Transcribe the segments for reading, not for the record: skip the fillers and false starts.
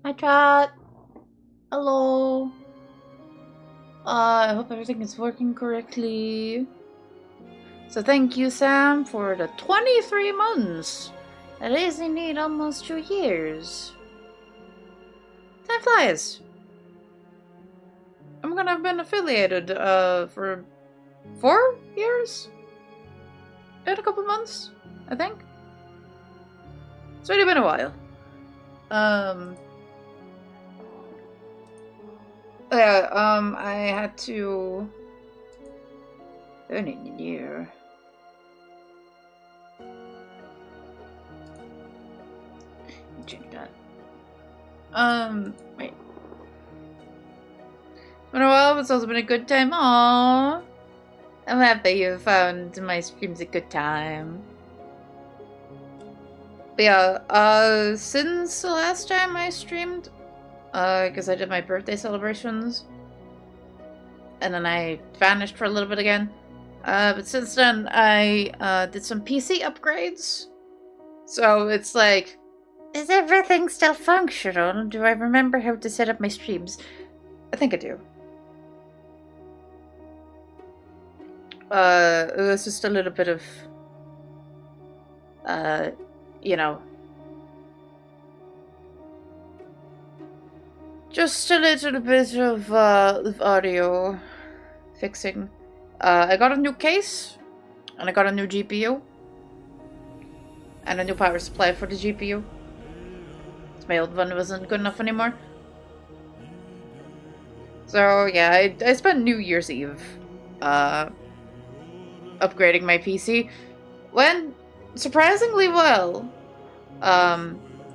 Hi, chat. Hello. I hope everything is working correctly. So thank you, Sam, for the 23 months. That is indeed almost 2 years. Time flies. I'm gonna have been affiliated for 4 years? In a couple months, I think. It's already been a while. I had to earn it in a year. Wait. It's been a while, but it's also been a good time. Aww. I'm happy you found my streams a good time. But yeah, since the last time I streamed, because I did my birthday celebrations, and then I vanished for a little bit again. But since then, I did some PC upgrades. So it's like, is everything still functional? Do I remember how to set up my streams? I think I do. It was just a little bit of, you know, just a little bit of audio fixing. I got a new case, and I got a new GPU, and a new power supply for the GPU. My old one wasn't good enough anymore. So yeah, I spent New Year's Eve upgrading my PC. Went surprisingly well,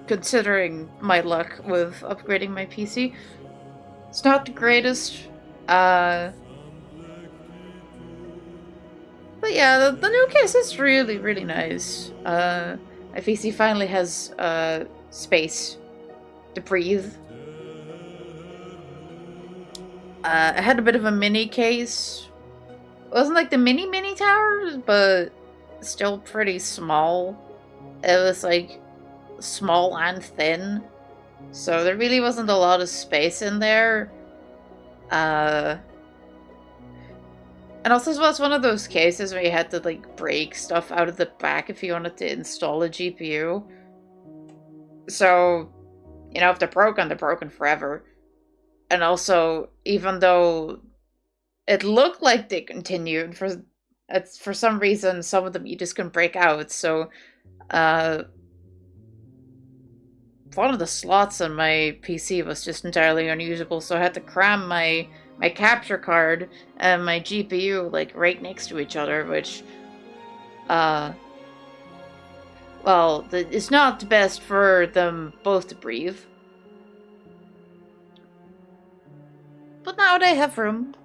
considering my luck with upgrading my PC. It's not the greatest, but yeah, the new case is really, really nice. My PC finally has space to breathe. I had a bit of a mini case. It wasn't like the mini towers, but still pretty small. It was like small and thin, so there really wasn't a lot of space in there. And also as well, it's one of those cases where you had to like break stuff out of the back if you wanted to install a GPU. So, you know, if they're broken forever. And also, even though it looked like they continued, for some reason, some of them you just couldn't break out. So, one of the slots on my PC was just entirely unusable, so I had to cram my capture card and my GPU like right next to each other, which, well, it's not the best for them both to breathe. But now they have room.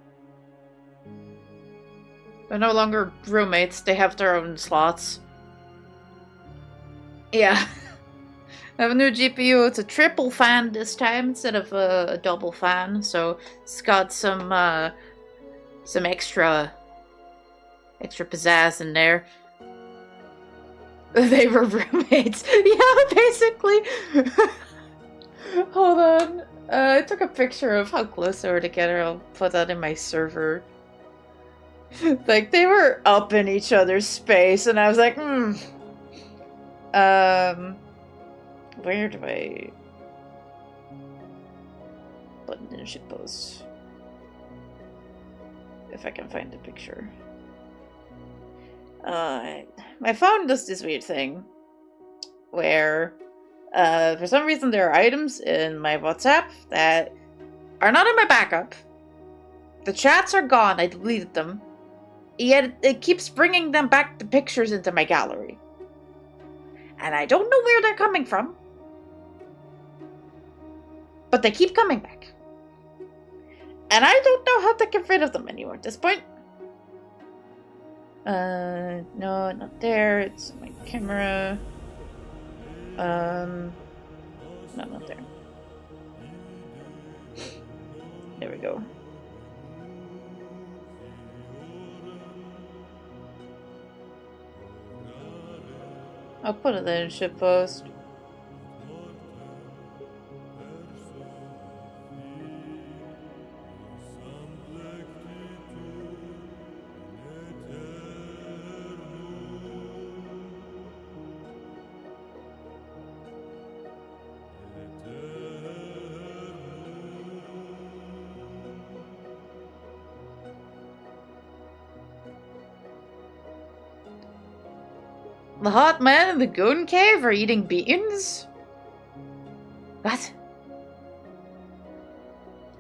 They're no longer roommates, they have their own slots. Yeah. I have a new GPU. It's a triple fan this time instead of a double fan, so it's got some extra pizzazz in there. They were roommates. Yeah, basically. Hold on. I took a picture of how close they were together. I'll put that in my server. Like, they were up in each other's space, and I was like, where do I put in the shitpost? If I can find the picture. My phone does this weird thing where for some reason there are items in my WhatsApp that are not in my backup. The chats are gone, I deleted them. Yet it keeps bringing them back the pictures into my gallery. And I don't know where they're coming from. But they keep coming back. And I don't know how to get rid of them anymore at this point. No, not there. It's my camera. No, not there. There we go. I'll put it in shitpost. The hot man in the goon cave are eating beans? What?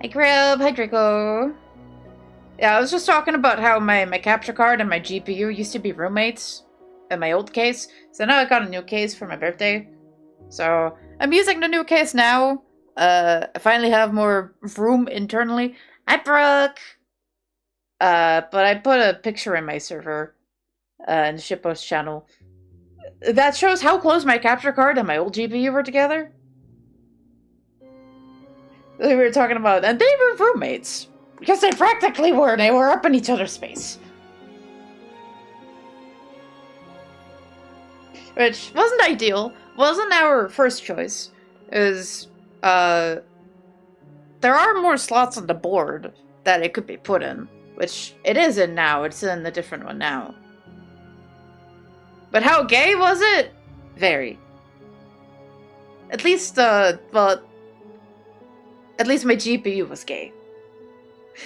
Hi Crib, hi Draco. Yeah, I was just talking about how my capture card and my GPU used to be roommates in my old case. So now I got a new case for my birthday. So I'm using the new case now. I finally have more room internally. Hi, Brooke! But I put a picture in my server, in the shitpost channel. That shows how close my capture card and my old GPU were together. We were talking about, and they were roommates. Because they practically were. They were up in each other's space. Which wasn't ideal. Wasn't our first choice. Is, there are more slots on the board that it could be put in. Which it is in now. It's in the different one now. But how gay was it? Very. At least, well, at least my GPU was gay.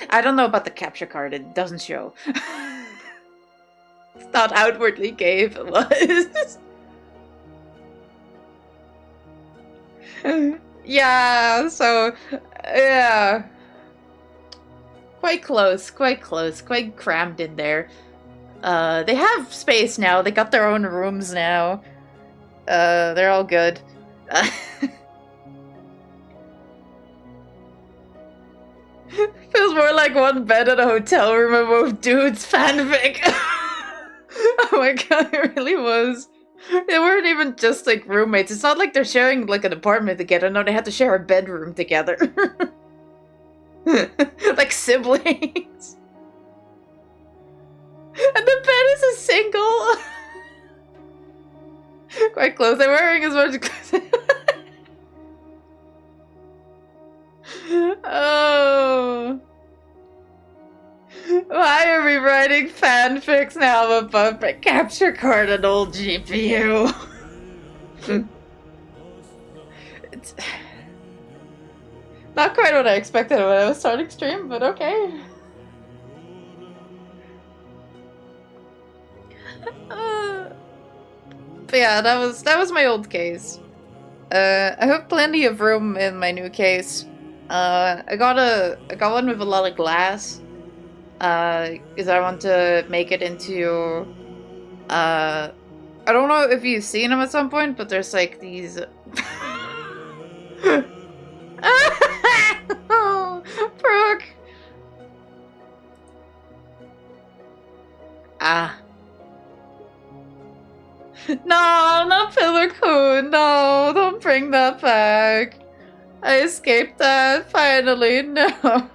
I don't know about the capture card, it doesn't show. It's not outwardly gay if it was. Yeah, so, yeah. Quite close, quite crammed in there. They have space now, they got their own rooms now. They're all good. Feels more like one bed in a hotel room of both dudes fanfic. Oh my god, it really was. They weren't even just like roommates. It's not like they're sharing like an apartment together. No, they had to share a bedroom together. Like siblings. And the bed is a single. Quite close. They're wearing as much clothes. Oh. Why are we writing fanfics now about my capture card and old GPU? It's not quite what I expected when I was starting stream, but okay. But yeah, that was my old case. I have plenty of room in my new case. I got one with a lot of glass. Because I want to make it into, I don't know if you've seen them at some point, but there's like these, oh, Brooke! Ah. No, not Pillar Coon, no, don't bring that back. I escaped that, finally, no.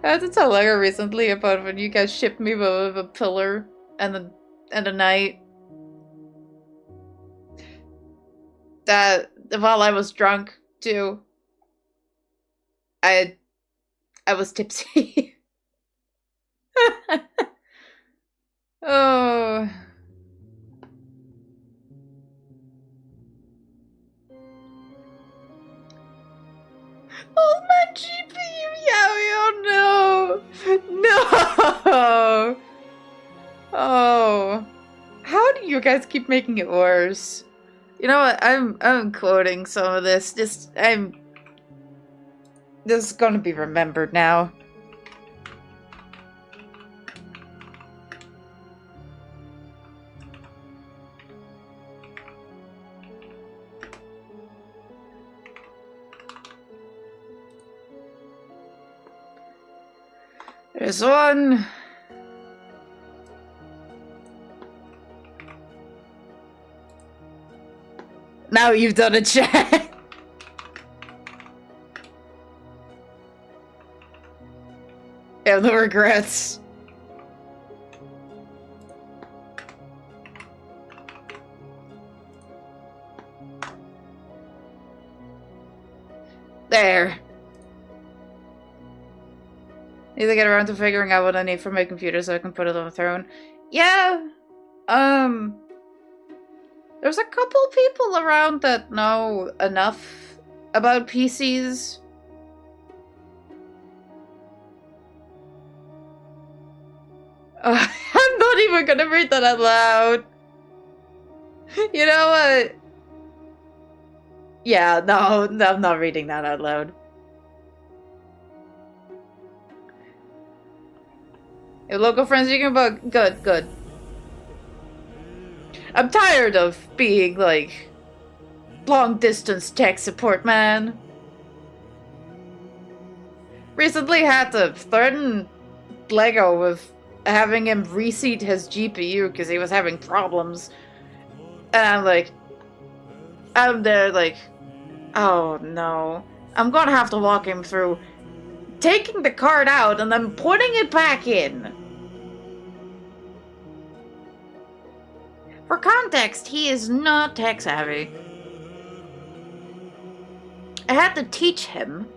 I had to tell Lara recently about when you guys shipped me with a pillar and a knight. That while I was drunk too. I was tipsy. Oh. Oh, my GPU, Yaoi, oh no! No! Oh. How do you guys keep making it worse? You know what, I'm quoting some of this, this is gonna be remembered now. There's one. Now you've done a chat. Yeah, no regrets. There. Need to get around to figuring out what I need for my computer so I can put it on the throne. Yeah. There's a couple people around that know enough about PCs. I'm not even gonna read that out loud. You know what? Yeah, no, I'm not reading that out loud. Your local friends you can book. Good, good. I'm tired of being like long distance tech support, man. Recently had to threaten Lego with having him reseat his GPU because he was having problems. And I'm there like, oh no. I'm gonna have to walk him through taking the card out and then putting it back in. For context, he is not tech savvy. I had to teach him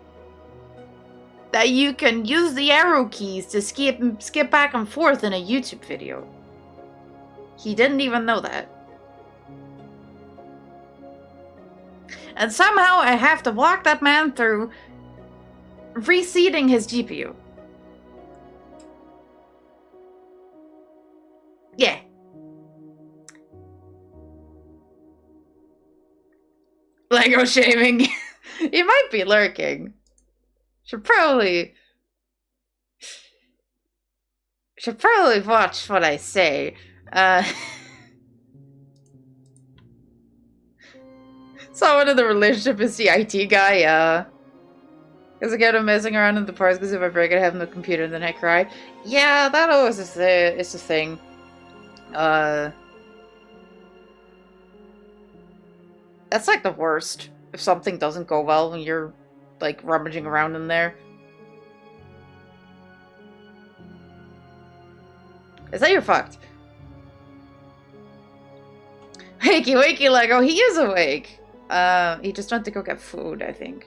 that you can use the arrow keys to skip back and forth in a YouTube video. He didn't even know that. And somehow I have to walk that man through reseating his GPU. Yeah. Lego shaming. He might be lurking. Should probably watch what I say. Someone in the relationship is the IT guy, yeah. Because I get him messing around in the parts because if I break it, I have no computer and then I cry. Yeah, that always is a thing. That's like the worst. If something doesn't go well when you're like rummaging around in there. Is that you're fucked? Wakey, wakey, Lego. He is awake. He just went to go get food, I think.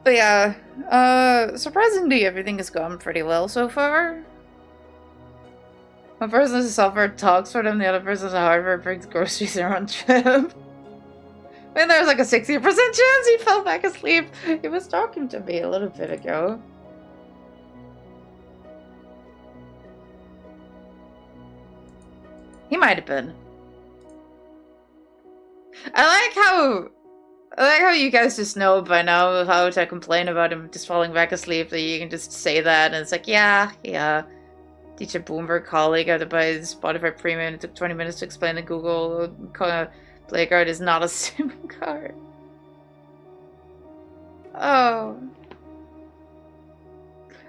But yeah, surprisingly, everything has gone pretty well so far. One person's software talks for them, the other person's hardware brings groceries and on trip. I mean, there's like a 60% chance he fell back asleep. He was talking to me a little bit ago. He might have been. I like how you guys just know by now how to complain about him just falling back asleep, that you can just say that and it's like, yeah. Teacher Boomer colleague had to buy Spotify Premium. It took 20 minutes to explain that Google Play card is not a SIM card. Oh.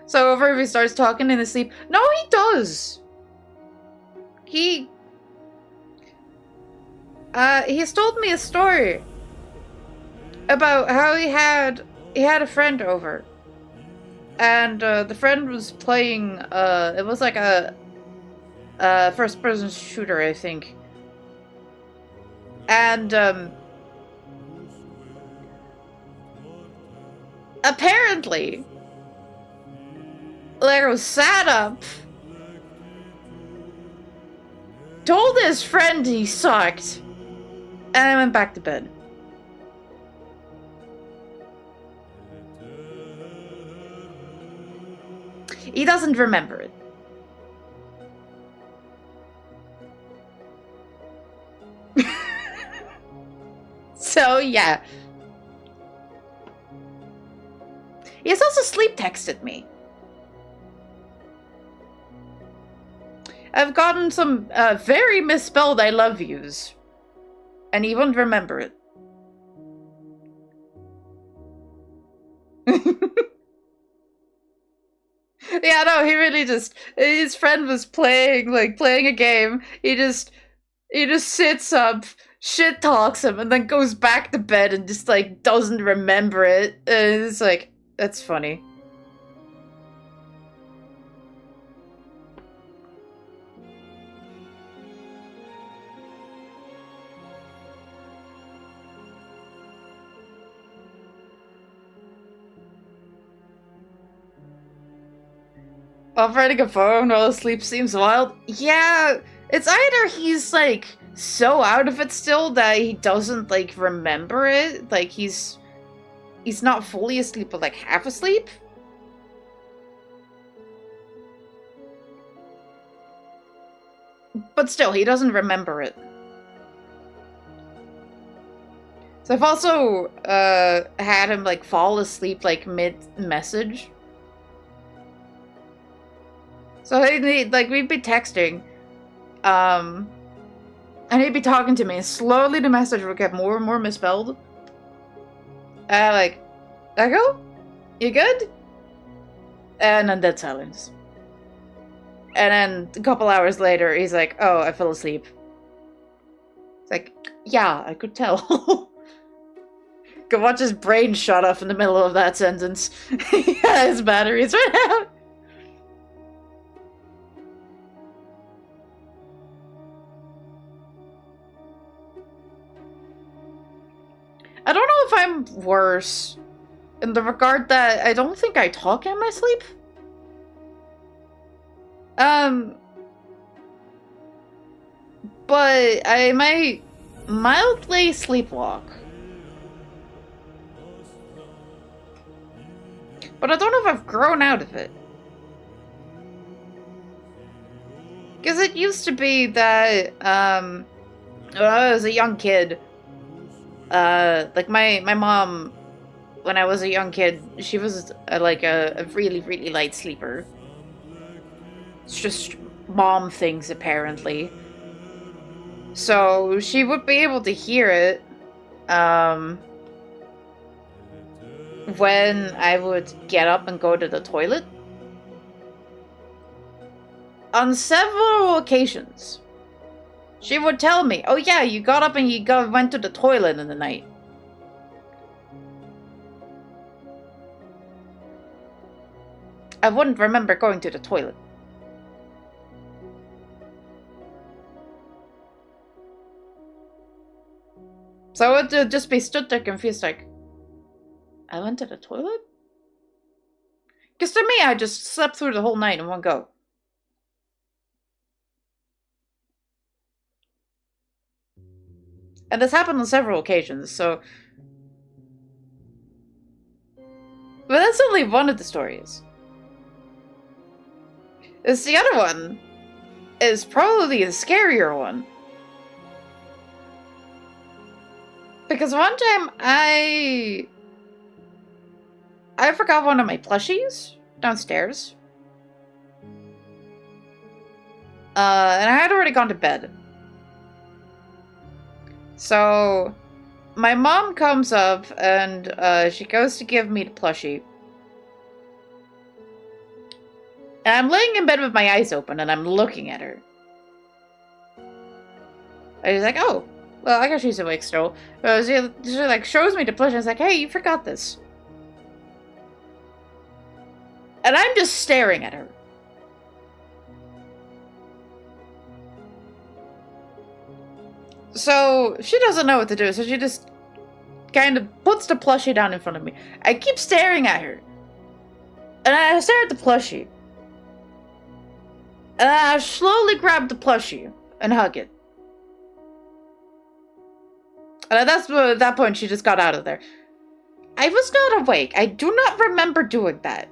So over if he starts talking in his sleep. No, he does. He has told me a story about how he had a friend over. And the friend was playing it was like a first person shooter, I think. And apparently Lego sat up, told his friend he sucked, and then went back to bed. He doesn't remember it. So, yeah. He has also sleep texted me. I've gotten some very misspelled I love yous. And he won't remember it. Yeah, no, he really just... His friend was playing a game. He just sits up, shit talks him, and then goes back to bed and just, like, doesn't remember it. It's like, that's funny. Operating a phone while asleep seems wild. Yeah, it's either he's, like, so out of it still that he doesn't, like, remember it. Like, he's not fully asleep, but, like, half asleep. But still, he doesn't remember it. So I've also, had him, like, fall asleep, like, mid-message. So like we'd be texting, and he'd be talking to me, and slowly the message would get more and more misspelled. Like, Echo? You good? And then dead silence. And then a couple hours later, he's like, oh, I fell asleep. It's like, yeah, I could tell. Could watch his brain shut off in the middle of that sentence. Yeah, his batteries ran out. I don't know if I'm worse in the regard that I don't think I talk in my sleep. But I might mildly sleepwalk. But I don't know if I've grown out of it. Because it used to be that, when I was a young kid, like my mom, when I was a young kid, she was like a really, really light sleeper. It's just mom things, apparently. So she would be able to hear it, when I would get up and go to the toilet. On several occasions, she would tell me, oh yeah, you got up and you went to the toilet in the night. I wouldn't remember going to the toilet. So I would just be stood there confused, like, I went to the toilet? Because to me, I just slept through the whole night in one go. And this happened on several occasions, so... But that's only one of the stories. The other one is probably the scarier one. Because one time I forgot one of my plushies downstairs. And I had already gone to bed. So my mom comes up and she goes to give me the plushie. And I'm laying in bed with my eyes open and I'm looking at her. And she's like, oh, well, I guess she's awake still. She like shows me the plushie and is like, hey, you forgot this. And I'm just staring at her. So she doesn't know what to do, so she just kind of puts the plushie down in front of me. I keep staring at her. And I stare at the plushie. And I slowly grab the plushie and hug it. And at that point, she just got out of there. I was not awake. I do not remember doing that.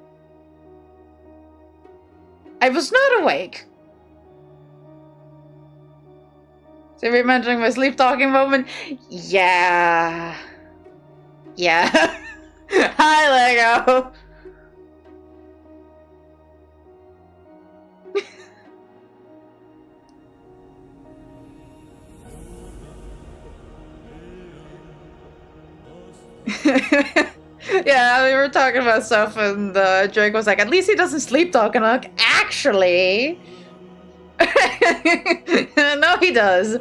I was not awake. So you're mentioning my sleep talking moment? Yeah. Yeah. Hi, Lego. Yeah, we were talking about stuff, and Drake was like, at least he doesn't sleep talk. And I'm like, actually... No, he does.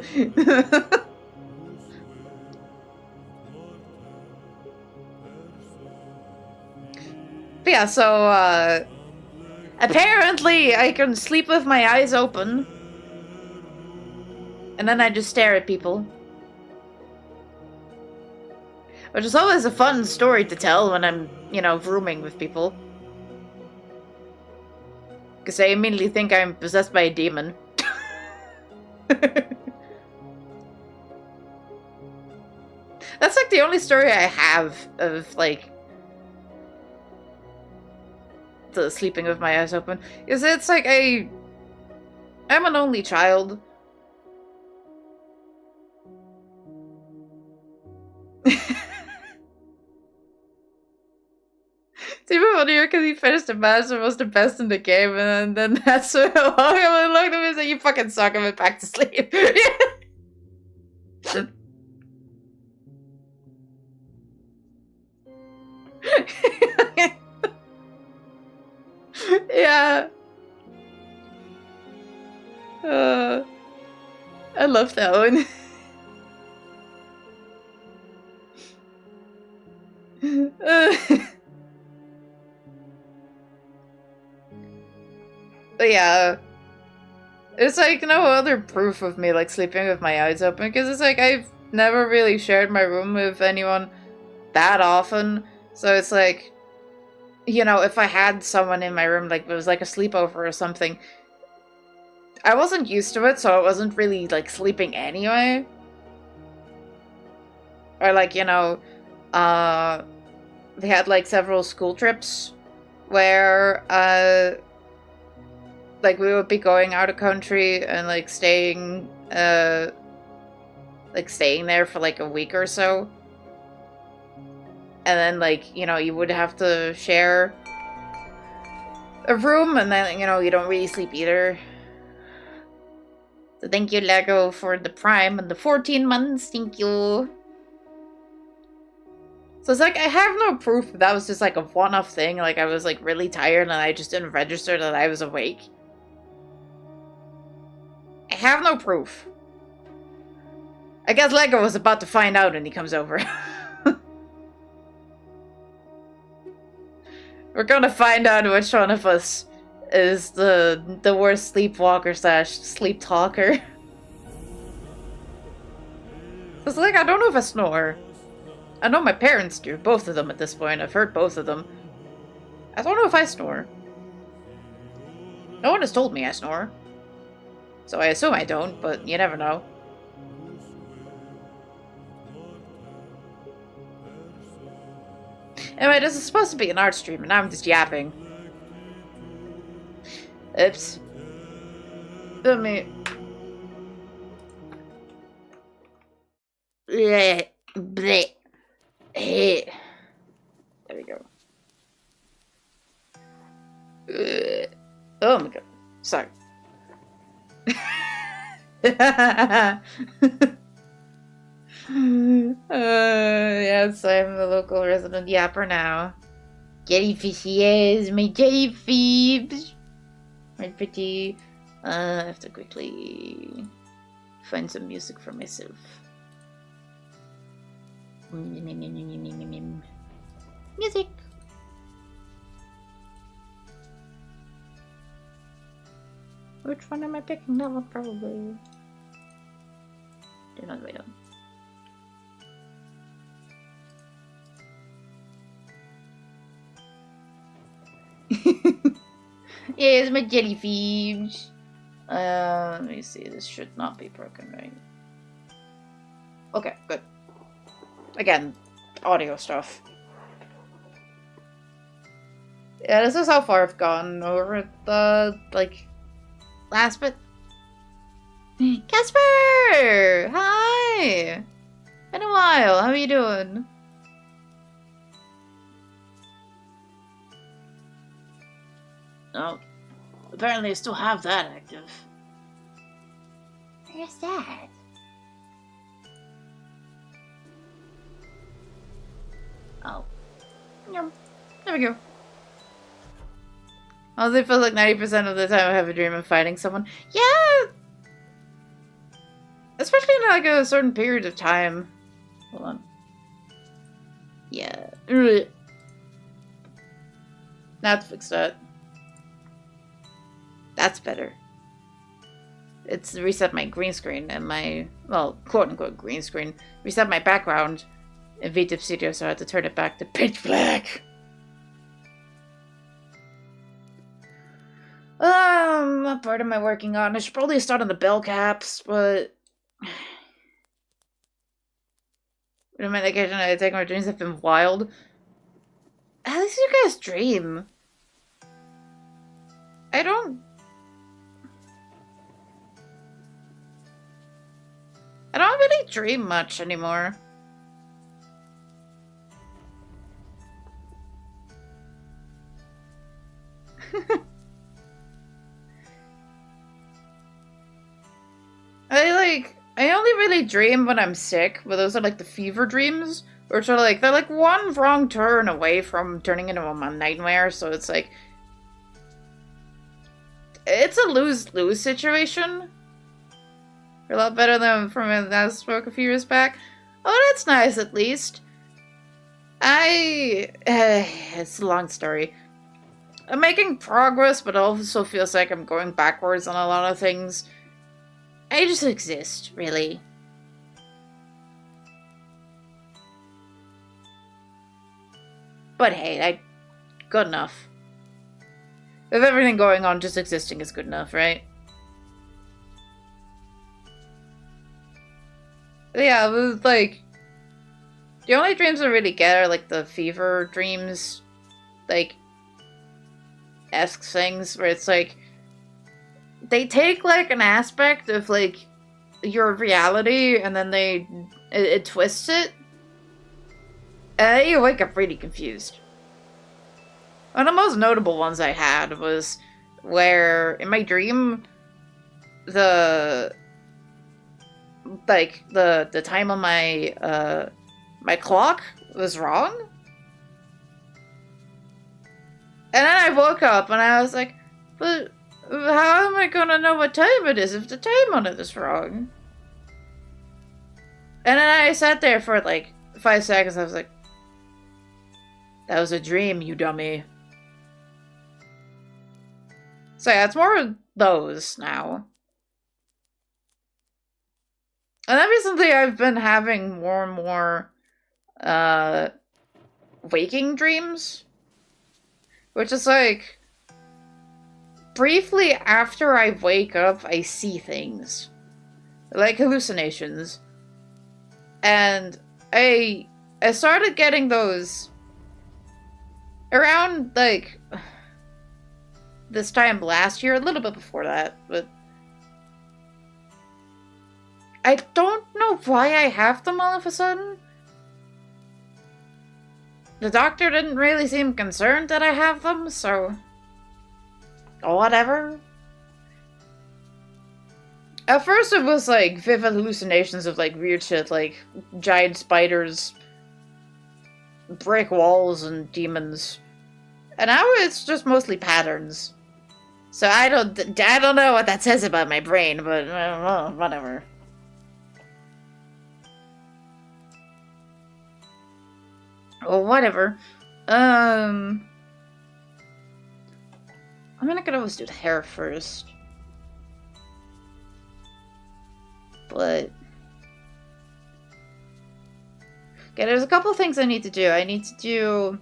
But yeah, so, apparently I can sleep with my eyes open. And then I just stare at people. Which is always a fun story to tell when I'm, you know, rooming with people. Because they immediately think I'm possessed by a demon. That's like the only story I have of, like, the sleeping with my eyes open. Is it's like I'm an only child. Even funnier because he finished the match and was the best in the game, and then that's so long. I looked at him and said, "You fucking suck," and went back to sleep. Yeah. I love that one. But yeah, it's like no other proof of me like sleeping with my eyes open, because it's like I've never really shared my room with anyone that often, so it's like, you know, if I had someone in my room, like it was like a sleepover or something, I wasn't used to it, so I wasn't really like sleeping anyway. Or like, you know, they had like several school trips where like we would be going out of country and like staying there for like a week or so. And then like, you know, you would have to share a room, and then, you know, you don't really sleep either. So thank you, Lego, for the Prime and the 14 months. Thank you. So it's like, I have no proof that was just like a one-off thing. Like I was like really tired and I just didn't register that I was awake. I have no proof. I guess Lego was about to find out when he comes over. We're gonna find out which one of us is the worst sleepwalker / sleep talker. It's like, I don't know if I snore. I know my parents do, both of them at this point. I've heard both of them. I don't know if I snore. No one has told me I snore. So I assume I don't, but you never know. Anyway, this is supposed to be an art stream, and now I'm just yapping. Oops. Let me... Bleh. Bleh. There we go. Oh my god. Sorry. Yes, I'm the local resident yapper now. Jellyfish, yes, my jellyfish. Right, pretty. I have to quickly find some music for myself. Music. Which one am I picking? That one, probably. Do not wait on. Yes, my jellyfish. Let me see. This should not be broken, right? Okay, good. Again, audio stuff. Yeah, this is how far I've gone over the, like, last bit. Casper! Hi! Been a while. How are you doing? Oh, apparently I still have that active. Where's that? Oh. Yep. There we go. Honestly, it feels like 90% of the time I have a dream of fighting someone. Yeah! Especially in like a certain period of time. Hold on. Yeah. Now to fix that. That's better. It's reset my green screen and my, well, quote-unquote green screen. Reset my background in VTube Studio, so I had to turn it back to pitch black. What part am I working on? I should probably start on the bell caps, but... In my occasion, I think my dreams have been wild. At least you guys dream. I don't really dream much anymore. really dream when I'm sick, but those are like the fever dreams. Or sort of like, they're like one wrong turn away from turning into a nightmare, so it's like... It's a lose-lose situation. A lot better than from when I spoke a few years back. Oh, that's nice, at least. It's a long story. I'm making progress, but it also feels like I'm going backwards on a lot of things. I just exist, really. But hey, good enough. With everything going on, just existing is good enough, right? Yeah, it was like... The only dreams I really get are like the fever dreams, like, esque things, where it's like... They take like an aspect of like your reality and then it twists it. And you wake up really confused. One of the most notable ones I had was where, in my dream, the time on my, my clock was wrong. And then I woke up and I was like, but how am I gonna know what time it is if the time on it is wrong? And then I sat there for like 5 seconds. I was like, that was a dream, you dummy. So yeah, it's more of those now. And then recently I've been having more and more waking dreams. Which is like, briefly after I wake up, I see things. Like hallucinations. And I started getting those around, like, this time last year, a little bit before that, but I don't know why I have them all of a sudden. The doctor didn't really seem concerned that I have them, so... whatever. At first it was like vivid hallucinations of like weird shit, like giant spiders, brick walls, and demons. And now it's just mostly patterns. So I don't know what that says about my brain, but whatever. Well, whatever. I mean, I could always do the hair first. But... okay, there's a couple of things I need to do. I need to do...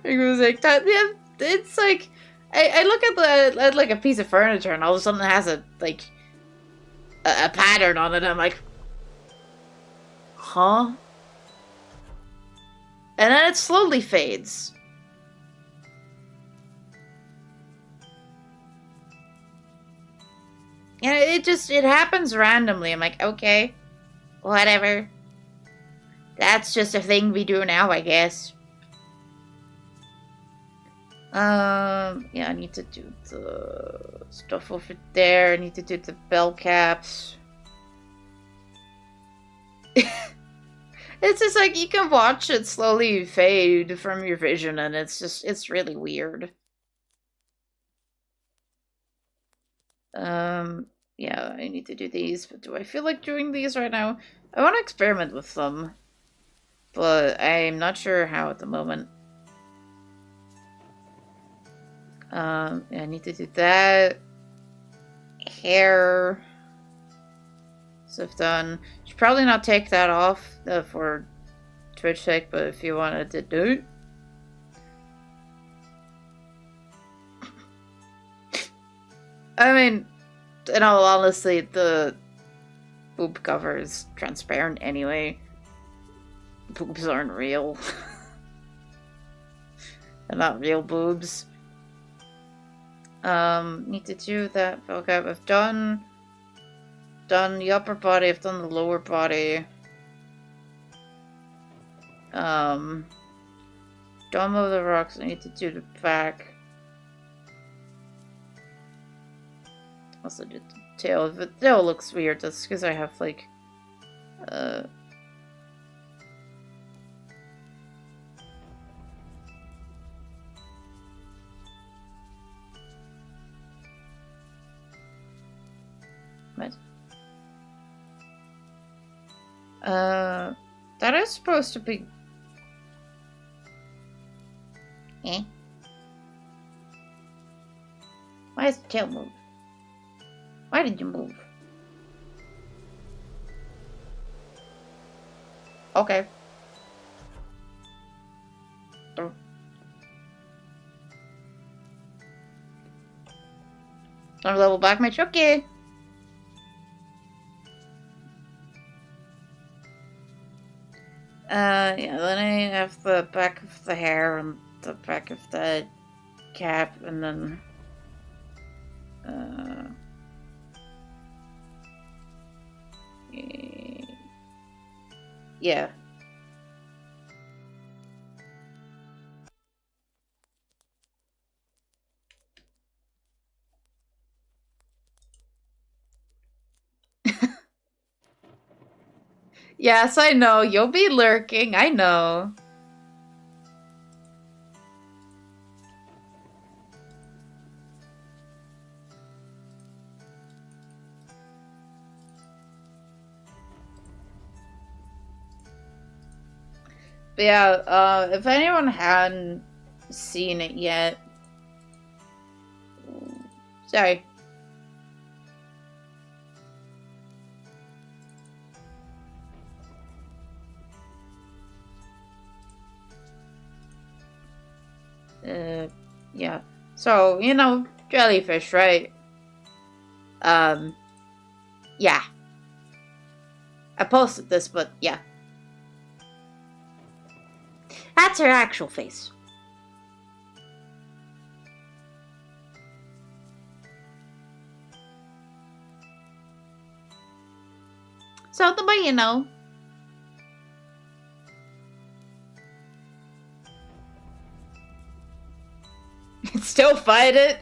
it was like, yeah, it's like... I look at like a piece of furniture and all of a sudden it has a, like... a pattern on it, and I'm like... huh? And then it slowly fades. And it happens randomly. I'm like, okay, whatever. That's just a thing we do now, I guess. Yeah, I need to do the stuff over there. I need to do the bell caps. It's just like, you can watch it slowly fade from your vision, and it's really weird. Yeah, I need to do these, but do I feel like doing these right now? I want to experiment with them, but I'm not sure how at the moment. Yeah, I need to do that. Hair. Stuff done. Should probably not take that off for Twitch sake, but if you wanted to do it. I mean, in all honesty, the boob cover is transparent anyway. Boobs aren't real. They're not real boobs. Need to do that. Okay, I've done the upper body, I've done the lower body. Dome of the rocks, I need to do the back. Also, the tail. The tail looks weird. That's because I have like, what? That is supposed to be. Eh? Why does the tail move? Why did you move? Okay. Our level back match, okay. Yeah, then I have the back of the hair and the back of the cap, and then, yeah. Yes, I know. You'll be lurking. I know. But yeah, if anyone hadn't seen it yet, sorry. Yeah. So, you know, jellyfish, right? Yeah. I posted this, but yeah. That's her actual face. So, the way you know. Still fight it?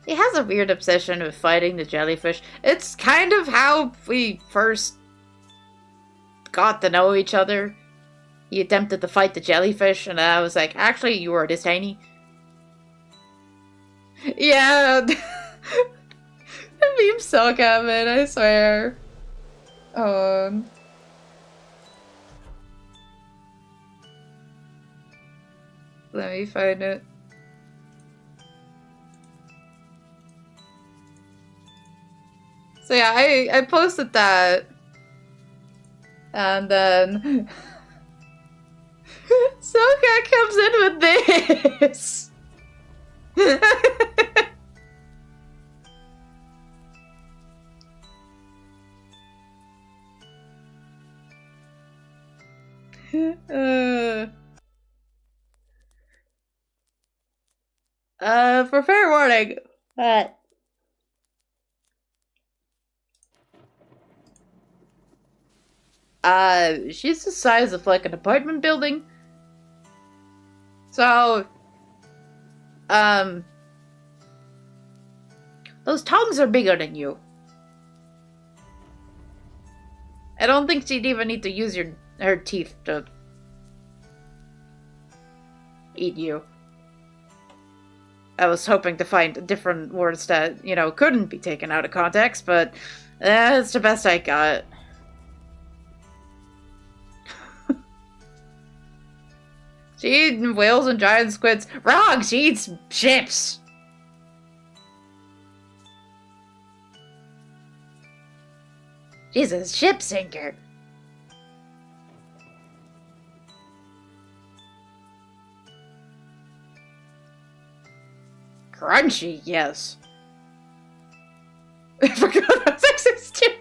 He has a weird obsession with fighting the jellyfish. It's kind of how we first got to know each other. He attempted to fight the jellyfish, and I was like, actually, you are this tiny. Yeah. The memes suck at it, I swear. Let me find it. So yeah, I posted that. And then Soka comes in with this. For fair warning, she's the size of like an apartment building. So, those tongues are bigger than you. I don't think she'd even need to use her teeth to eat you. I was hoping to find different words that, you know, couldn't be taken out of context, but that's the best I got. She eats whales and giant squids. Wrong! She eats ships! She's a ship sinker. Crunchy, yes. I forgot that exists too.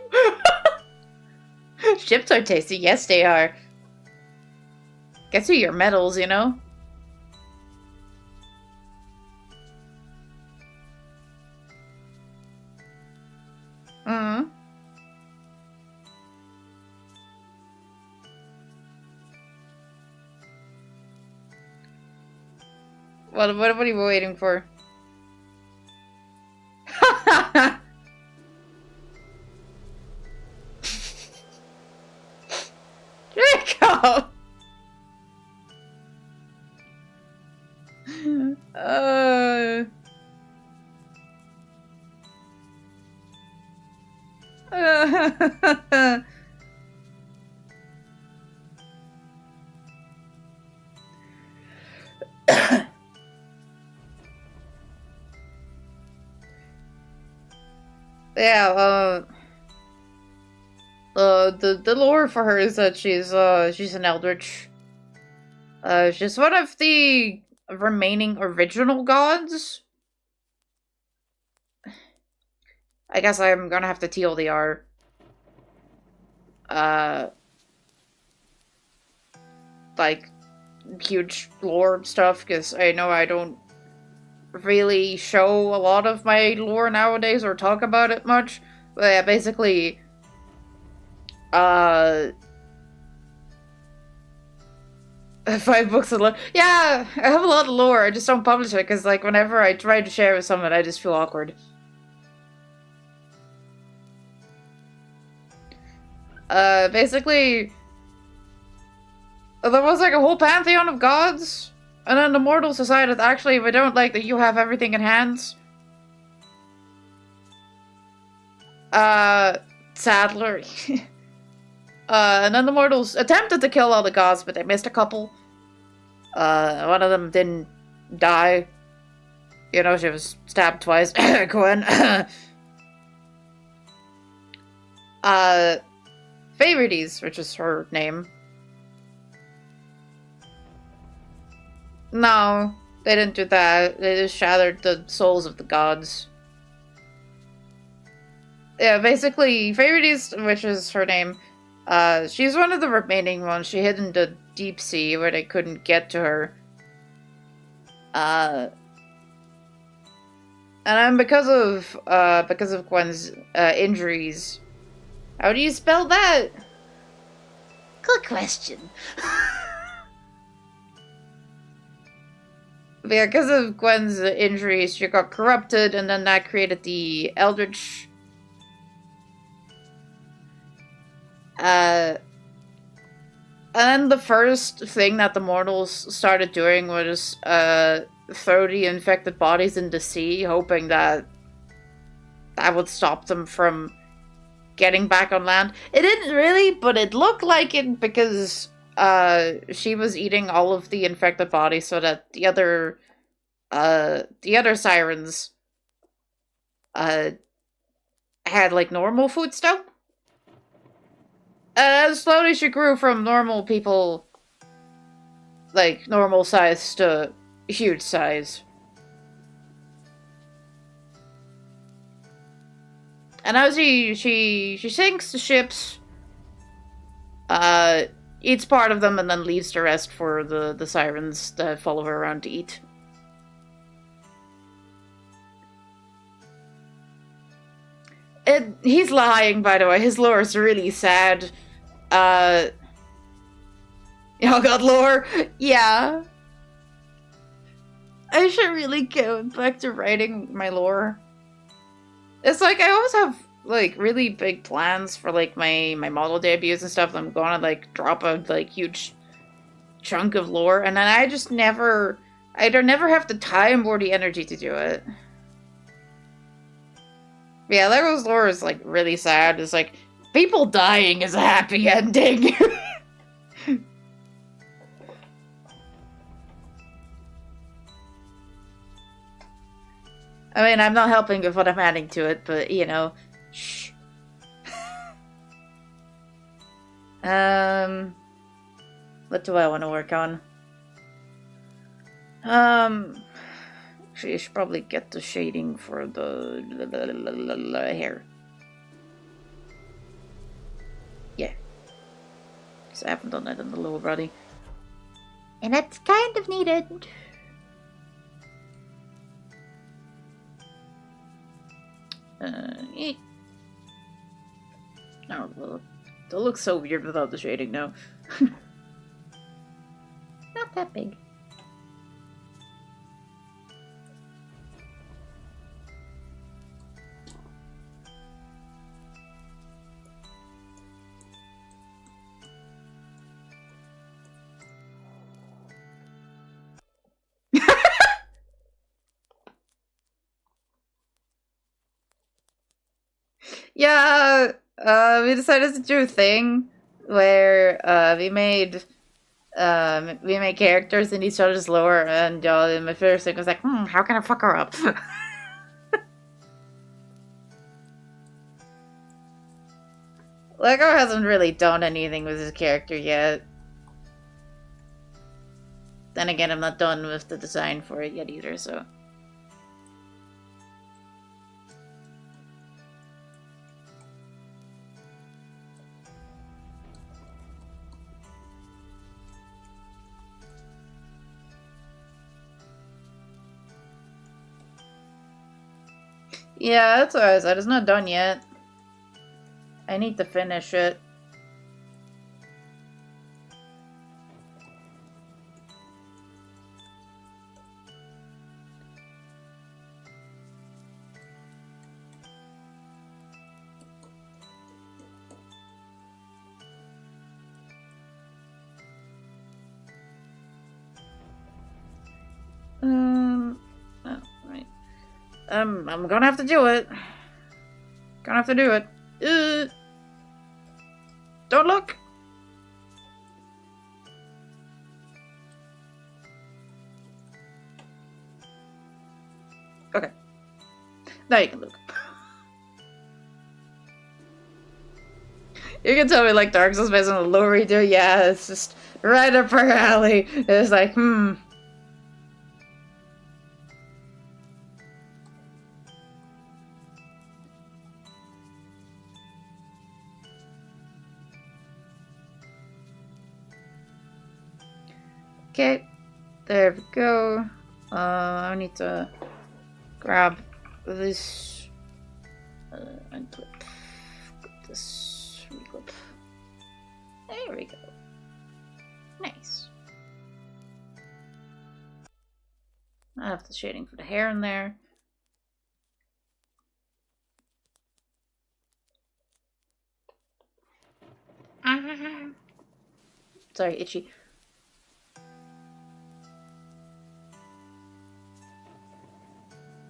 Ships are tasty. Yes, they are. Gets you your medals, you know? What are you waiting for? Yeah, the lore for her is that she's an eldritch. She's one of the remaining original gods. I guess I'm gonna have to TLDR. Uh, like, huge lore stuff, because I know I don't really show a lot of my lore nowadays or talk about it much. But yeah, basically, 5 books of lore. Yeah, I have a lot of lore. I just don't publish it because, like, whenever I try to share with someone, I just feel awkward. Basically, there was like a whole pantheon of gods, and then the mortals decided, actually, we don't like that you have everything in hands. Sadler. And then the mortals attempted to kill all the gods, but they missed a couple. One of them didn't die. You know, she was stabbed twice. Gwen. Favorites, which is her name. No, they didn't do that. They just shattered the souls of the gods. Yeah, basically, Favorites, which is her name, she's one of the remaining ones. She hid in the deep sea where they couldn't get to her. And then because of Gwen's injuries. How do you spell that? Good question. Yeah, because of Gwen's injuries, she got corrupted, and then that created the Eldritch. And then the first thing that the mortals started doing was throw the infected bodies in the sea, hoping that that would stop them from getting back on land. It didn't really, but it looked like it because she was eating all of the infected bodies so that the other sirens had like normal food still. Slowly she grew from normal people, like normal size, to huge size. And now she sinks the ships, eats part of them, and then leaves the rest for the sirens that follow her around to eat. He's lying, by the way. His lore is really sad. Oh god, lore! Yeah. I should really go back to writing my lore. It's like, I always have, like, really big plans for, like, my model debuts and stuff. I'm gonna, like, drop a, like, huge chunk of lore, and then I just never... I either never have the time or the energy to do it. Yeah, Lego's lore is, like, really sad. It's like, people dying is a happy ending. I mean, I'm not helping with what I'm adding to it, but, you know, shh. What do I want to work on? Actually, I should probably get the shading for the hair. Yeah. Because I haven't done that in the lower body. And that's kind of needed. No, well, it looks so weird without the shading now. Not that big. Yeah, We decided to do a thing where we made characters in each other's lore, and my first thing was like, how can I fuck her up? Lego hasn't really done anything with his character yet. Then again, I'm not done with the design for it yet either, so. Yeah, that's what I said. It's not done yet. I need to finish it. Oh, right. I'm gonna have to do it. Gonna have to do it. Don't look. Okay. Now you can look. You can tell me like Dark Souls based on the lore we do. Yeah, it's just right up her alley. It's like, Okay, there we go. I need to grab this and clip this reclip. There we go. Nice. I have the shading for the hair in there. Sorry, itchy.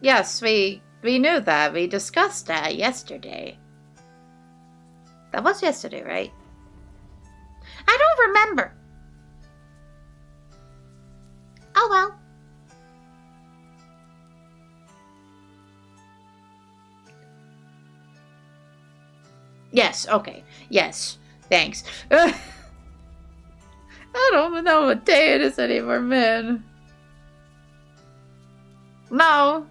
Yes, we knew that. We discussed that yesterday. That was yesterday, right? I don't remember. Oh well. Yes, okay. Yes. Thanks. I don't know what day it is anymore, man. No.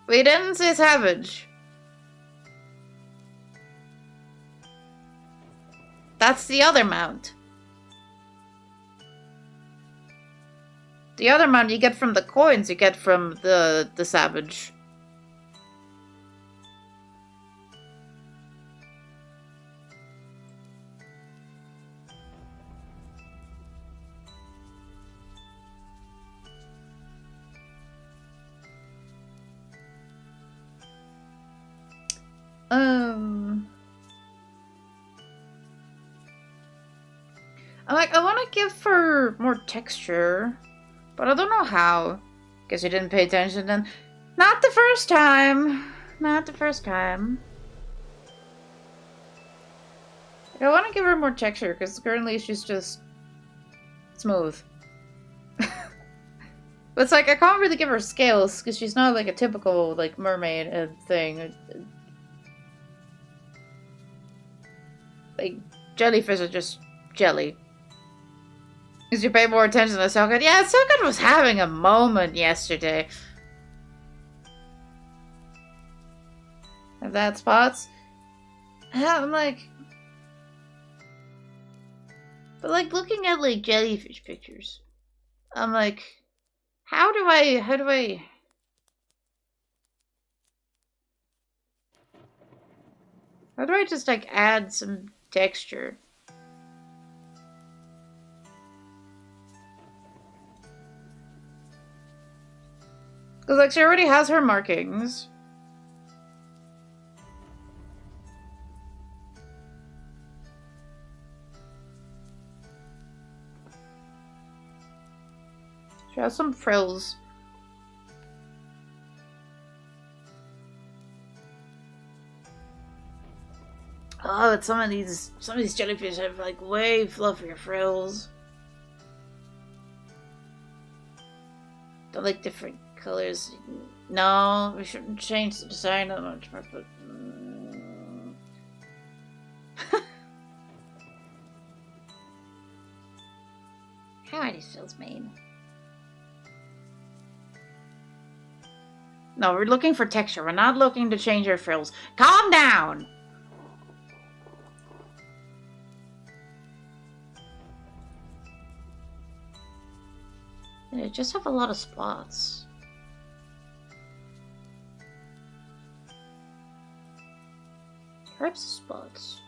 We didn't say savage. That's the other mount. The other mount you get from the coins you get from the savage. I want to give her more texture, but I don't know how. Guess you didn't pay attention then. Not the first time. Not the first time. I want to give her more texture, because currently she's just smooth. But it's like, I can't really give her scales, because she's not like a typical like mermaid thing. Like, jellyfish are just jelly. Because you pay more attention to Sokan. Yeah, Sokan was having a moment yesterday. Have that spots? I'm like... But like, looking at like jellyfish pictures, I'm like, how do I just like add some texture? Because like she already has her markings. She has some frills. that some of these jellyfish have like way fluffier frills. They're like different colors. No, we shouldn't change the design that much more, but how are these frills made? No, we're looking for texture. We're not looking to change our frills. Calm down! They just have a lot of spots. Perhaps spots.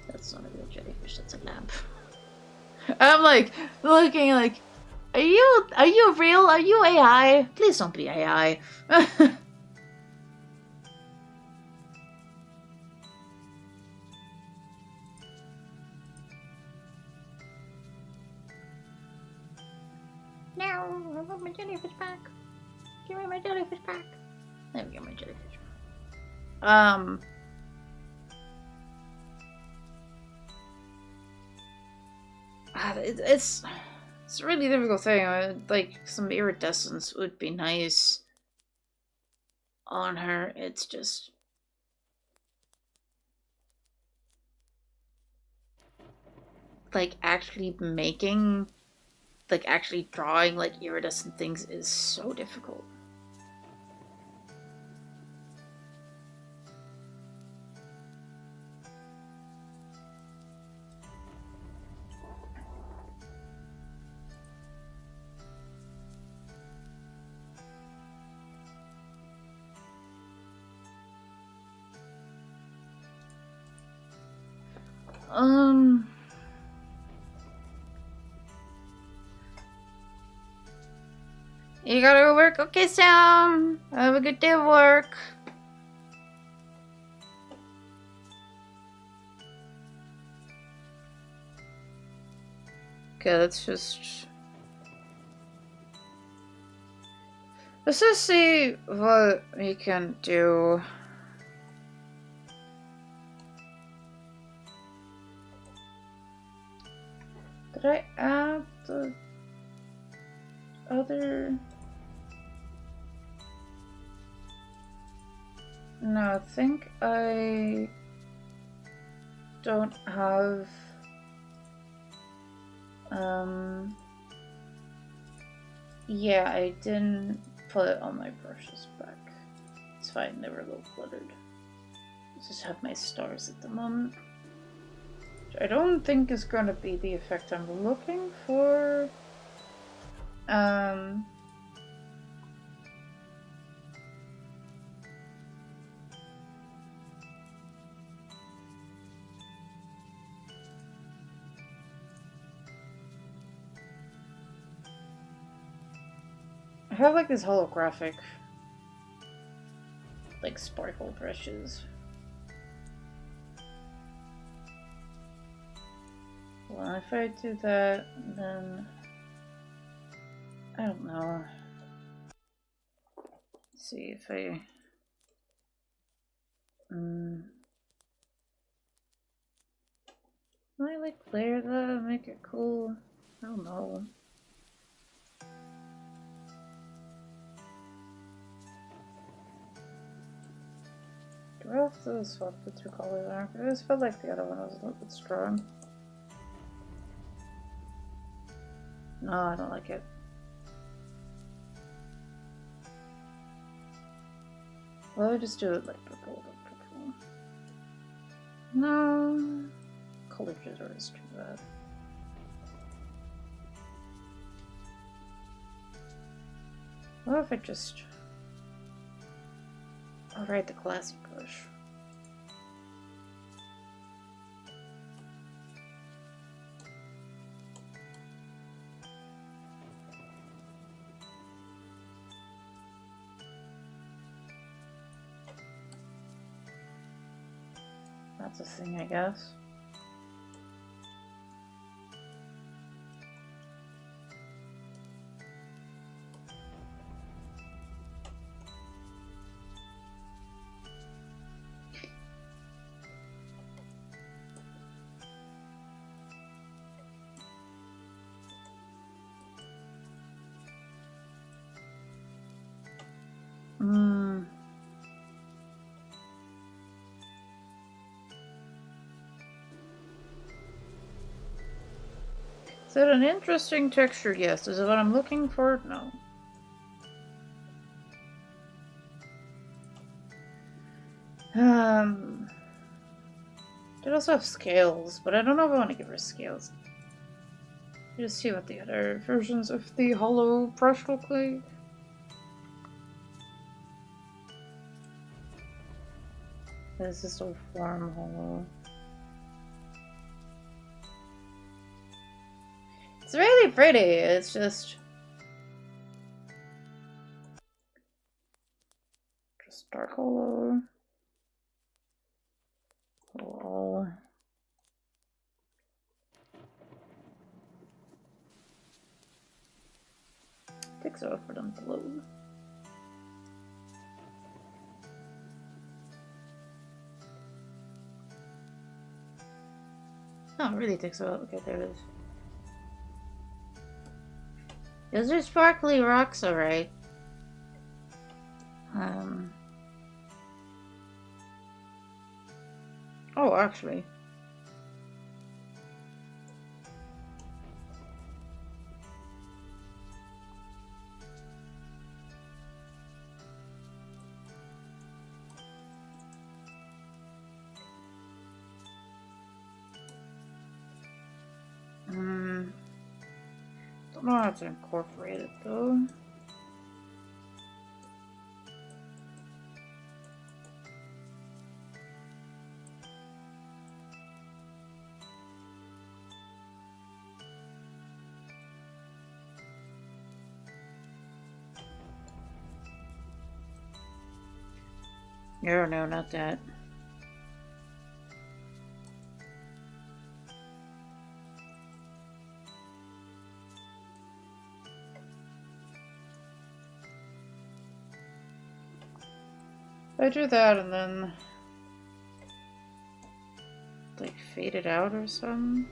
That's not a real jellyfish, that's a lamp. I'm like, looking like, are you real? Are you AI? Please don't be AI. No, I want my jellyfish back. Give me my jellyfish back. Let me get my jellyfish back. It's a really difficult thing. Like, some iridescence would be nice on her. It's just... like, actually drawing, like, iridescent things is so difficult. You gotta go work? Okay, Sam. Have a good day of work. Okay, let's just see what we can do. Did I add the other? No, I think I don't have yeah, I didn't put all my brushes back. It's fine, they were a little cluttered. I just have my stars at the moment. Which I don't think is gonna be the effect I'm looking for. I have like these holographic, like, sparkle brushes. Well, if I do that, then I don't know. Let's see if I can I like layer that and make it cool? I don't know. Do I have to swap the two colors out? I just felt like the other one was a little bit strong. No, I don't like it. Well, I just do it like purple. No, color jitter is too bad. What if I just... I'll write the classic brush. That's a thing, I guess. Is it an interesting texture? Yes. Is it what I'm looking for? No. They also have scales, but I don't know if I want to give her scales. Just see what the other versions of the hollow brush look like. This is so form hollow. It's really pretty, it's just dark hollow. Oh. Takes it off for them to load. Oh, it really takes a while. Okay, there it is. Those are sparkly rocks, alright. Oh, actually. Don't know how to incorporate it though. No, no, not that. I do that and then like fade it out or something.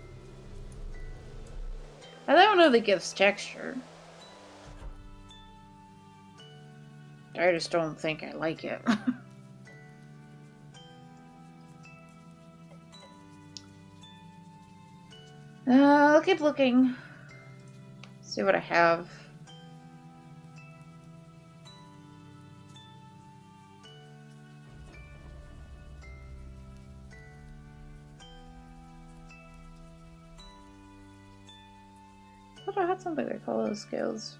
I don't know if it gives texture. I just don't think I like it. I'll keep looking. See what I have. I thought I had something like hollow scales.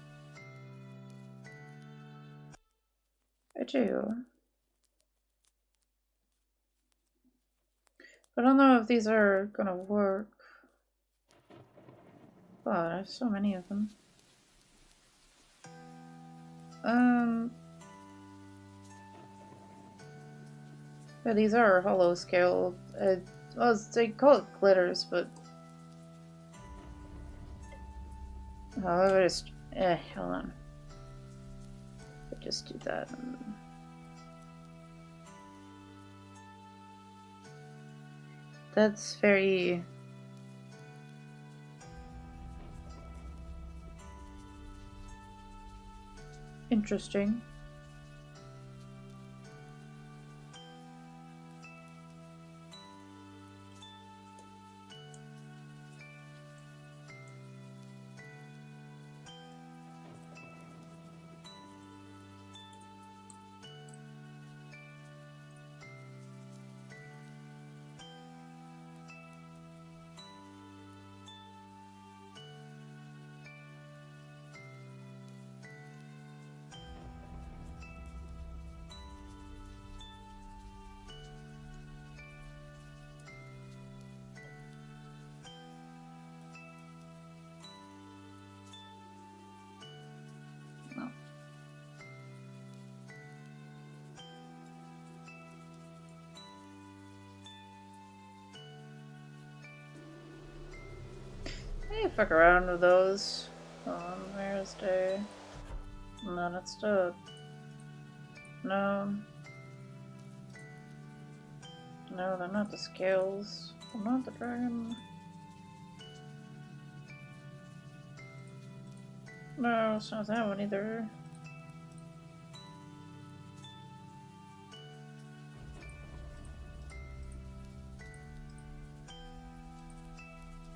I do. But I don't know if these are gonna work. Oh, there's so many of them. Yeah, these are hollow scale. Well, they call it glitters, but oh, just hold on. Just do that. That's very interesting. Hey, fuck around with those on Thursday. No, that's the... No. No, they're not the scales. They're not the dragon. No, it's not that one either.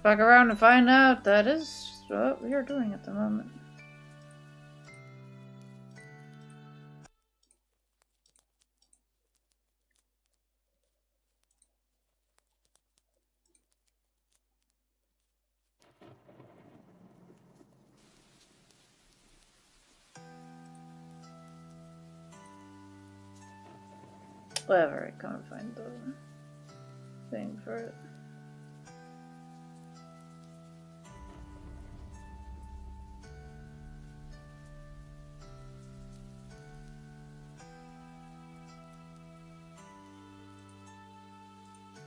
Fuck around and find out. That is what we are doing at the moment. Whatever, I can't find the thing for it.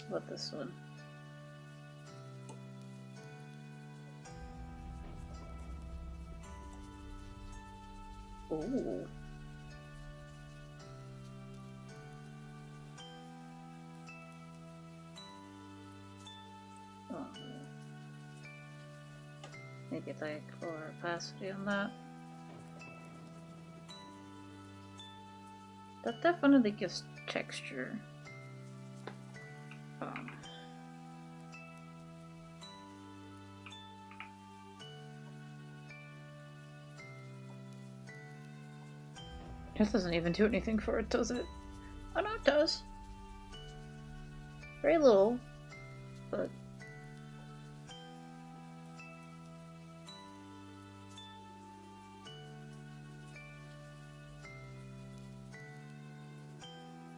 What, this one? Ooh. Oh. Make it like lower opacity on that. That definitely gives texture. It doesn't even do anything for it, does it? Oh no, it does. Very little, but...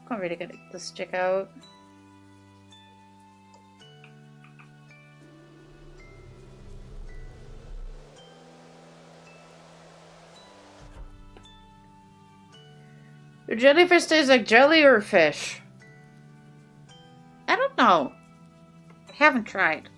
Can't really get the stick out. Do jellyfish taste like jelly or fish? I don't know. I haven't tried.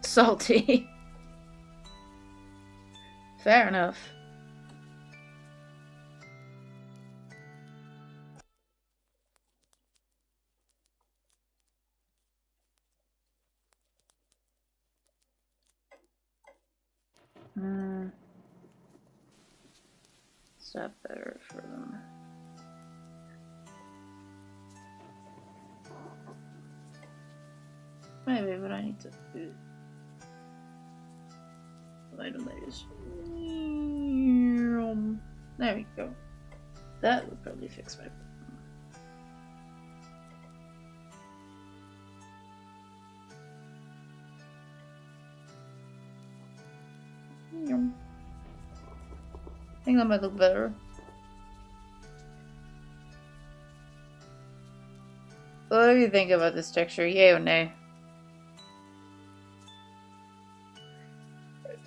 Salty. Fair enough. Is that better for them? Maybe, but I need to do item that is. There we go. That would probably fix my problem. I think that might look better. What do you think about this texture? Yay or nay?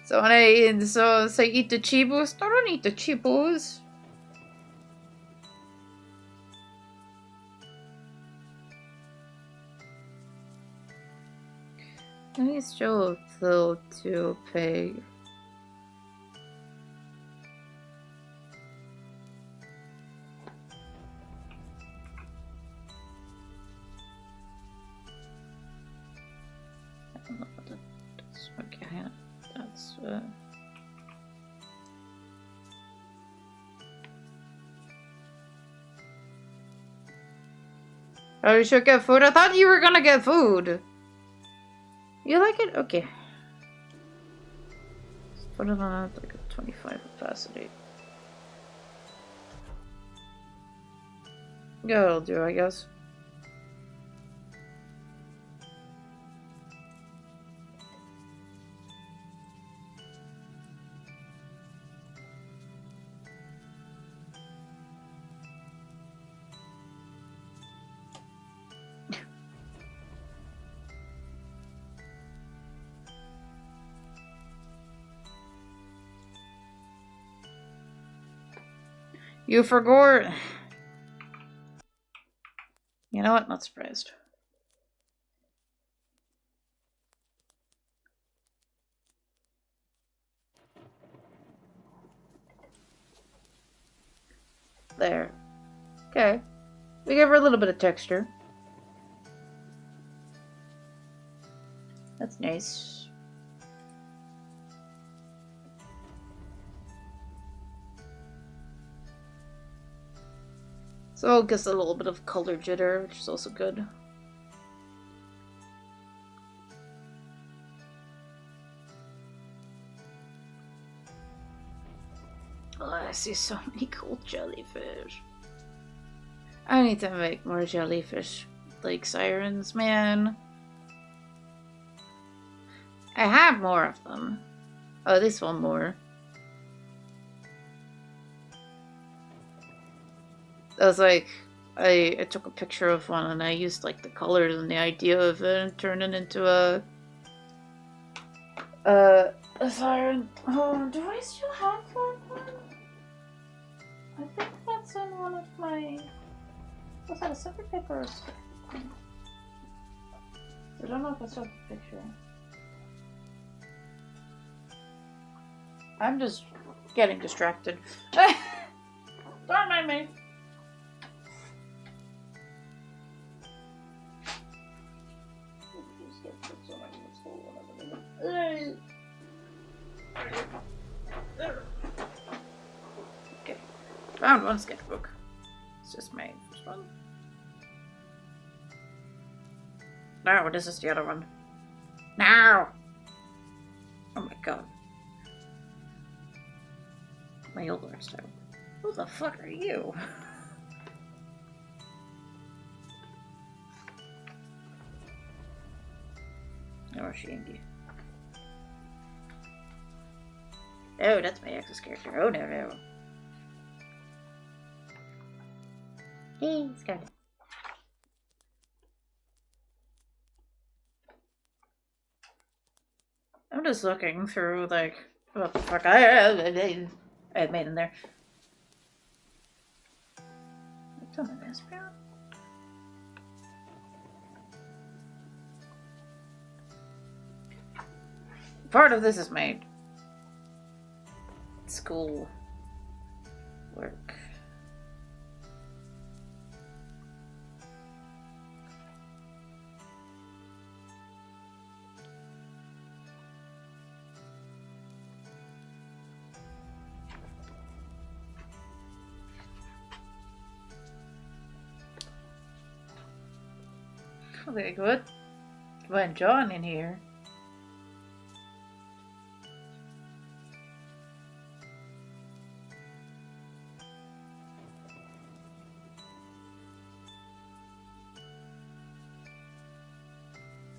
So when I eat the chibos, I don't eat the chibos. Let me show a little too pig. I don't know what that's. Okay, that's. Oh, you should get food? I thought you were gonna get food. You like it? Okay. Let's put it on like a 25 opacity. Yeah, it'll do, I guess. You forgot. You know what? Not surprised. There. Okay. We give her a little bit of texture. That's nice. So it gives a little bit of color jitter, which is also good. Oh, I see so many cool jellyfish. I need to make more jellyfish lake sirens, man. I have more of them. Oh, at least one more. That was like, I took a picture of one and I used like the colors and the idea of it and turned it into a siren. Oh, do I still have that one? I think that's in one of my... Was that a separate paper or a separate one? I don't know if I still have the picture. I'm just getting distracted. Don't mind me. Okay. Found one sketchbook. It's just my first one. No, this is the other one. Now! Oh my god. My old art style. Who the fuck are you? Oh, she aimed you. Oh, that's my ex's character. Oh, no. Hey, Scarlet. I'm just looking through, like, what the fuck I had made in there. What's on this, bro? Part of this is my school work. Okay, good. When John in here.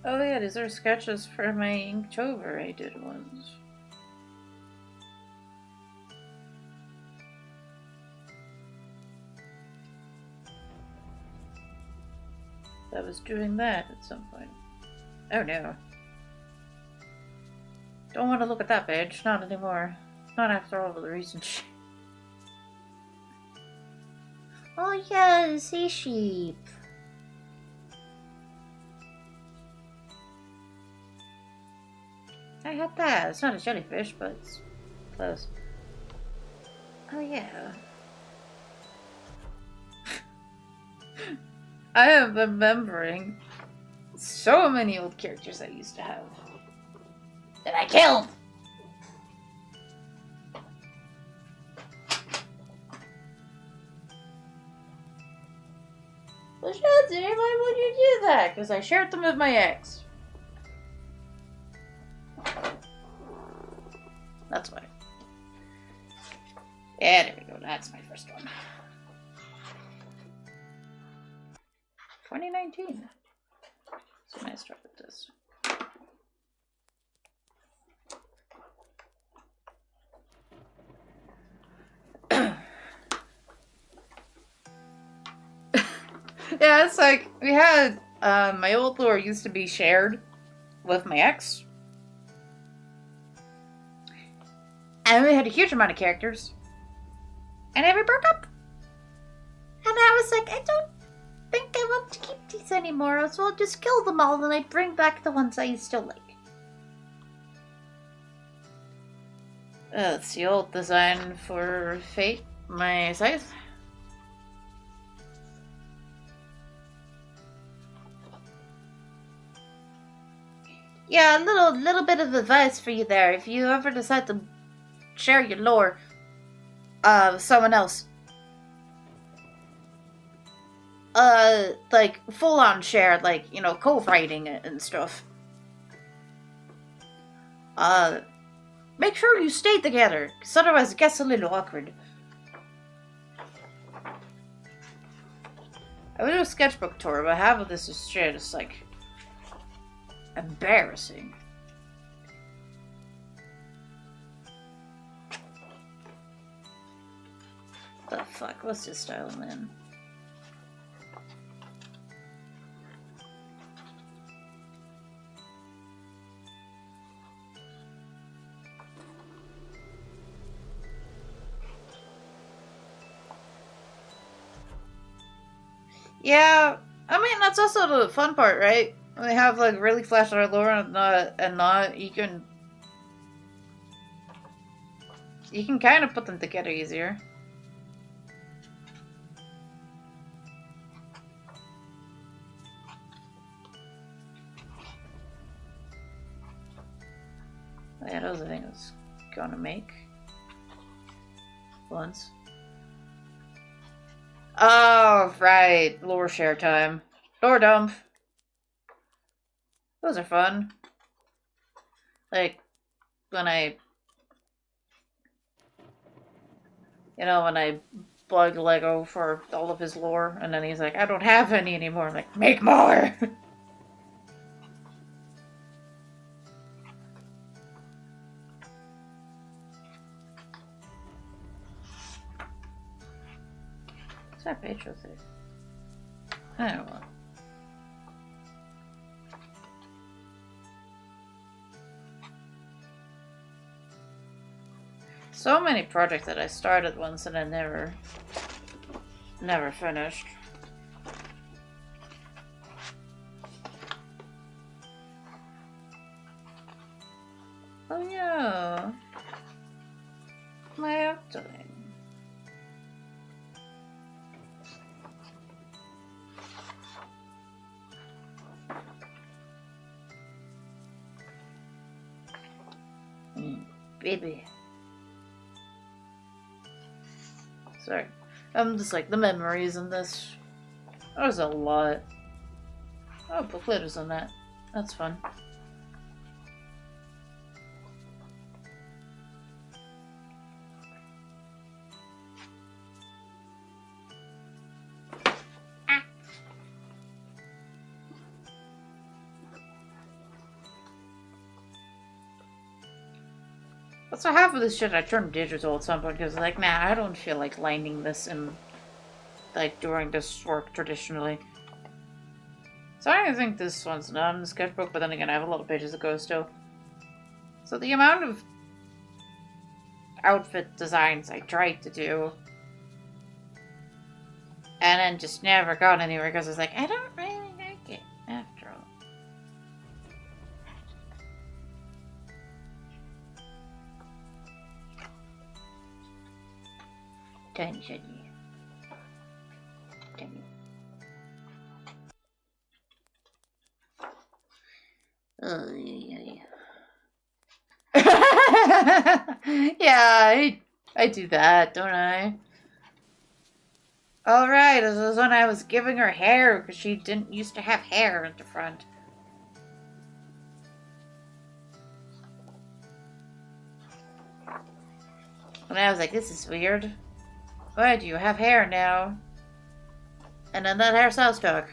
Oh yeah, these are sketches for my Inktober I did once. I was doing that at some point. Oh no. Don't want to look at that page, not anymore. Not after all of the recent shit. Oh yeah, the sea sheep. I had that. It's not a jellyfish, but it's close. Oh yeah. I am remembering so many old characters I used to have that I killed. Well, Shanty, why would you do that? Because I shared them with my ex. That's why. Yeah, there we go. That's my first one. 2019. So when I start with this. Yeah, it's like we had my old lore used to be shared with my ex. And we had a huge amount of characters. And then we broke up. And I was like, I don't think I want to keep these anymore, so I'll just kill them all and I bring back the ones I still like. It's the old design for Fate, my scythe. Yeah, a little bit of advice for you there. If you ever decide to share your lore with someone else, like full-on shared, like, you know, co-writing it and stuff. Make sure you stay together, because otherwise it gets a little awkward. I would do a sketchbook tour, but half of this is shit. It's like embarrassing. The fuck? What's this style, man? Yeah, I mean that's also the fun part, right? When they have like really flashed out lore and not you can kind of put them together easier. Yeah, that was the thing I was gonna make once. Oh, right. Lore share time. Lore dump. Those are fun. Like, when I... You know, when I bug Lego for all of his lore, and then he's like, I don't have any anymore. I'm like, make more! What's that page with it? I don't know. So many projects that I started once and I never finished. Oh yeah, my octoling. Baby. Sorry. I'm just like, the memories in this. There's a lot. Oh, put glitters on that. That's fun. So half of this shit I turned digital at some point because like, nah, I don't feel like lining this in, like, doing this work traditionally. So I don't think this one's done in the sketchbook, but then again, I have a lot of pages to go still. So the amount of outfit designs I tried to do, and then just never got anywhere because I was like, I don't really like it after all. Tiny shiny. Tiny. Oh, yeah. Yeah, I do that, don't I? Alright, this was when I was giving her hair because she didn't used to have hair at the front. And I was like, this is weird. Why do you have hair now? And then that hairstyle stuck.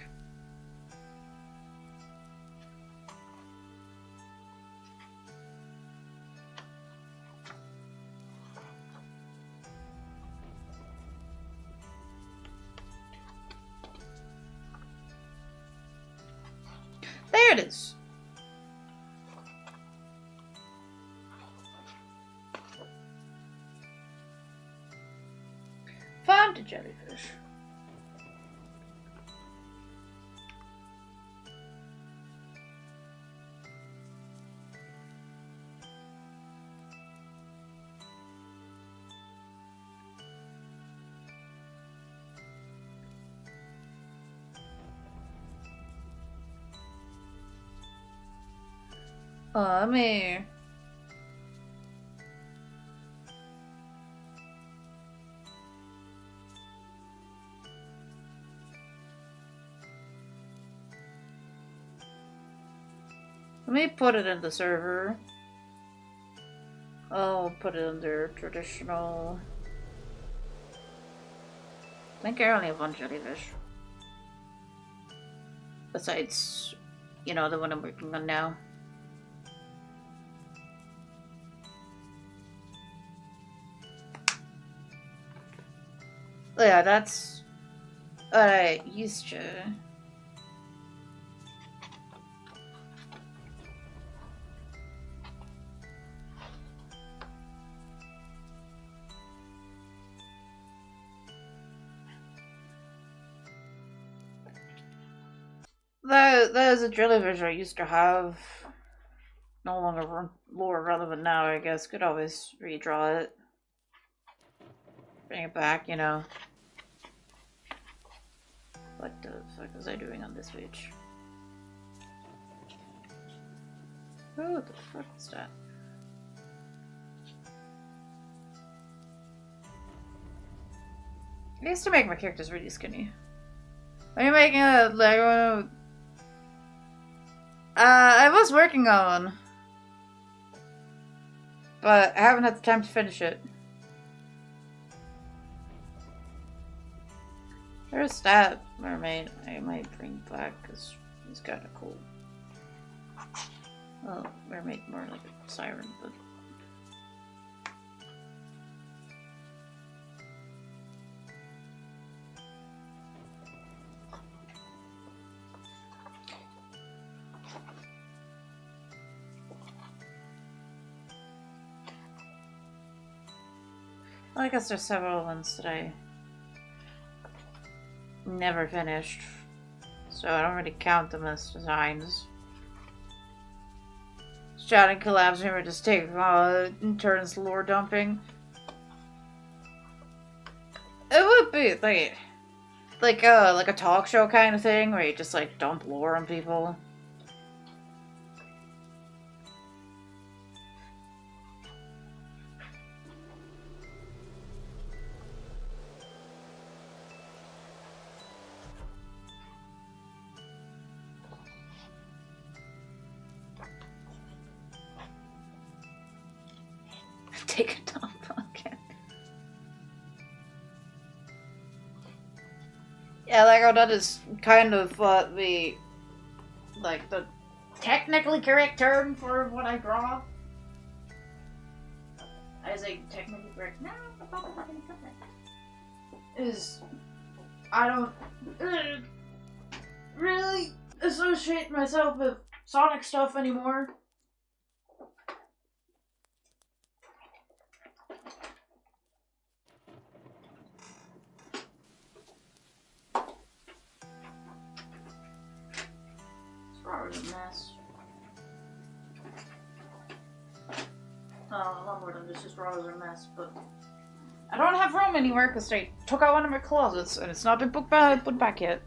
There it is. Found a jellyfish. Oh, me. Let me put it in the server. I'll put it under traditional. I think I only have one jellyfish. Besides, you know, the one I'm working on now. Yeah, that's what I used to. That is a jellyfish I used to have. No longer lore relevant now, I guess. Could always redraw it. Bring it back, you know. What the fuck was I doing on this page? Who the fuck is that? I used to make my characters really skinny. Are you making a Lego? I was working on one, but I haven't had the time to finish it. There's that mermaid I might bring back because he's kind of cool. Well, mermaid more like a siren, but. I guess there's several ones that I never finished, so I don't really count them as designs. Shouting collabs or just take turns lore dumping. It would be like a talk show kind of thing where you just like dump lore on people. Take a dump, okay. Yeah, like, that is kind of the technically correct term for what I draw. I say technically correct. No, is I don't really associate myself with Sonic stuff anymore. A mess. A lot more than just raw as a mess, but I don't have room anywhere because I took out one of my closets and it's not been put back yet.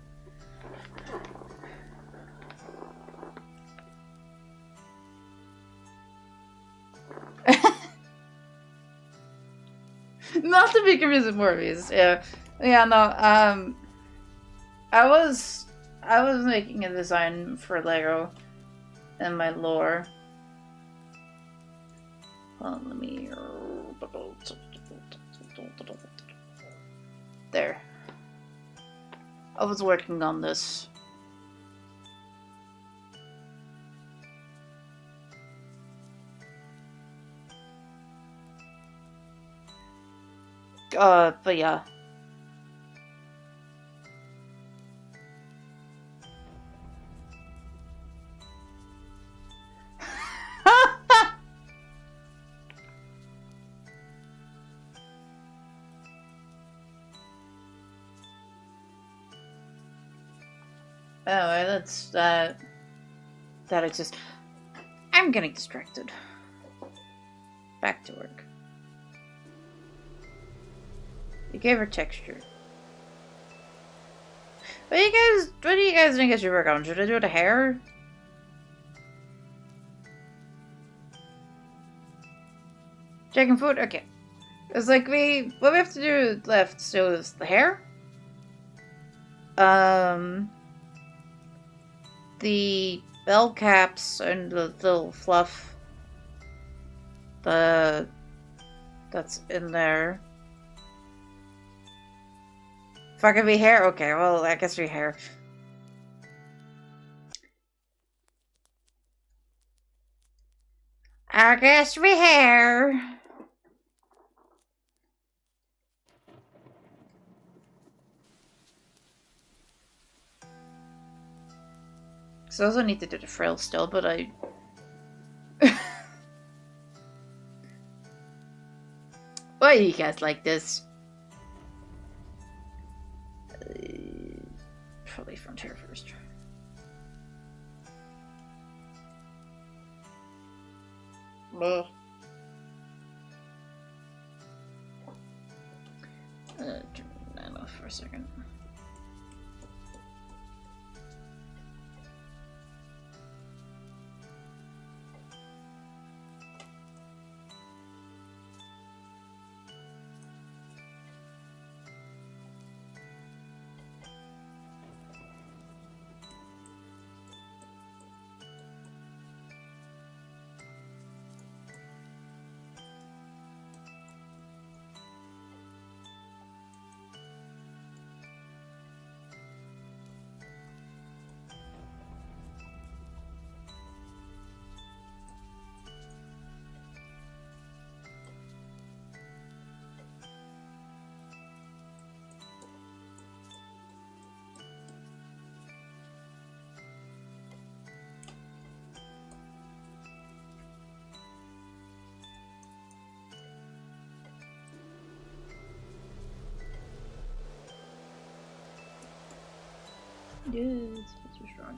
Not to be confused with Morbius, yeah. Yeah, no, I was making a design for Lego in my lore. Let me. There. I was working on this. But yeah. Anyway, that's that. That exists. I'm getting distracted. Back to work. You gave her texture. What do you guys think I should work on? Should I do the hair? Checking food? Okay. It's like what we have to do left still is the hair. The bell caps and the little fluff that's in there. Fucking be hair? Okay, well, I guess we hair. I guess we hair. So I also need to do the frill still, but I... Why do you guys like this? Probably frontier first. Well, turn that off for a second. Yes, that's too strong.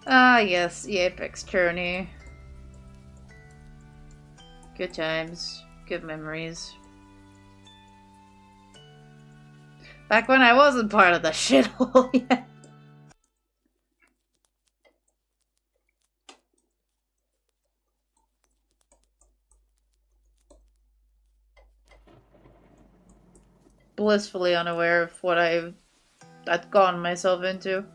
Ah, yes, the Apex journey. Good times, good memories. Back when I wasn't part of the shithole yet. Blissfully unaware of what I'd gotten myself into.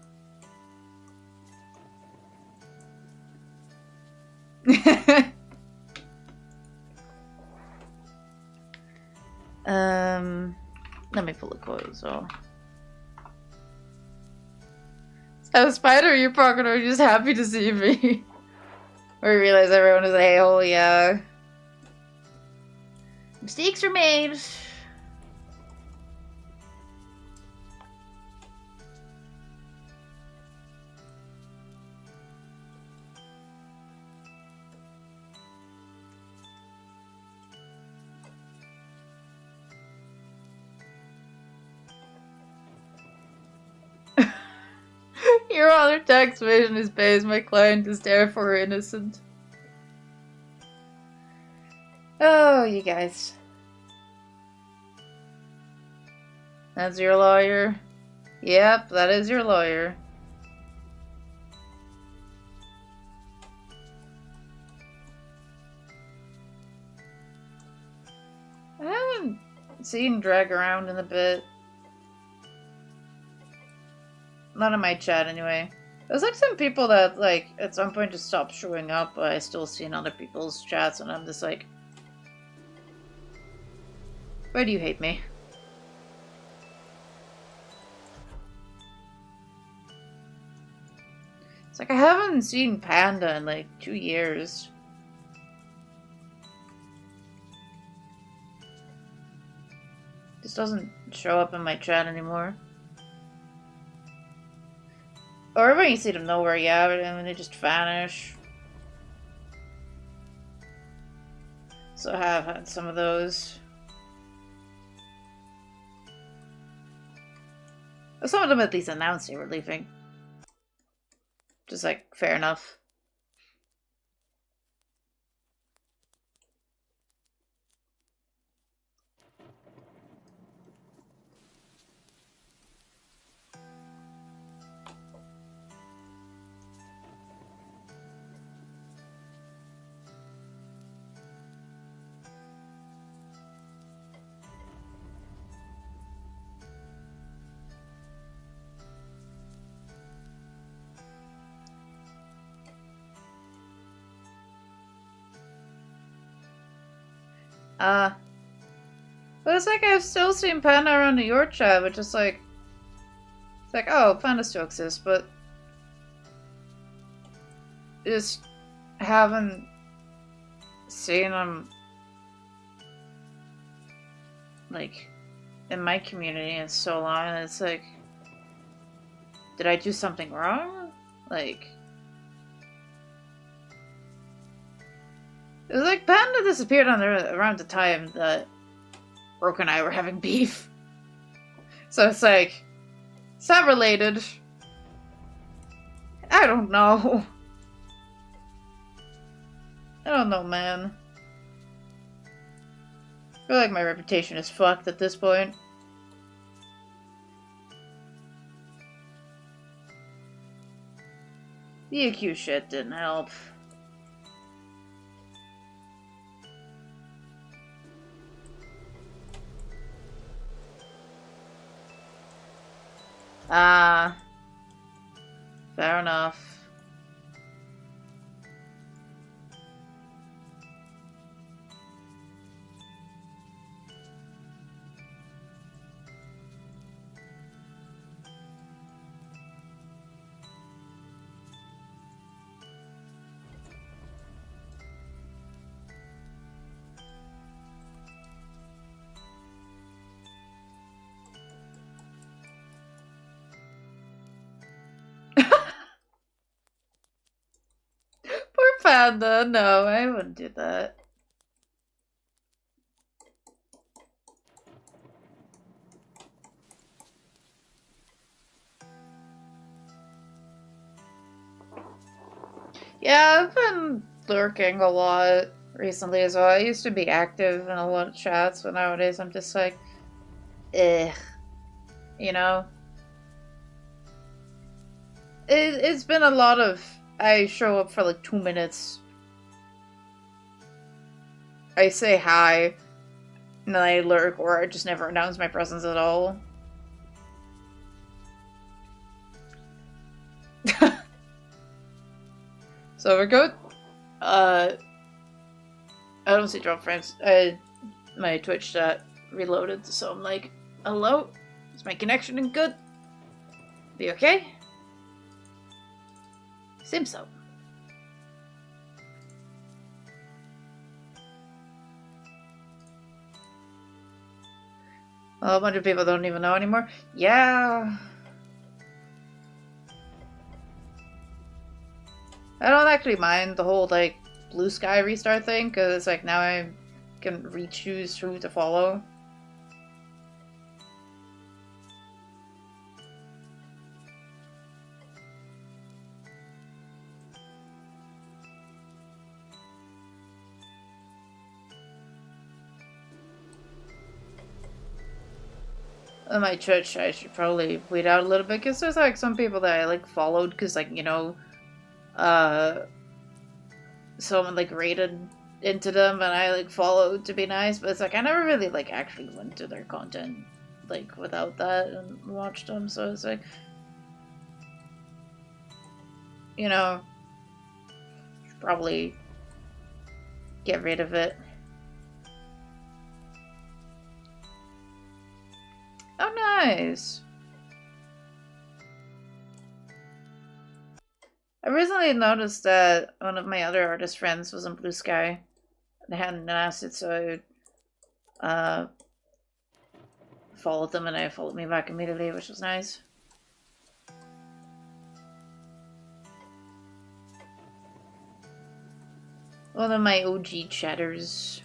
Let me pull the quote, so. So, Spider, you probably are just happy to see me. Or you realize everyone is a hey-hole, yeah. Mistakes were made. Your other tax evasion is based. My client is therefore innocent. Oh, you guys. That's your lawyer? Yep, that is your lawyer. I haven't seen Drag around in a bit. Not in my chat, anyway. There's like some people that, like, at some point just stopped showing up, but I still see in other people's chats, and I'm just like... Why do you hate me? It's like I haven't seen Panda in like 2 years. This doesn't show up in my chat anymore. Or when you see them nowhere, yeah, but I mean, they just vanish. So I have had some of those. Some of them at least announced they were leaving. Just like, fair enough. But it's like I've still seen Panda around your chat, which is like... It's like, oh, Panda still exists, but... Just haven't seen him... Like, in my community in so long, and it's like... Did I do something wrong? Like... It was like Panda disappeared around the time that Roke and I were having beef. So it's like... It's not related. I don't know. I don't know, man. I feel like my reputation is fucked at this point. The EQ shit didn't help. Fair enough. Poor Panda. No, I wouldn't do that. Yeah, I've been lurking a lot recently as well. I used to be active in a lot of chats, but nowadays I'm just like, you know? It's been a lot of, I show up for like 2 minutes. I say hi, and then I lurk, or I just never announce my presence at all. So we're good. I don't see drop frames. My Twitch chat reloaded, so I'm like, hello? Is my connection good? Be okay? Seems so. Well, a bunch of people don't even know anymore. Yeah. I don't actually mind the whole, like, blue sky restart thing, because it's like now I can re-choose who to follow. On my Twitch, I should probably weed out a little bit, because there's, like, some people that I, like, followed, because, like, you know, someone, like, rated into them, and I, like, followed to be nice, but it's like, I never really, like, actually went to their content, like, without that, and watched them, so it's like, you know, should probably get rid of it. Oh, nice! I recently noticed that one of my other artist friends was on Blue Sky. They hadn't announced it, so I followed them, and they followed me back immediately, which was nice. One of my OG chatters.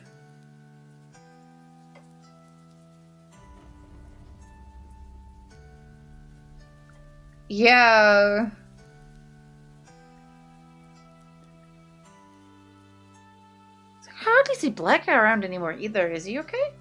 Yeah. I hardly see Black Guy around anymore either. Is he okay?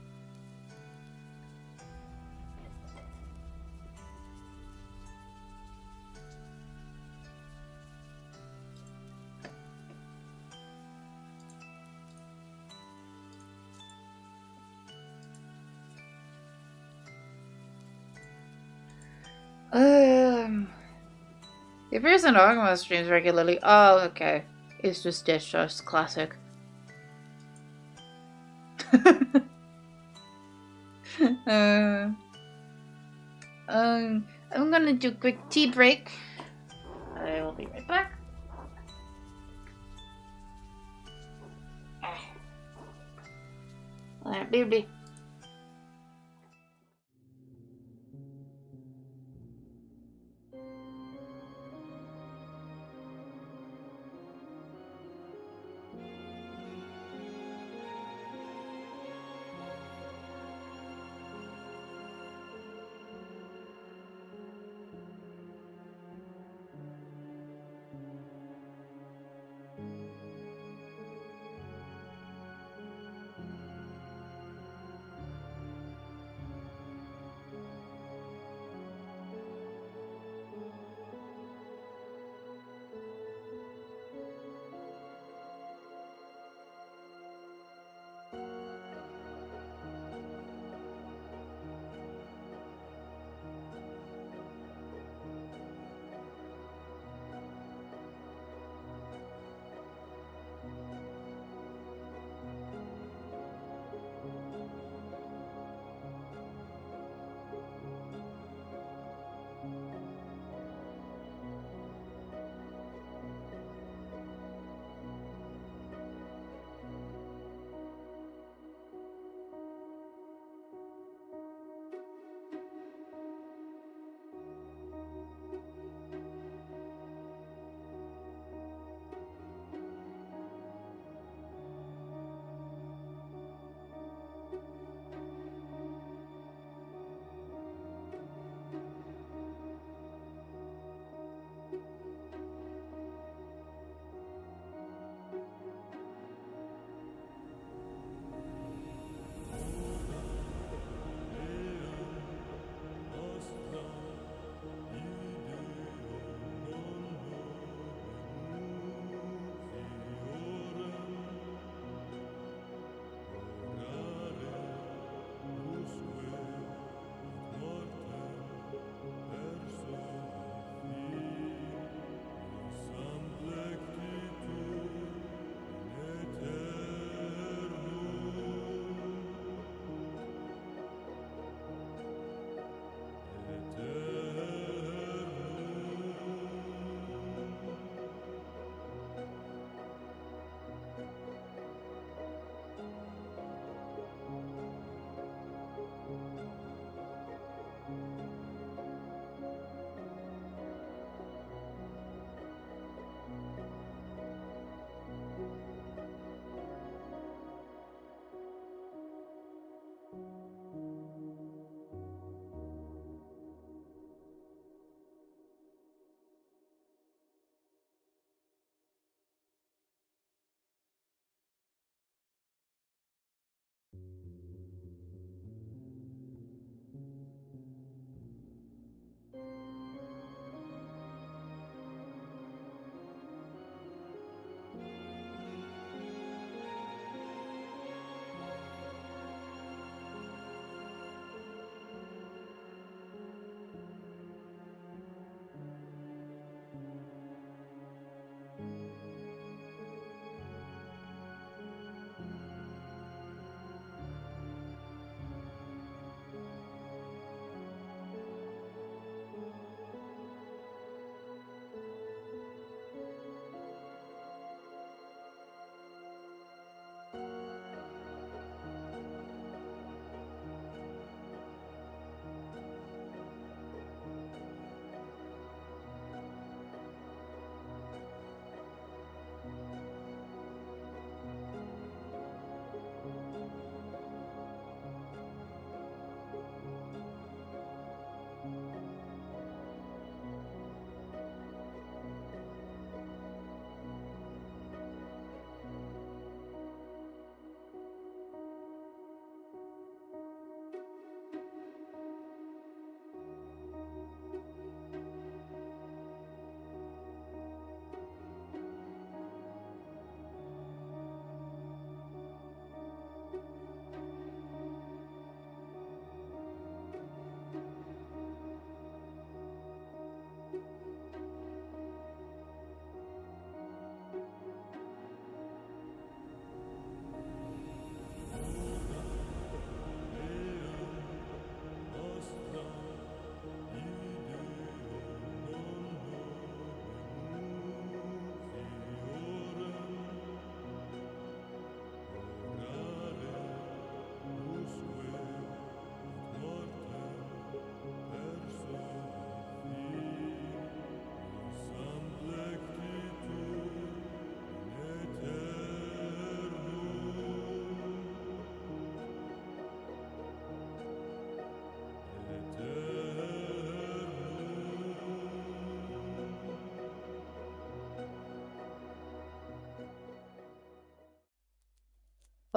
He appears in Ogma streams regularly. Oh, okay. It's just Dish Classic. uh, I'm gonna do a quick tea break. I will be right back. Alright, baby.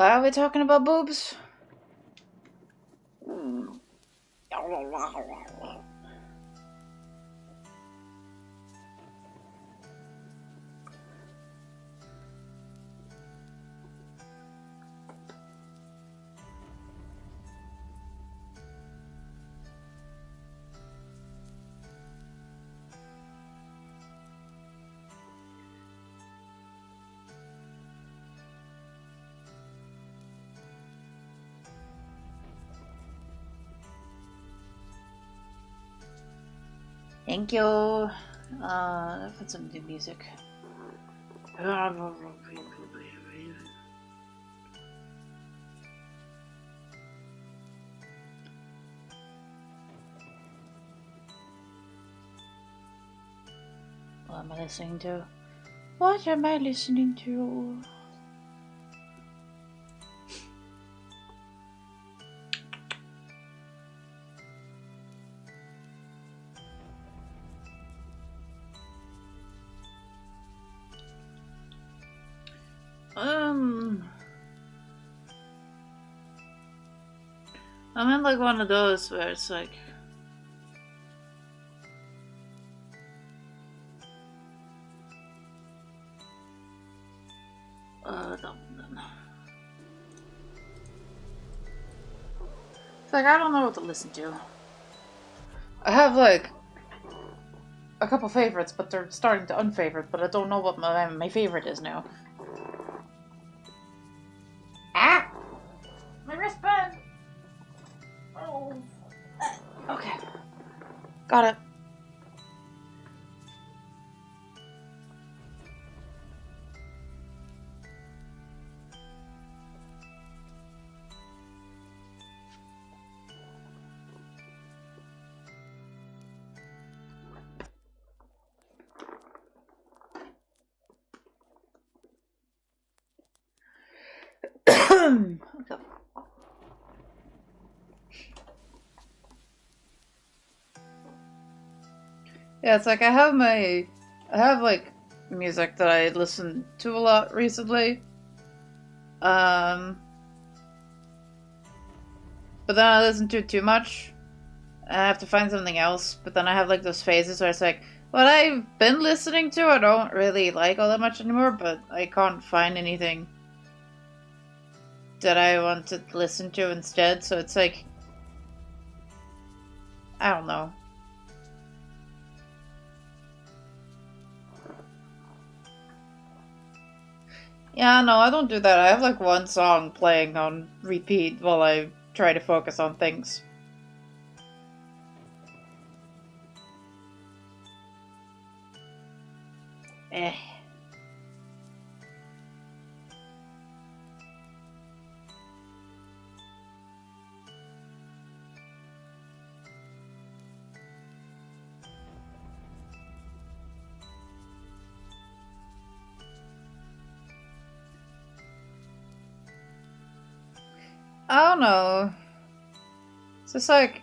Why are we talking about boobs? Thank you. Put some new music. What am I listening to? What am I listening to? I'm in like one of those where it's like it's like I don't know what to listen to. I have like a couple favorites, but they're starting to unfavorite, but I don't know what my favorite is now. Ah! My wristband! Oh. Okay. Got it. Okay. Yeah, it's like I have like music that I listen to a lot recently. But then I listen to it too much. I have to find something else. But then I have like those phases where it's like, what I've been listening to, I don't really like all that much anymore. But I can't find anything that I want to listen to instead. So it's like, I don't know. Yeah, no, I don't do that. I have like one song playing on repeat while I try to focus on things. Eh. I don't know. It's just like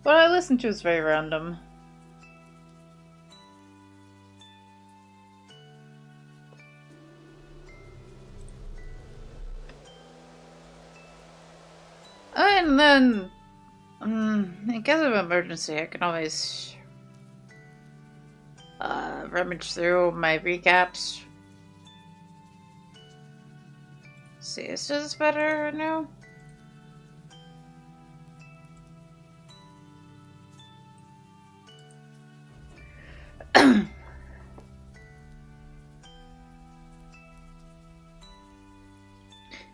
what I listen to is very random. And then, in case of emergency, I can always rummage through my recaps. See, is this better now?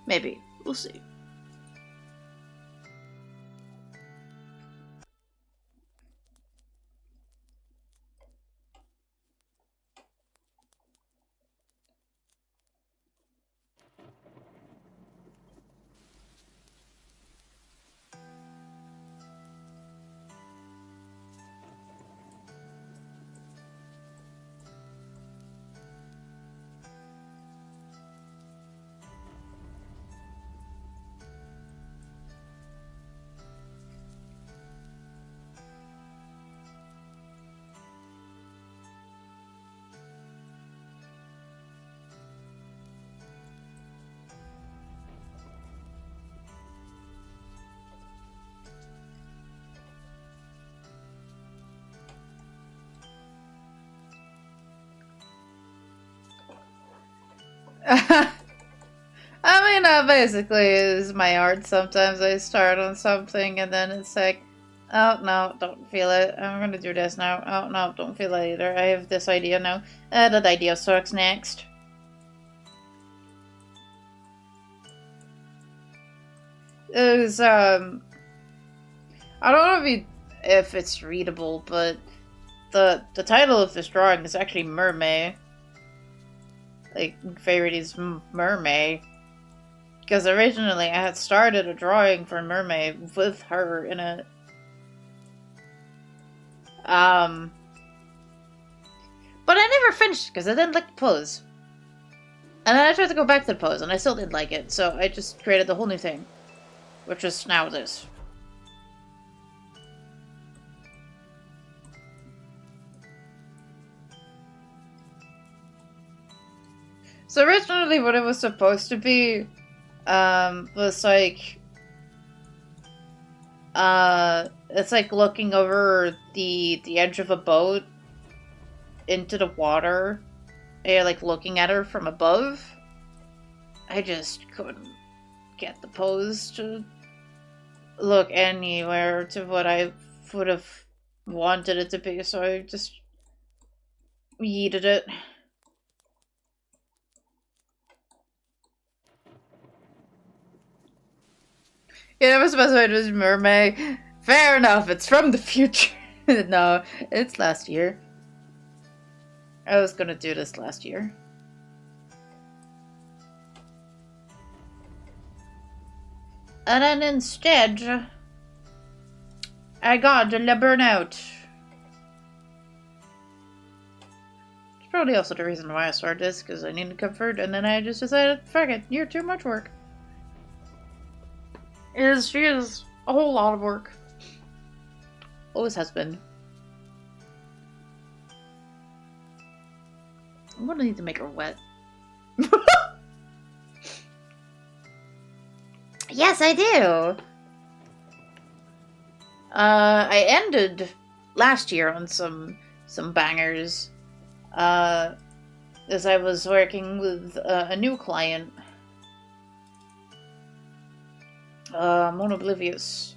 Maybe. We'll see. I mean, basically, is my art. Sometimes I start on something and then it's like, oh no, don't feel it. I'm gonna do this now. Oh no, don't feel it either. I have this idea now. That idea sucks next. Is I don't know if it's readable, but the title of this drawing is actually Mermaid. Like Fairy's Mermaid. Because originally I had started a drawing for Mermaid with her in it. But I never finished because I didn't like the pose. And then I tried to go back to the pose and I still didn't like it, so I just created the whole new thing. Which is now this. So originally what it was supposed to be was like it's like looking over the edge of a boat into the water. And you're like looking at her from above. I just couldn't get the pose to look anywhere to what I would have wanted it to be, so I just yeeted it. Yeah, I was supposed to be Mermaid. Fair enough, it's from the future. No, it's last year. I was gonna do this last year. And then instead, I got the burnout. It's probably also the reason why I started this, because I needed comfort, and then I just decided, fuck it, you're too much work. She is a whole lot of work. Always has been. I'm gonna need to make her wet. Yes, I do! I ended last year on some bangers. As I was working with a new client. I'm oblivious.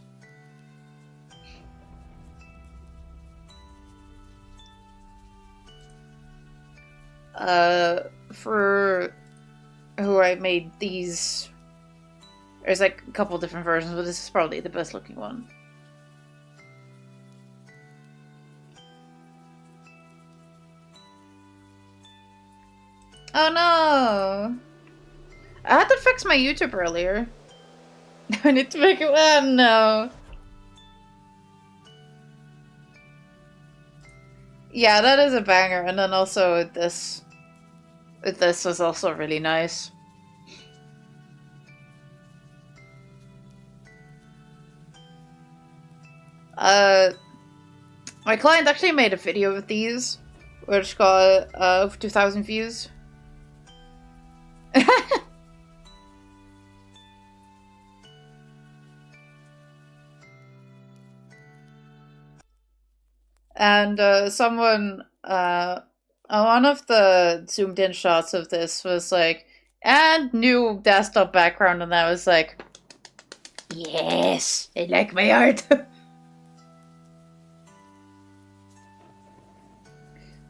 For who I made these, there's like a couple different versions, but this is probably the best looking one. Oh no! I had to fix my YouTube earlier. I need to make it. Oh no! Yeah, that is a banger, and then also this was also really nice. My client actually made a video of these, which got over 2,000 views. And someone, one of the zoomed in shots of this was like, and new desktop background, and I was like, yes, I like my art.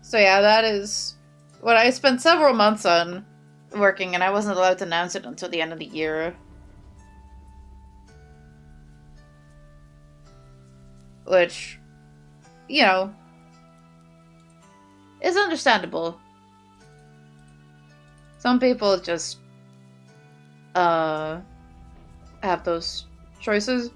So yeah, that is what I spent several months on working, and I wasn't allowed to announce it until the end of the year. Which, you know, is understandable. Some people just have those choices.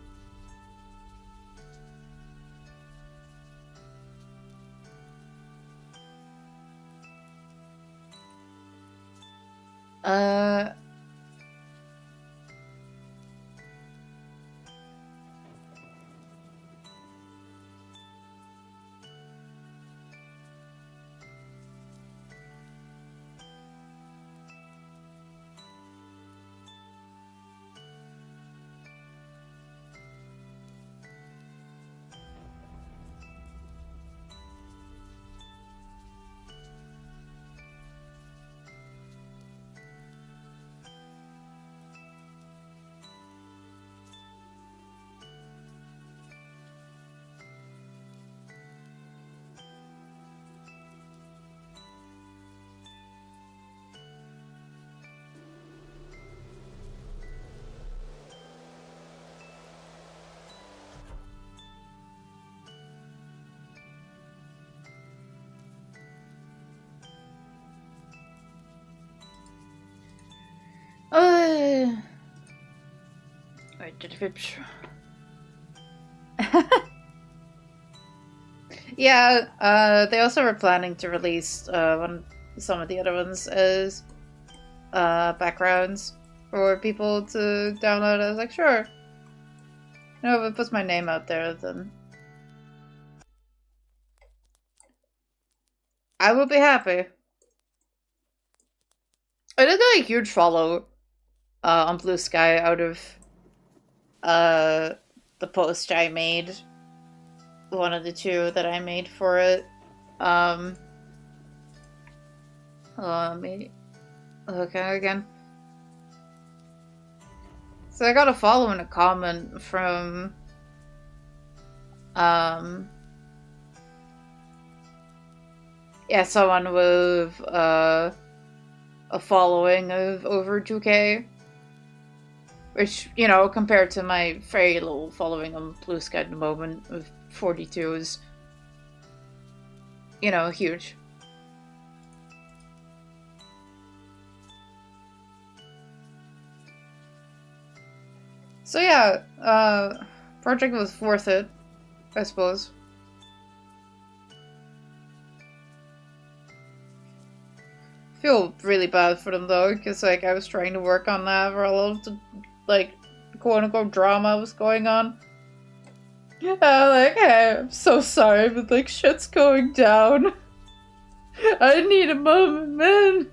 Alright, jellyfish. Yeah, they also were planning to release some of the other ones as backgrounds for people to download. I was like, sure. No, if it puts my name out there, then I will be happy. I did get a huge follow on Blue Sky out of the post I made. One of the two that I made for it. Let me look at it again. So I got a follow and a comment from yeah, someone with a following of over 2K. Which, you know, compared to my very little following on Blue Sky at the moment of 42 is, you know, huge. So yeah, project was worth it, I suppose. Feel really bad for them though, because like I was trying to work on that for a lot of the, like, quote unquote drama was going on. Like, hey, I'm so sorry, but like shit's going down. I need a moment, man.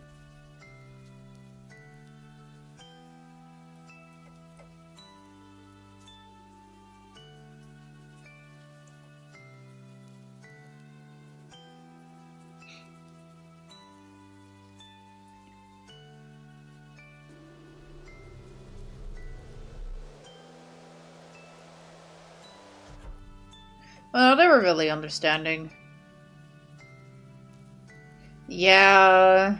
Well, they were really understanding. Yeah.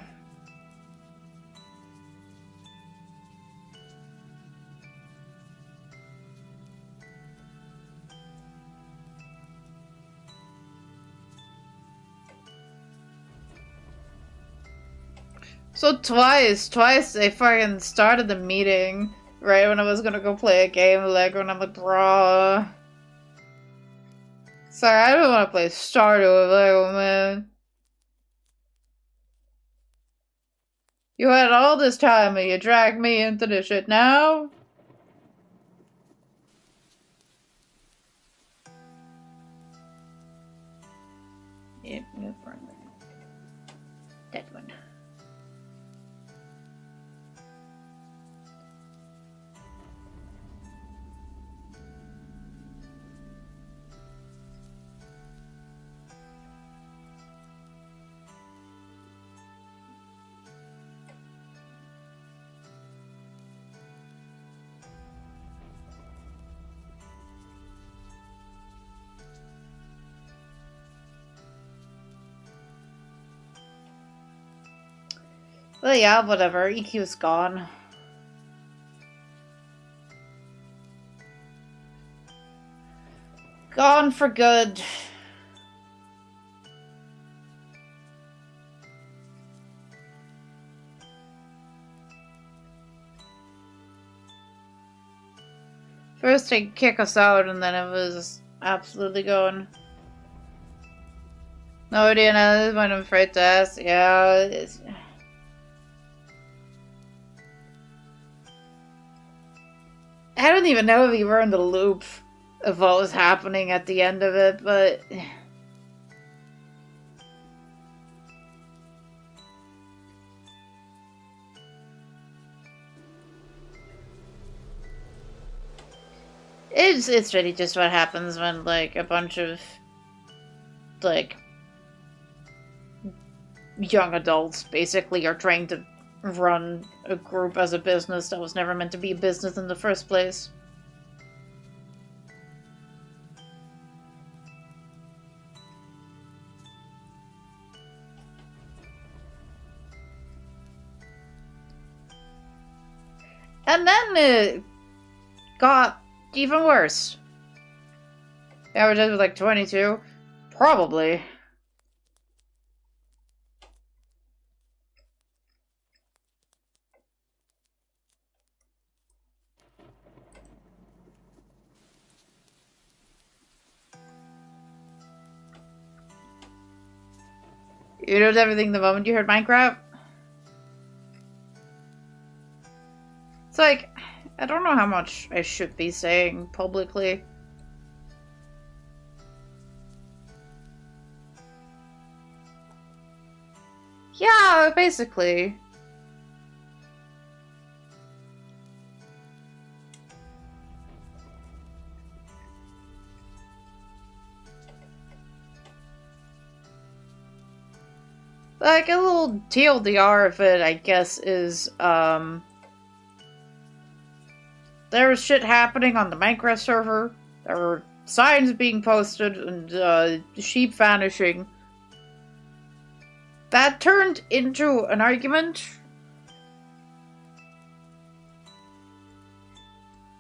So twice they fucking started the meeting right when I was gonna go play a game, like when I'm like, bruh. Sorry, I don't want to play Stardew with Lego, man. You had all this time and you dragged me into this shit now? Yep, that one. Well, yeah, whatever. EQ's gone. Gone for good. First they kick us out and then it was absolutely gone. No idea now, this is what I'm afraid to ask. Yeah, it's... I don't even know if you were in the loop of what was happening at the end of it, but... It's really just what happens when, like, a bunch of, like, young adults basically are trying to run a group as a business that was never meant to be a business in the first place. And then it got even worse. The average age was like 22? Probably. You know everything the moment you heard Minecraft? It's like, I don't know how much I should be saying publicly. Yeah, basically. Like, a little TLDR of it, I guess, is, there was shit happening on the Minecraft server. There were signs being posted and, sheep vanishing. That turned into an argument.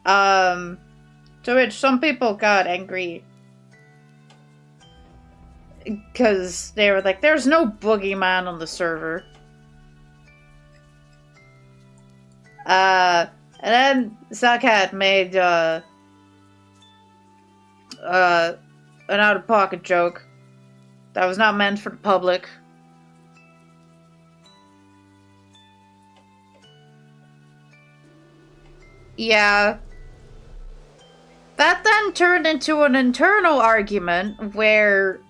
To which some people got angry. Because they were like, there's no boogeyman on the server. And then Suckhat made, an out-of-pocket joke that was not meant for the public. Yeah. That then turned into an internal argument where,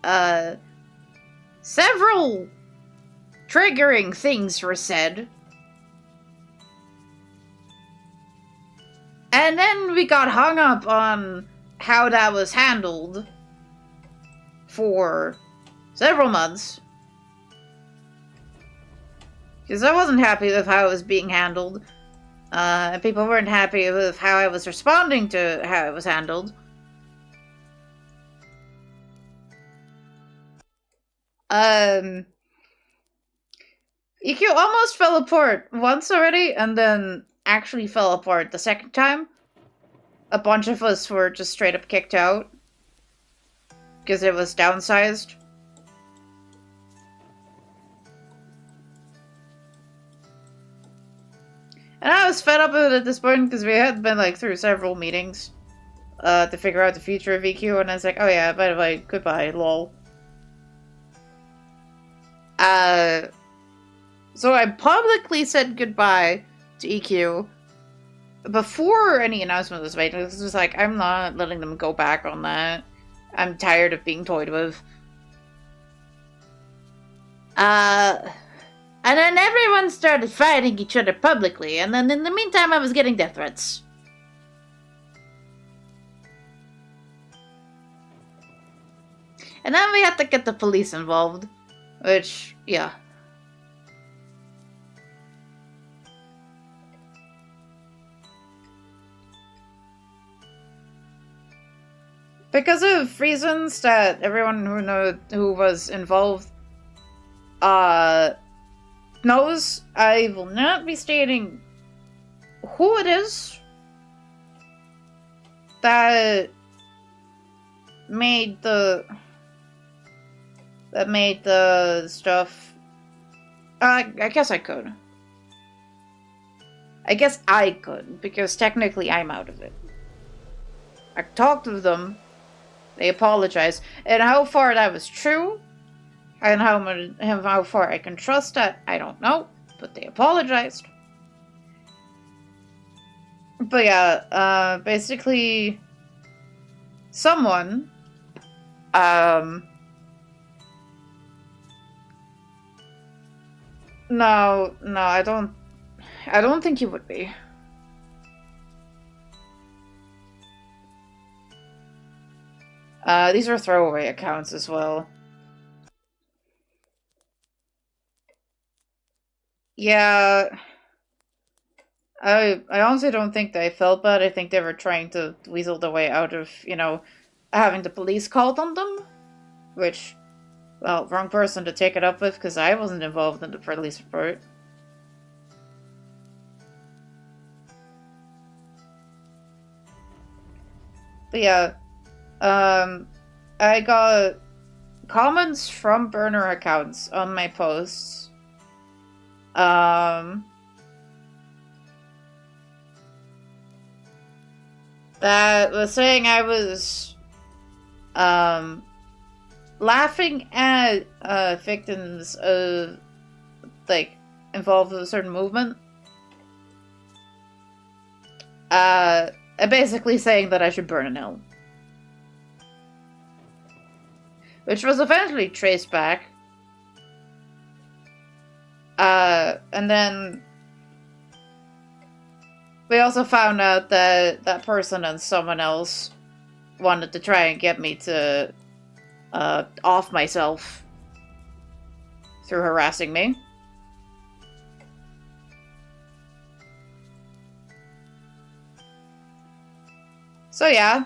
several triggering things were said. And then we got hung up on how that was handled for several months. Because I wasn't happy with how it was being handled. People weren't happy with how I was responding to how it was handled. EQ almost fell apart once already, and then actually fell apart the second time. A bunch of us were just straight up kicked out. Because it was downsized. And I was fed up with it at this point because we had been like through several meetings to figure out the future of EQ, and I was like, oh yeah, by the way, goodbye, lol. So I publicly said goodbye to EQ before any announcement was made. This was like, I'm not letting them go back on that. I'm tired of being toyed with. And then everyone started fighting each other publicly, and then in the meantime I was getting death threats. And then we had to get the police involved, which, yeah. Because of reasons that everyone who was involved knows, I will not be stating who it is that made the stuff. I guess I could. I guess I could, because technically I'm out of it. I talked with them, they apologized, and how far that was true, and how far I can trust that, I don't know, but they apologized. But yeah, basically, someone, no, I don't think you would be. These are throwaway accounts as well. Yeah, I honestly don't think they felt bad. I think they were trying to weasel their way out of, having the police called on them. Which, well, wrong person to take it up with, because I wasn't involved in the police report. But yeah, I got comments from burner accounts on my posts. That was saying I was, laughing at victims of, like, involved with a certain movement. And basically saying that I should burn in hell. Which was eventually traced back. And then we also found out that that person and someone else wanted to try and get me to off myself through harassing me. So yeah.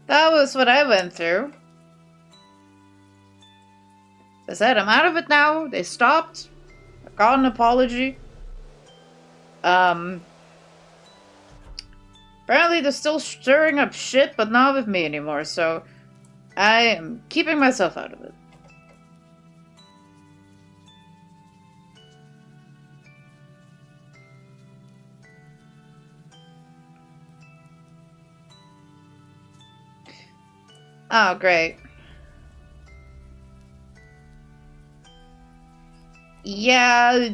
That was what I went through. I said, I'm out of it now. They stopped. I got an apology. Apparently they're still stirring up shit, but not with me anymore, so I am keeping myself out of it. Oh, great. Yeah,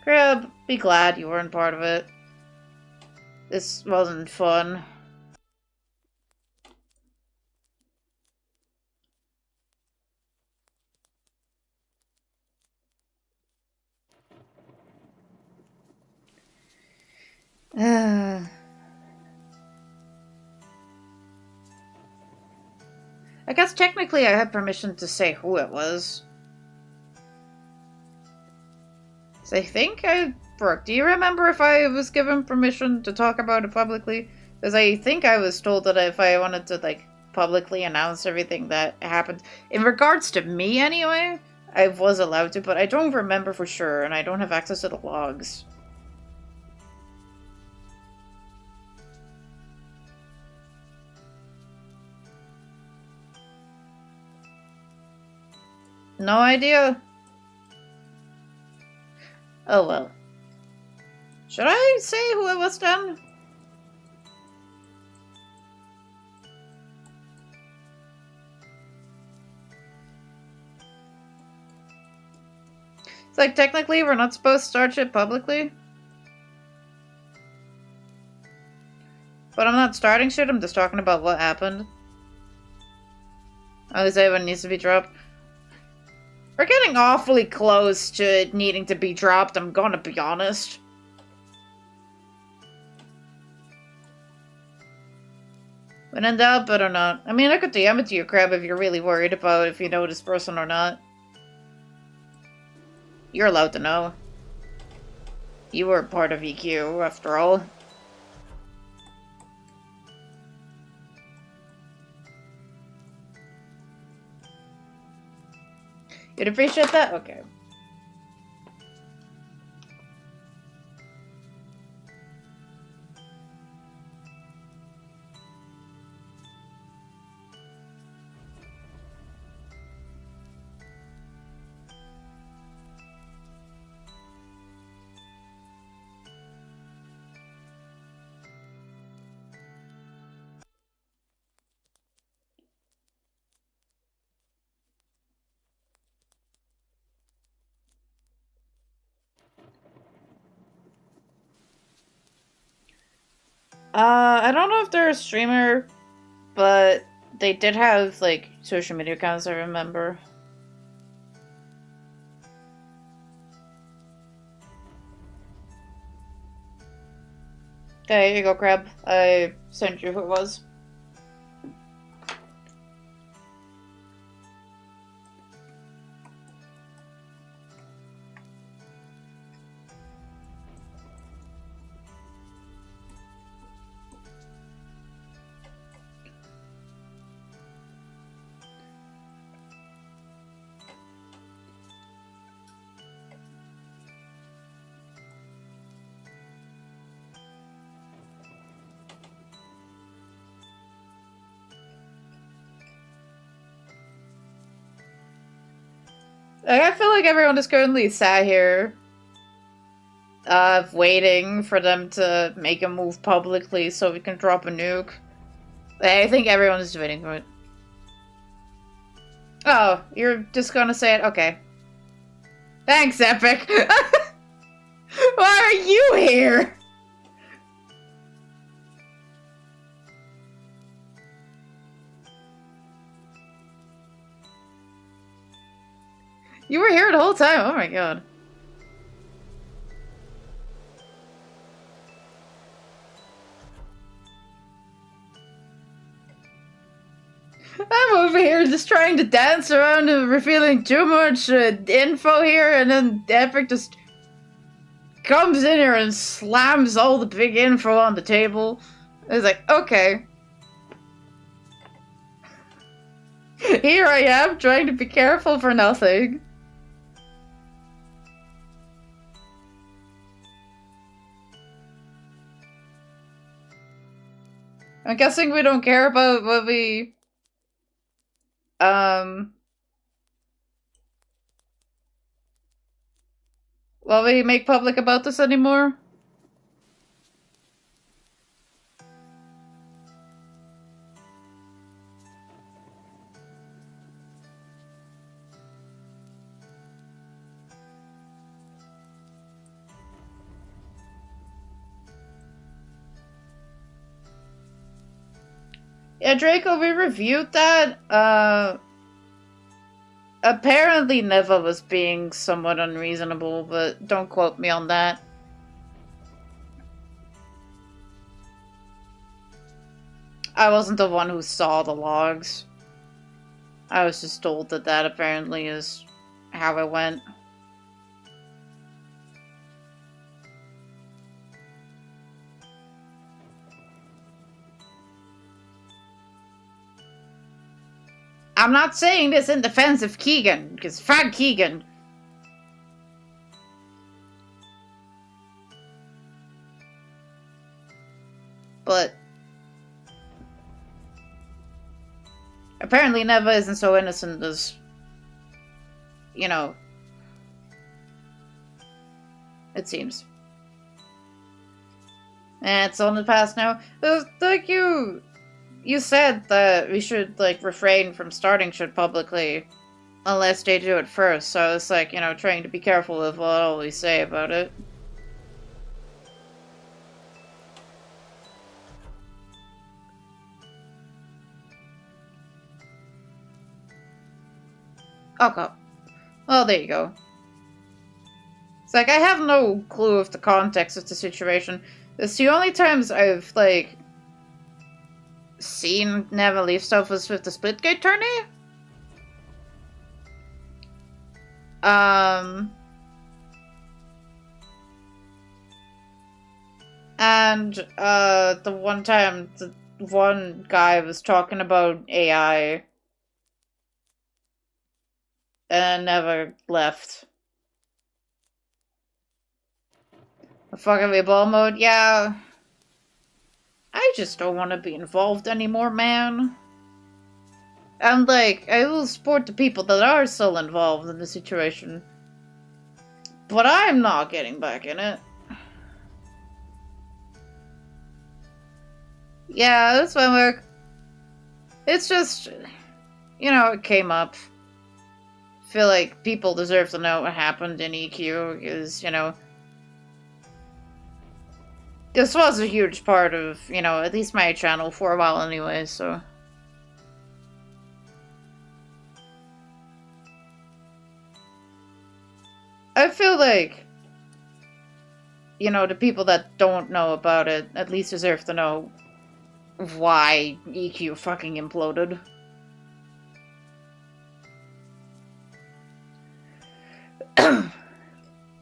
Crib, be glad you weren't part of it. This wasn't fun. I guess technically I had permission to say who it was. So I think Brooke, do you remember if I was given permission to talk about it publicly? Because I think I was told that if I wanted to, like, publicly announce everything that happened, in regards to me anyway, I was allowed to, but I don't remember for sure, and I don't have access to the logs. No idea. Oh well. Should I say who it was then? It's like, technically, we're not supposed to start shit publicly. But I'm not starting shit, I'm just talking about what happened. Oh, this everyone needs to be dropped. We're getting awfully close to it needing to be dropped, I'm gonna be honest. When in doubt, better not. I mean, I could DM it to you, Crab, if you're really worried about if you know this person or not. You're allowed to know. You were part of EQ, after all. You'd appreciate that? Okay. I don't know if they're a streamer, but they did have, like, social media accounts, I remember. Okay, here you go, Crab. I sent you who it was. Like, I feel like everyone is currently sat here waiting for them to make a move publicly so we can drop a nuke. I think everyone's waiting for it. Oh, you're just gonna say it? Okay. Thanks, Epic! Why are you here? You were here the whole time? Oh my god. I'm over here just trying to dance around and revealing too much info here, and then Epic just comes in here and slams all the big info on the table. It's like, okay. Here I am, trying to be careful for nothing. I'm guessing we don't care about what we... Will we make public about this anymore? Yeah, Draco, we reviewed that. Apparently Neva was being somewhat unreasonable, but don't quote me on that. I wasn't the one who saw the logs. I was just told that that apparently is how it went. I'm not saying this in defense of Keegan, because fuck Keegan. But apparently Neva isn't so innocent as, you know, it seems. And it's on the past now. Like you said that we should, like, refrain from starting shit publicly unless they do it first, so it's like, you know, trying to be careful with what we say about it. Okay. Well, there you go. It's like, I have no clue of the context of the situation. It's the only times I've, like, seen Neva leave stuff was with the Splitgate tourney. And, the one time the one guy was talking about AI and never left. The fucking ball mode, yeah. I just don't want to be involved anymore, man. And, like, I will support the people that are still involved in the situation. But I'm not getting back in it. Yeah, that's my work. It's just, you know, it came up. I feel like people deserve to know what happened in EQ, because, you know, this was a huge part of, you know, at least my channel for a while anyway, so. I feel like, you know, the people that don't know about it at least deserve to know why EQ fucking imploded.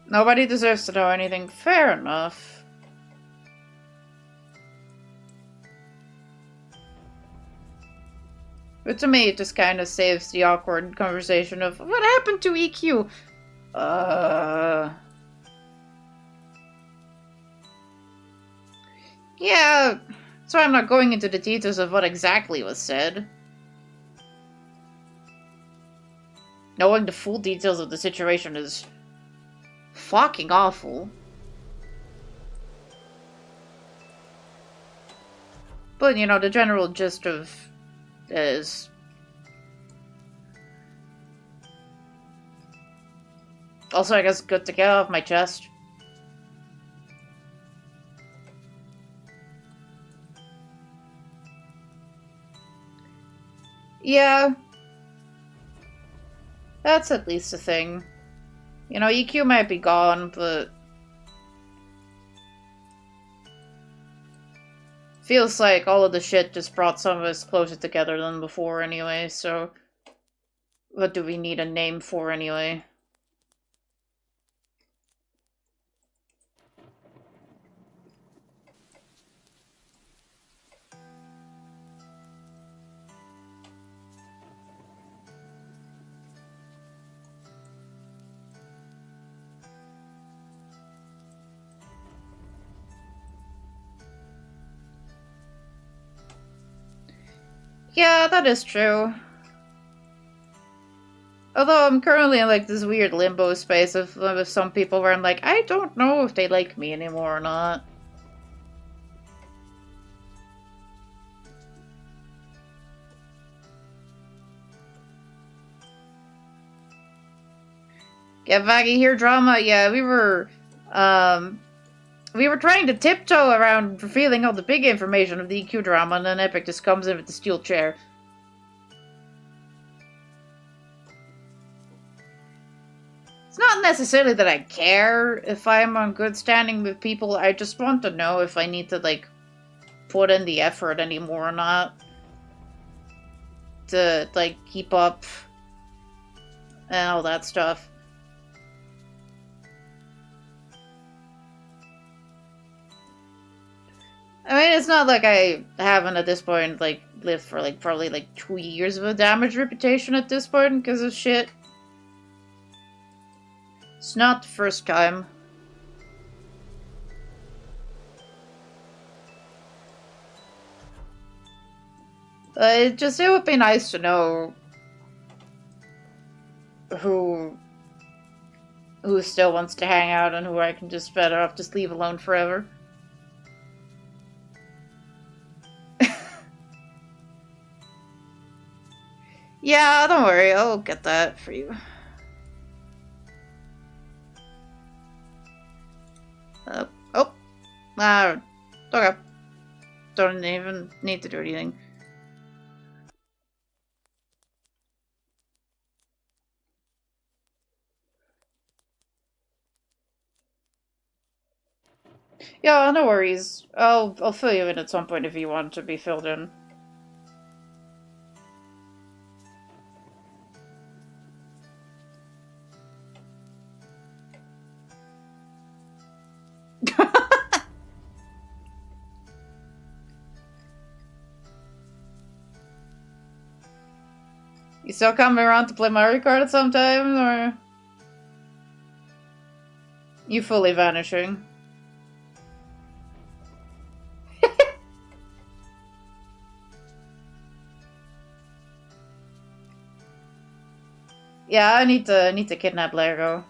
Nobody deserves to know anything. Fair enough. But to me, it just kind of saves the awkward conversation of, what happened to EQ? Yeah, so I'm not going into the details of what exactly was said. Knowing the full details of the situation is fucking awful. But, you know, the general gist of is... Also, I guess good to get off my chest. Yeah. That's at least a thing. You know, EQ might be gone, but... Feels like all of the shit just brought some of us closer together than before anyway, so... What do we need a name for anyway? Yeah, that is true. Although I'm currently in like this weird limbo space with some people where I'm like, I don't know if they like me anymore or not. Get Vaggy here drama? Yeah, we were trying to tiptoe around revealing all the big information of the EQ drama, and then Epic just comes in with the steel chair. It's not necessarily that I care if I'm on good standing with people, I just want to know if I need to, like, put in the effort anymore or not. To, like, keep up and all that stuff. I mean, it's not like I haven't at this point, like, lived for, like, probably, like, 2 years of a damaged reputation at this point because of shit. It's not the first time. It would be nice to know who still wants to hang out and who I can just better off just leave alone forever. Yeah, don't worry, I'll get that for you. Okay. Don't even need to do anything. Yeah, no worries. I'll fill you in at some point if you want to be filled in. You still coming around to play Mario Kart sometime, or you fully vanishing? Yeah, I need to kidnap Lego.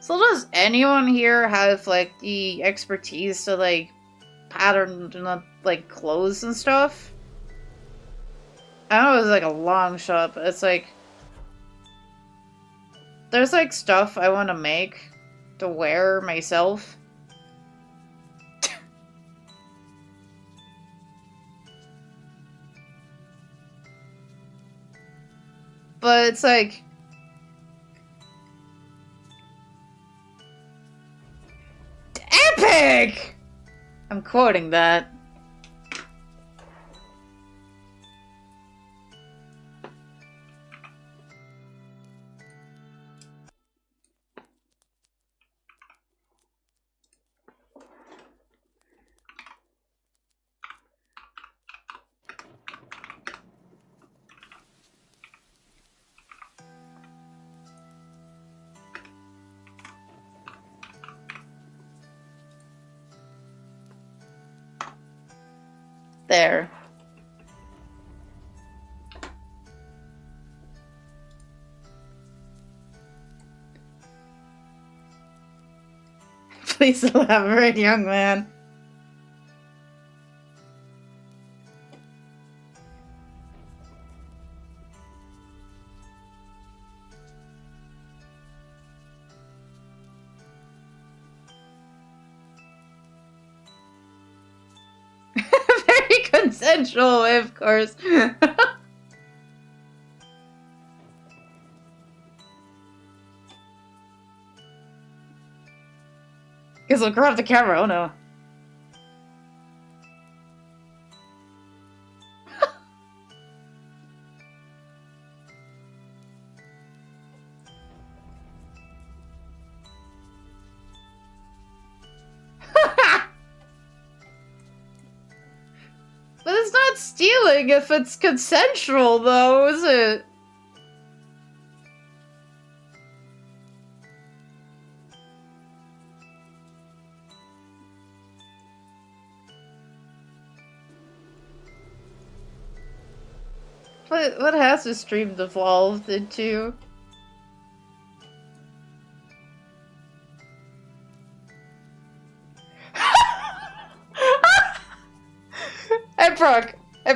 So does anyone here have, like, the expertise to, like, pattern, like, clothes and stuff? I know it's, like, a long shot, but it's, like... There's, like, stuff I want to make to wear myself. But it's, like... Epic! I'm quoting that. There. Please elaborate, young man. Very consensual, of course. Guess I'll grab the camera. Oh no. But it's not stealing if it's consensual, though, is it? What has this stream evolved into? Hey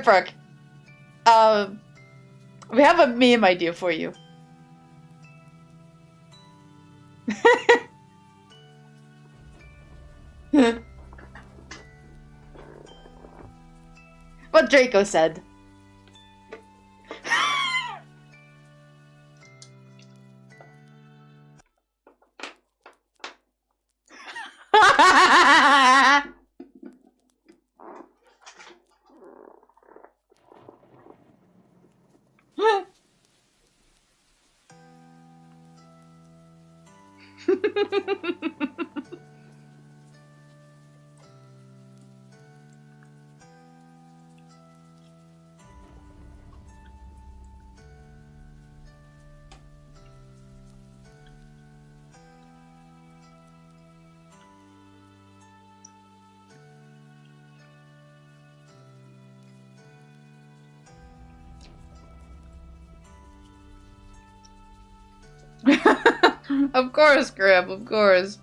Brooke. We have a meme idea for you. What Draco said. Of course, Graham, of course.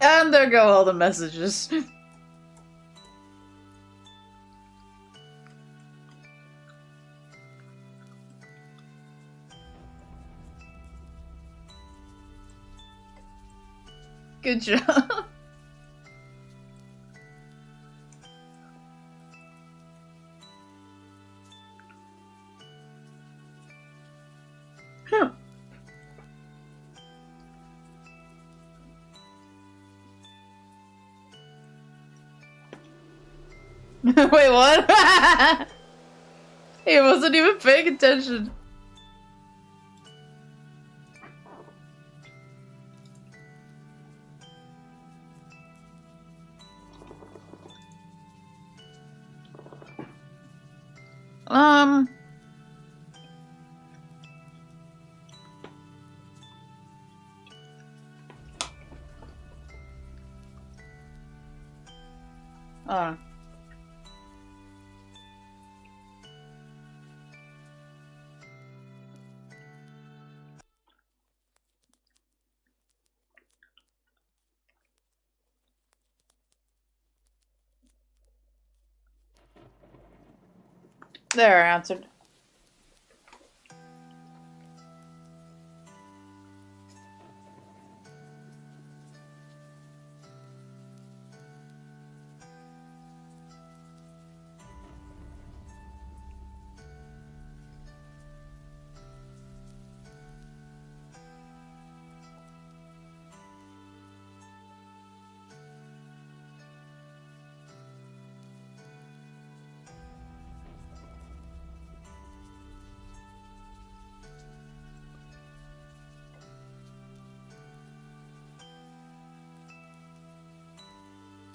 And there go all the messages. Good job. Wait, what? He wasn't even paying attention. Uh. There, I answered.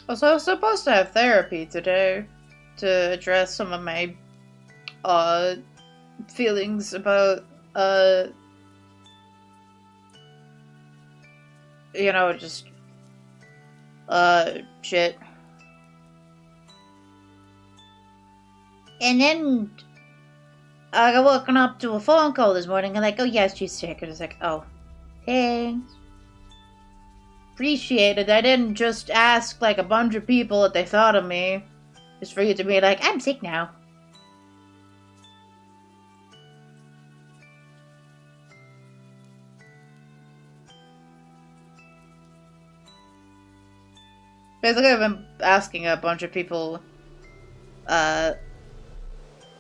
Also, I was supposed to have therapy today to address some of my feelings about you know, just shit. And then I got woken up to a phone call this morning and like, oh yes, she's sick. And it's like, oh, thanks. Appreciate it. I didn't just ask like a bunch of people what they thought of me. Just for you to be like, I'm sick now. Basically, I've been asking a bunch of people to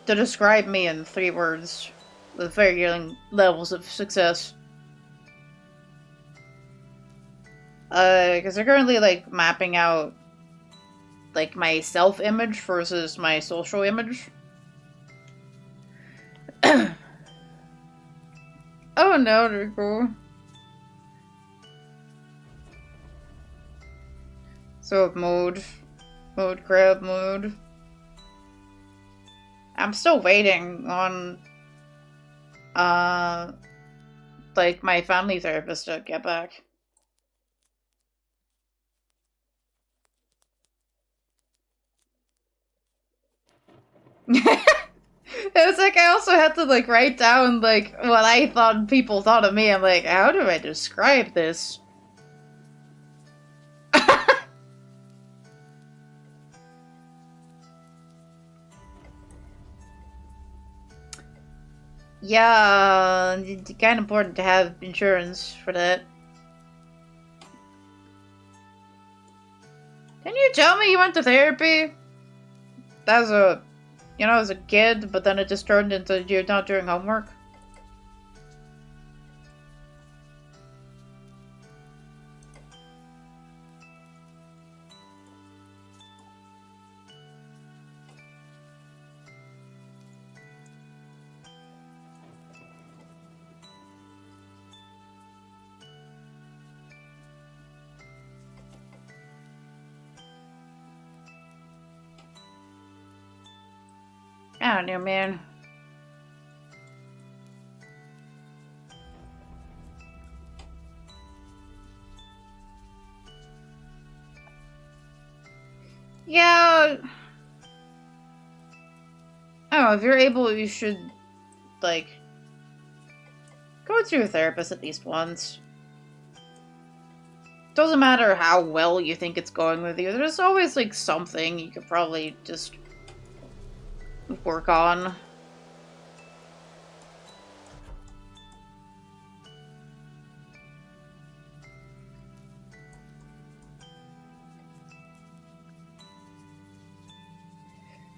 describe me in 3 words with varying levels of success. Because they're currently, like, mapping out, like, my self-image versus my social image. Oh no, they're cool. So, mode, crab mode. I'm still waiting on, like, my family therapist to get back. It was like I also had to like write down like what I thought people thought of me. I'm like, how do I describe this? Yeah, it's kind of important to have insurance for that. Didn't you tell me you went to therapy? That was as a kid, but then it just turned into you're not doing homework. I don't know, man. Yeah. I don't know, if you're able, you should, like, go to a therapist at least once. Doesn't matter how well you think it's going with you, there's always, like, something you could probably just work on.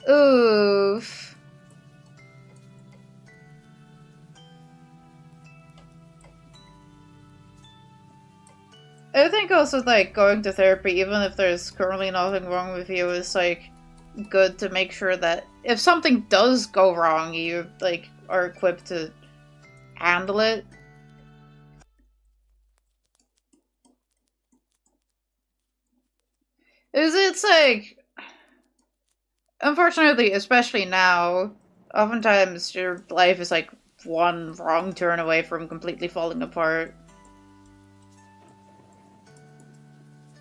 Oof. I think also, like, going to therapy, even if there's currently nothing wrong with you, is, like, good to make sure that if something does go wrong, you, like, are equipped to handle it. It's like, unfortunately, especially now, oftentimes your life is, like, one wrong turn away from completely falling apart.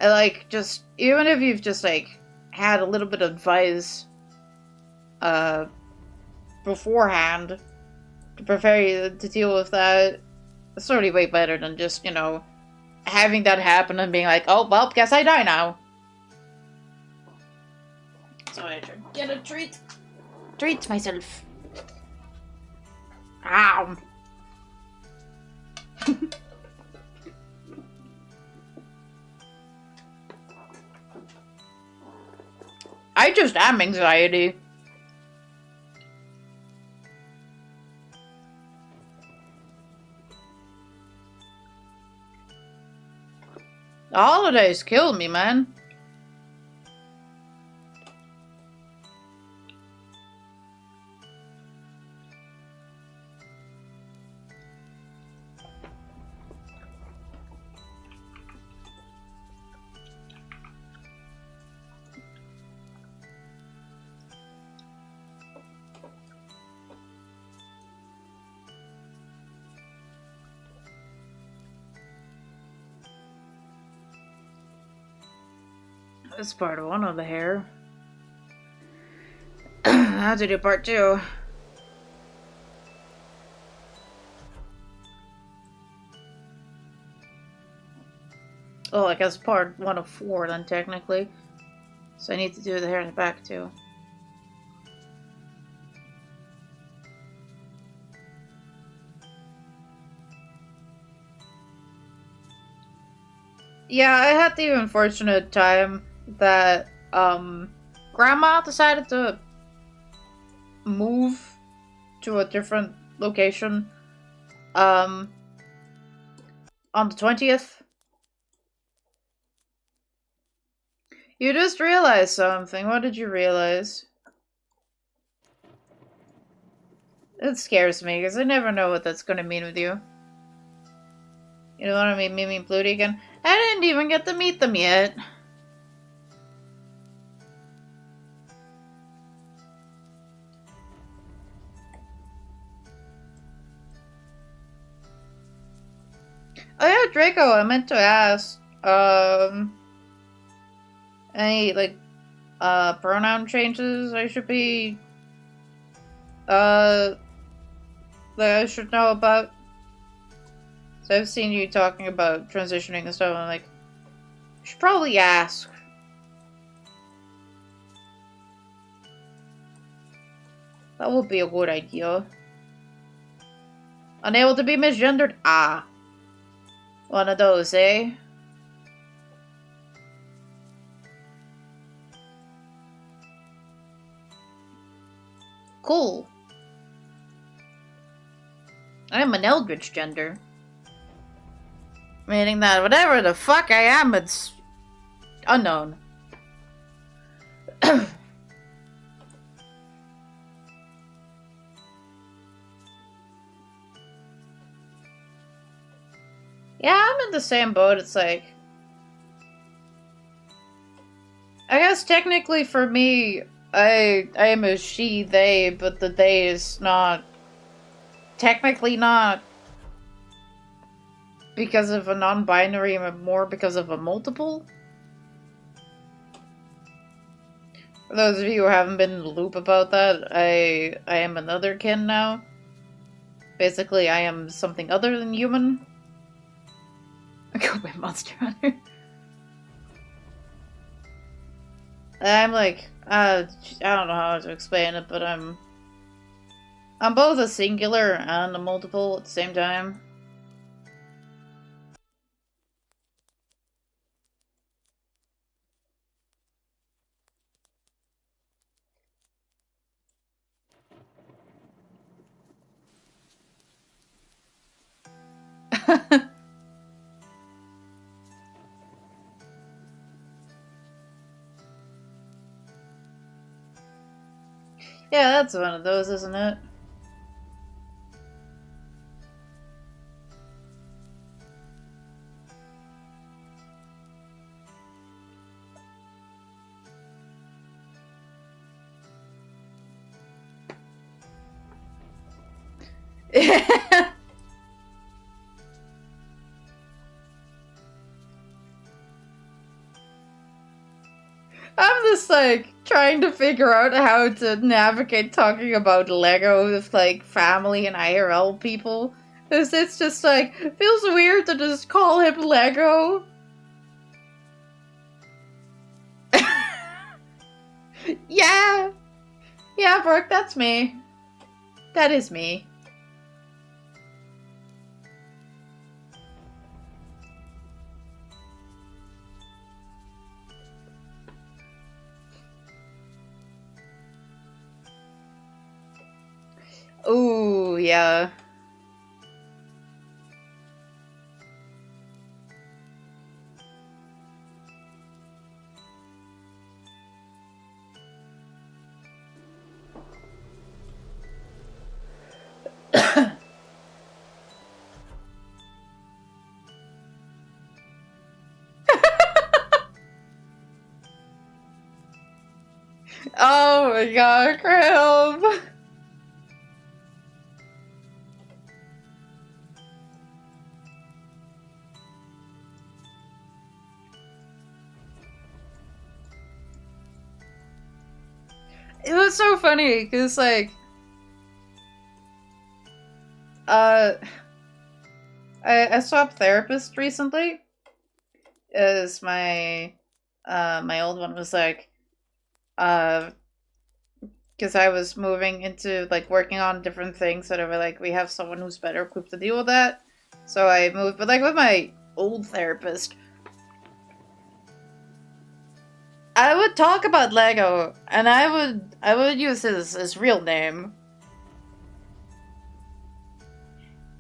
And, like, just, even if you've just, like, had a little bit of advice, beforehand to prepare you to deal with that, it's already way better than just, having that happen and being like, oh, well, guess I die now. So I should get a treat. Treat myself. Ow. I just am anxiety. The holidays kill me, man. That's part one of the hair. I have to do part two. Oh, I guess part one of 4 then technically. So I need to do the hair in the back too. Yeah, I had the unfortunate time that Grandma decided to move to a different location on the 20th. You just realized something. What did you realize? It scares me because I never know what that's gonna mean with you. You know what I mean? Mimi and Pluty again. I didn't even get to meet them yet. Oh yeah, Draco, I meant to ask, any, like, pronoun changes I should be, that I should know about? So I've seen you talking about transitioning and stuff, and I'm like, I should probably ask. That would be a good idea. Unable to be misgendered? Ah. One of those, eh? Cool. I am an eldritch gender. Meaning that whatever the fuck I am, it's unknown. Yeah, I'm in the same boat. It's like, I guess technically for me, I am a she, they, but the they is not, technically not because of a non-binary, but more because of a multiple. For those of you who haven't been in the loop about that, I am another kin now. Basically, I am something other than human. I go by Monster Hunter. I'm like, I don't know how to explain it, but I'm both a singular and a multiple at the same time. Yeah, that's one of those, isn't it? I'm just like trying to figure out how to navigate talking about Lego with like family and IRL people. Cause it's just like feels weird to just call him Lego. Yeah. Yeah, Brooke, that's me. That is me. Ooh, yeah. Oh my god, Crib. It was so funny, because, like, I swapped therapist recently, as my old one was like, because I was moving into, like, working on different things, so they were like, we have someone who's better equipped to deal with that. So I moved, but, like, with my old therapist, I would talk about Lego, and I would use his real name.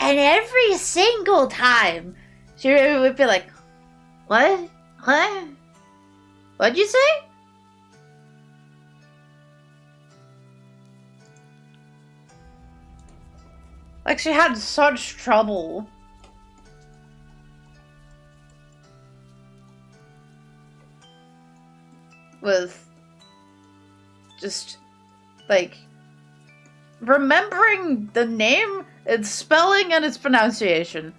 And every single time, she would be like, what? What? What'd you say? Like, she had such trouble with just, like, remembering the name, its spelling, and its pronunciation.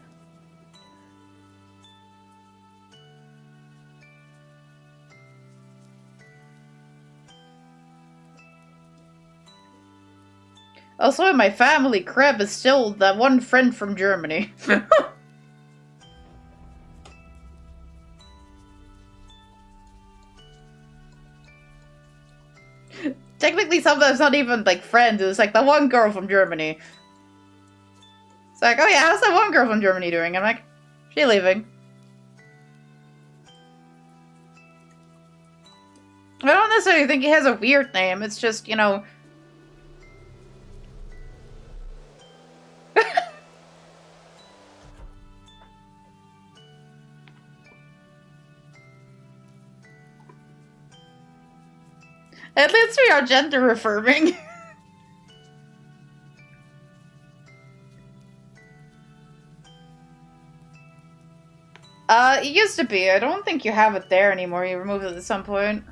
Also, in my family, Kreb is still that one friend from Germany. Technically, sometimes not even, like, friends. It's like the one girl from Germany. It's like, oh yeah, how's that one girl from Germany doing? I'm like, she leaving. I don't necessarily think he has a weird name. It's just, you know... At least we are gender affirming. It used to be. I don't think you have it there anymore. You removed it at some point.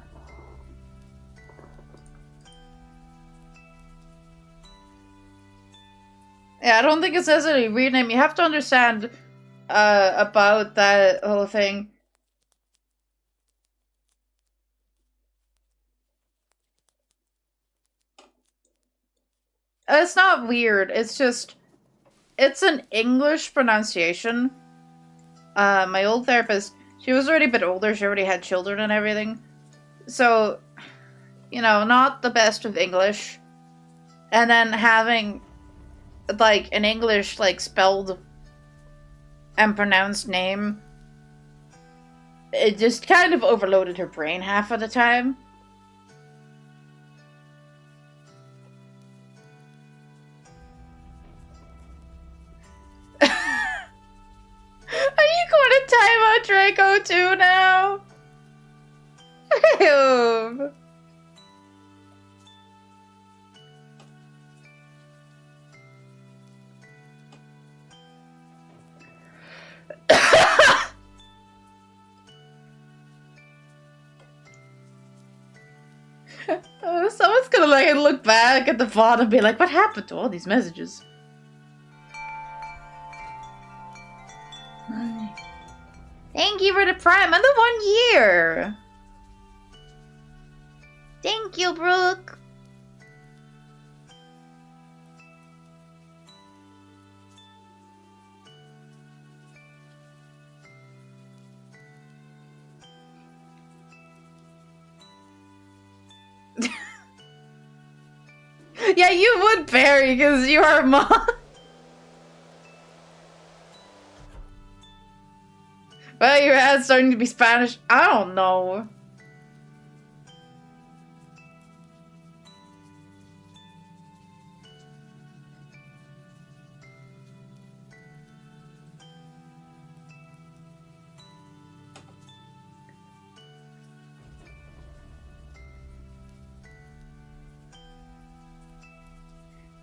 Yeah, I don't think it's necessarily rename. You have to understand about that whole thing. It's not weird. It's just... It's an English pronunciation. My old therapist, she was already a bit older. She already had children and everything. So, you know, not the best with English. And then having, like, an English, like, spelled and pronounced name, it just kind of overloaded her brain half of the time. Are you going to time out Draco too now? Ew. Someone's gonna, like, look back at the VOD and be like, what happened to all these messages? Thank you for the Prime and the 1 year! Thank you, Brooke! Yeah, you would, Barry, because you are a mom. Well, your ad's starting to be Spanish. I don't know.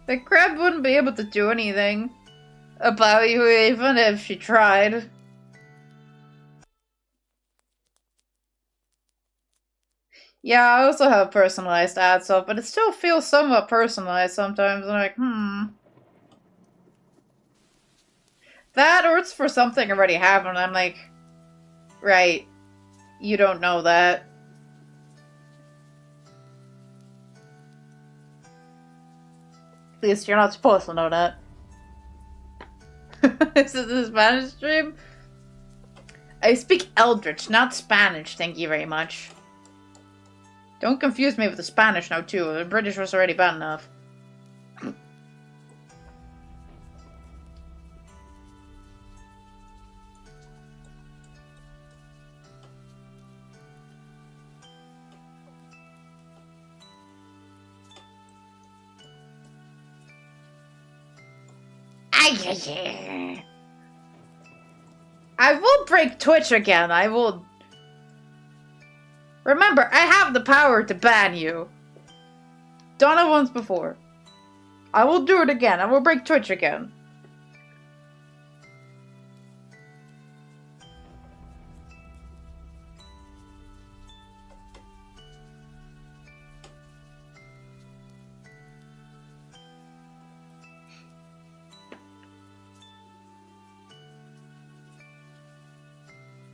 The crab wouldn't be able to do anything about you even if she tried. Yeah, I also have personalized ad stuff, but it still feels somewhat personalized sometimes. I'm like, That or it's for something already happened. I'm like, right, you don't know that. least you're not supposed to know that. This is a Spanish stream? I speak Eldritch, not Spanish, thank you very much. Don't confuse me with the Spanish now, too. The British was already bad enough. I will break Twitch again. I will... Remember, I have the power to ban you. Done it once before. I will do it again. I will break Twitch again.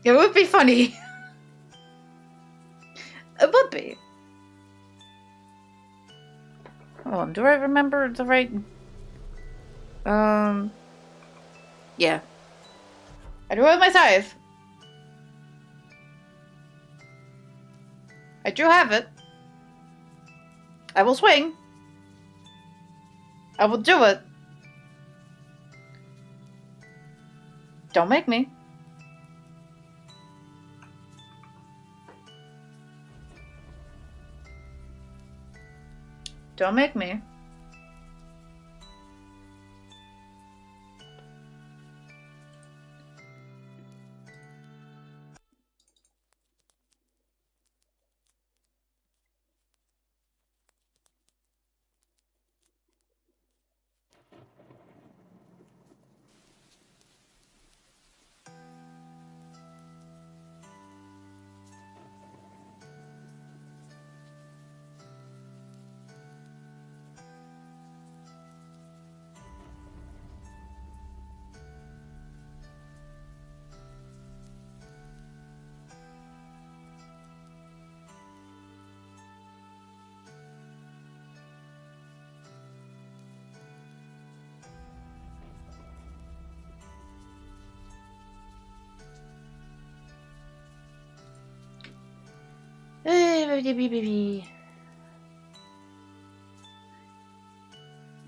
It would be funny. It would be. Hold on, do I remember the right... Yeah. I do have my scythe. I do have it. I will swing. I will do it. Don't make me. Don't make me.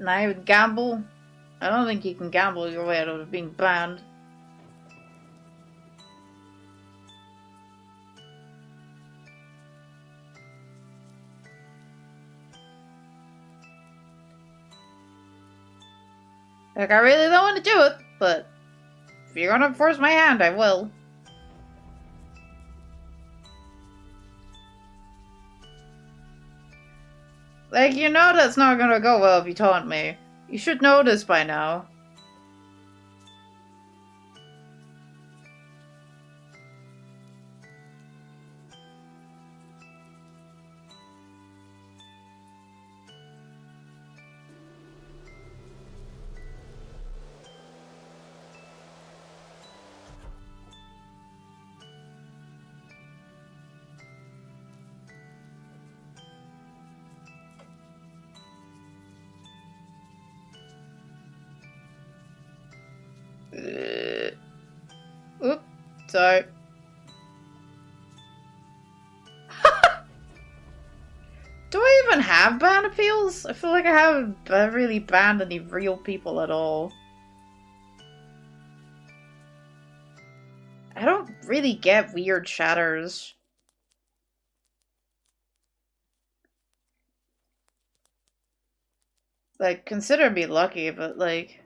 Now I would gamble. I don't think you can gamble your way out of being banned. Like, I really don't want to do it, but if you're gonna force my hand, I will. Like, you know that's not gonna go well if you taunt me. You should know this by now. Oops, sorry. Do I even have ban appeals? I feel like I haven't really banned any real people at all. I don't really get weird shatters. Like, consider me lucky, but like...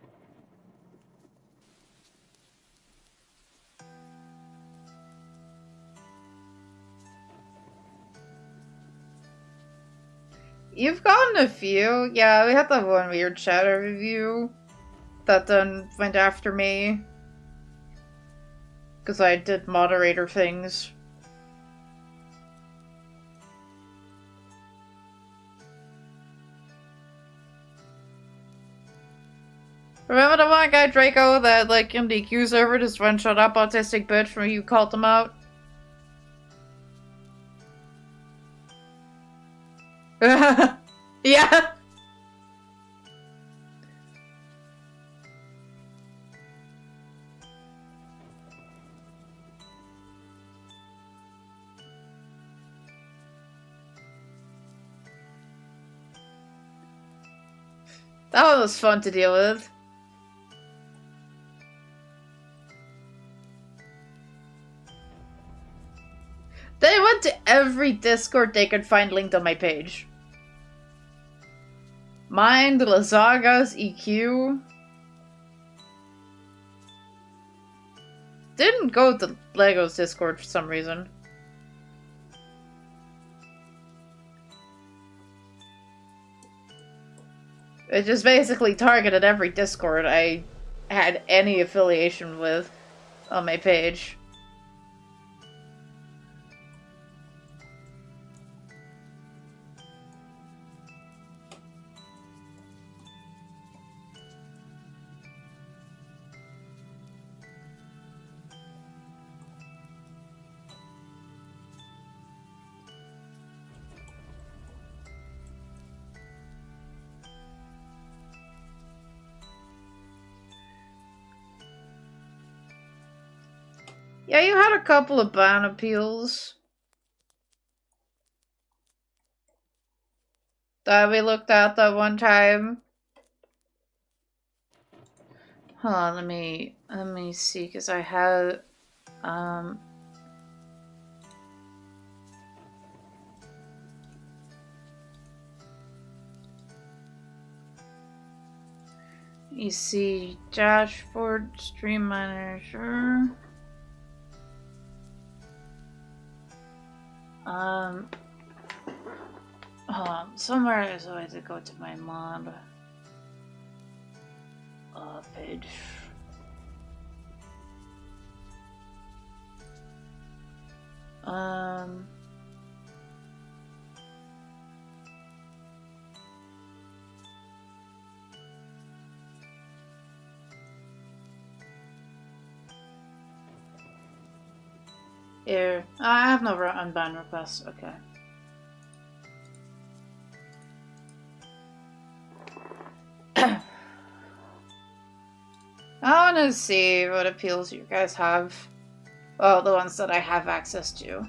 You've gotten a few. Yeah, we had that one weird shadow review that then went after me. Because I did moderator things. Remember the one guy, Draco, that, like, in the Q server just went shut up autistic bitch when you called him out? Yeah. That one was fun to deal with. They went to every Discord they could find linked on my page. Mind, Lazaga's, EQ. Didn't go to Lego's Discord for some reason. It just basically targeted every Discord I had any affiliation with on my page. Yeah, you had a couple of ban appeals that we looked at that one time. Hold on, let me see, because I had you see dashboard, stream manager. Hold on, somewhere so I had to go to my mod page. Here, I have no unban requests. Okay. I want to see what appeals you guys have. Well, the ones that I have access to.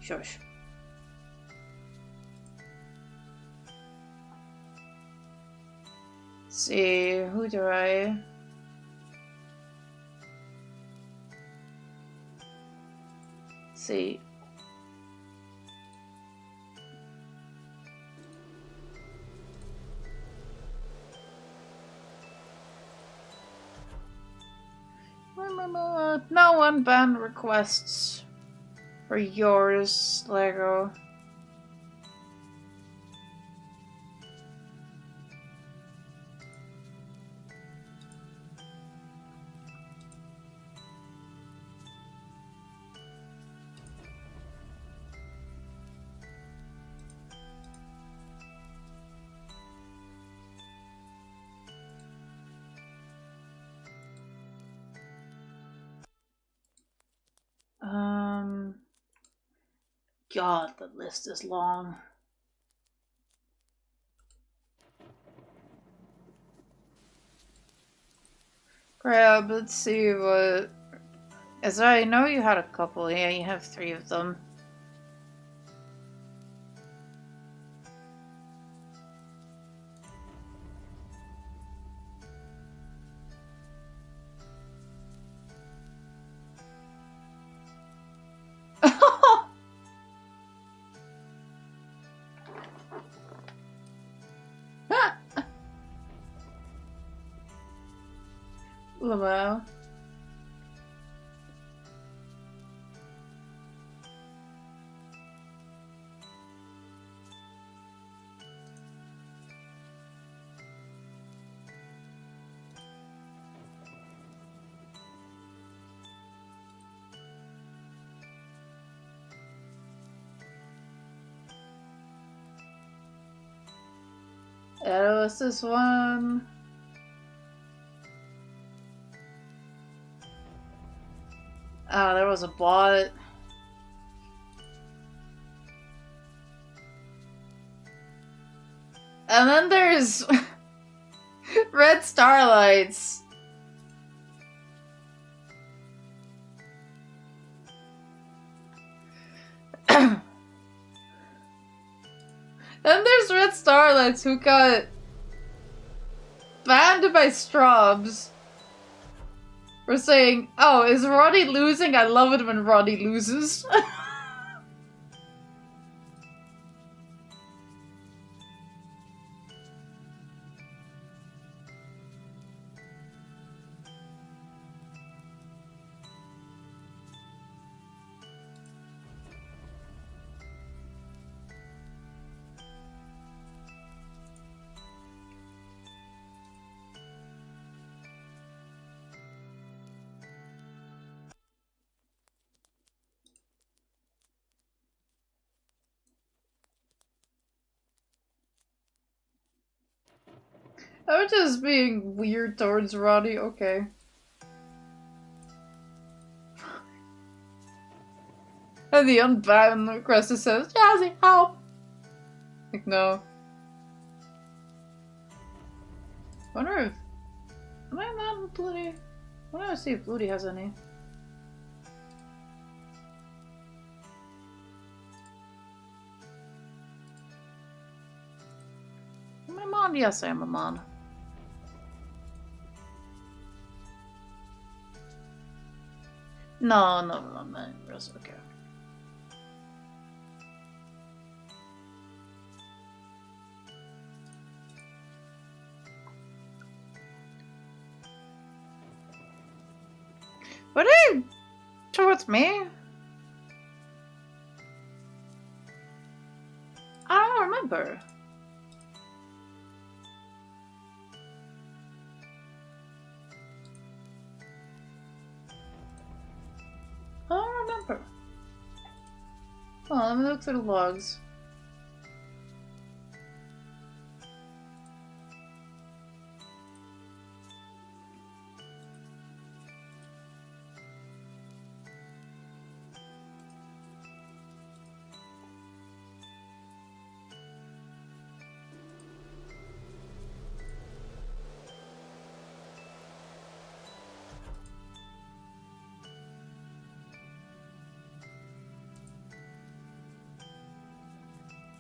Shush. See, who do I... see. No unban requests for yours, Lego. God, the list is long. Grab, let's see what... As I know you had a couple. Yeah, you have 3 of them. Wow. It was this one. Oh, there was a bot. And then there's red starlights. Then there's Red Starlights who got banned by Strobs for saying, "Oh, is Roddy losing? I love it when Roddy loses." I was just being weird towards Roddy, okay. And the unbound request says, "Jazzy, help!" Like, no. Wonder if... Am I not with Bloody? I want to see if Bloody has any. Am I on? Yes, I am on. No, that's okay. What are you towards me? I don't remember. I don't remember. Well, let me look through the logs.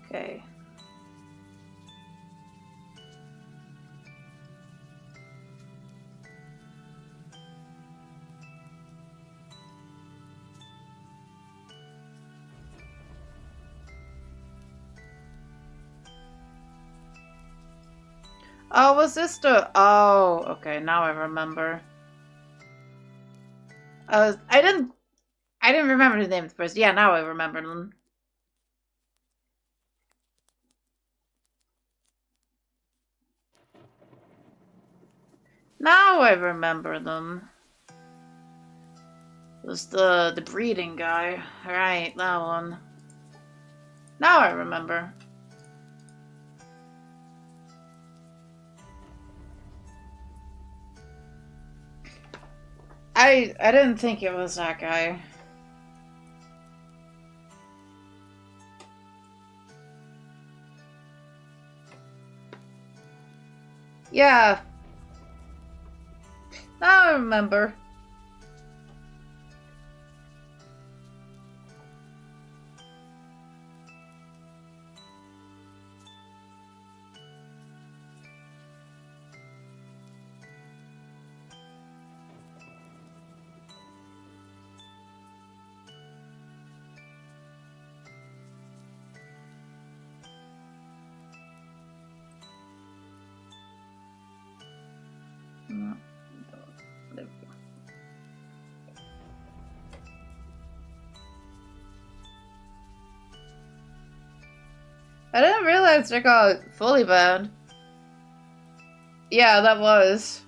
Okay. Oh, was this the... Oh, okay, now I remember. I didn't remember the name of the person. Yeah, now I remember them. Now I remember them. It was the breeding guy. Right, that one. Now I remember. I didn't think it was that guy. Yeah. Now I remember. I didn't realize they got fully banned. Yeah, that was.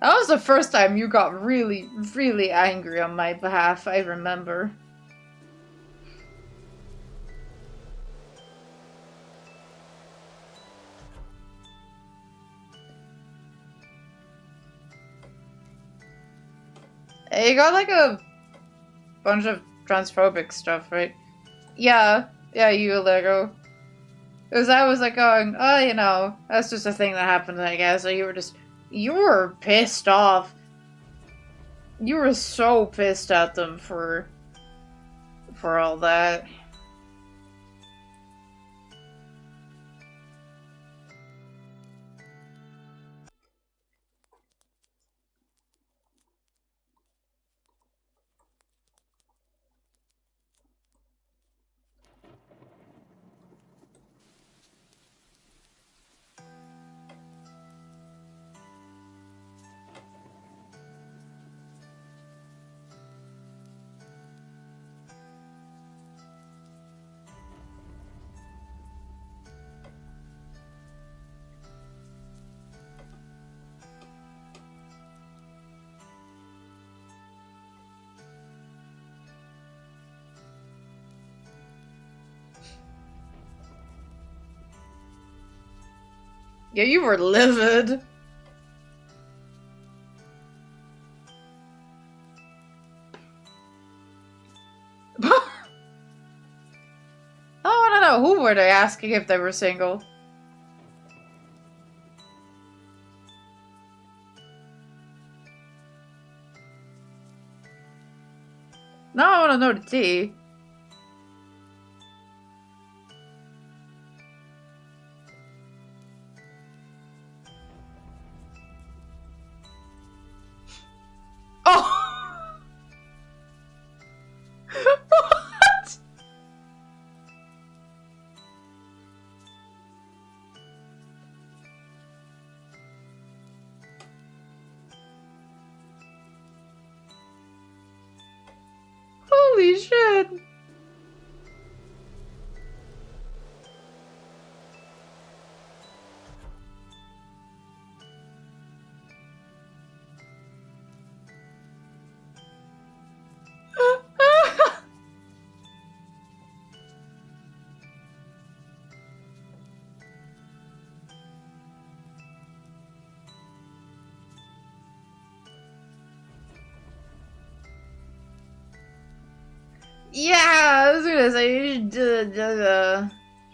That was the first time you got really, really angry on my behalf, I remember. You got like a bunch of transphobic stuff, right? Yeah, you Lego. Because I was like going, oh, you know, that's just a thing that happened, I guess. So you were pissed off. You were so pissed at them for all that. Yeah, you were livid. Oh, I don't know. Who were they asking if they were single? No, I want to know the tea. Oh! What? Holy shit. Yeah, I was gonna say,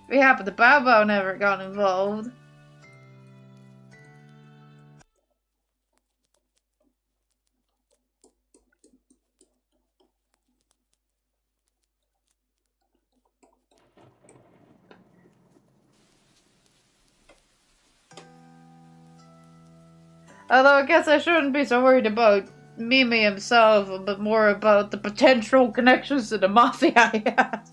be happy the Bow Bow never got involved. Although I guess I shouldn't be so worried about Mimi himself, but more about the potential connections to the Mafia he has.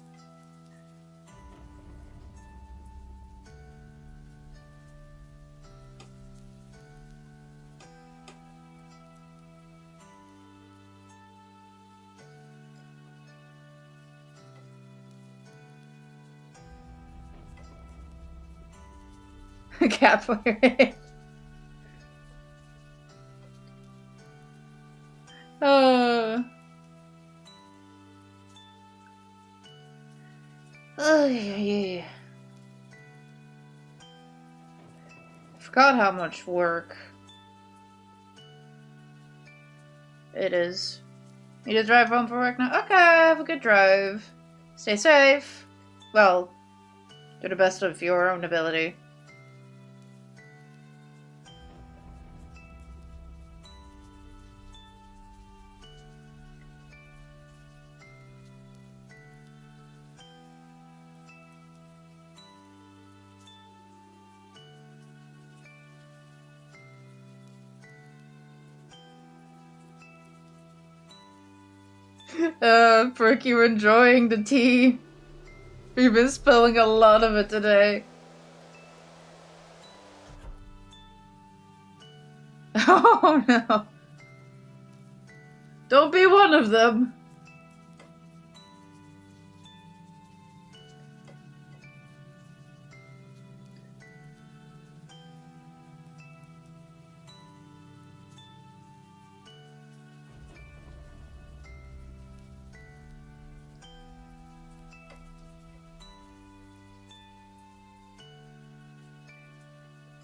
Cat player. Oh. Oh, yeah. Forgot how much work it is. You to drive home from work now? Okay, have a good drive. Stay safe. Well, to the best of your own ability. Perk, you enjoying the tea? You've been spilling a lot of it today. Oh no. Don't be one of them.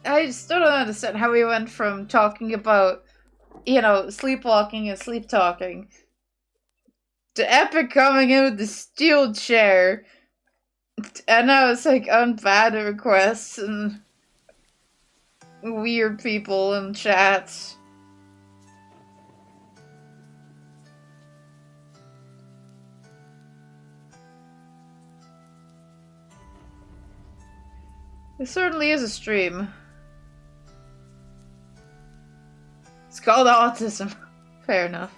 I still don't understand how we went from talking about, sleepwalking and sleep talking to Epic coming in with the steel chair. And now it's like unbanned requests and weird people in chats. It certainly is a stream. It's called autism. Fair enough.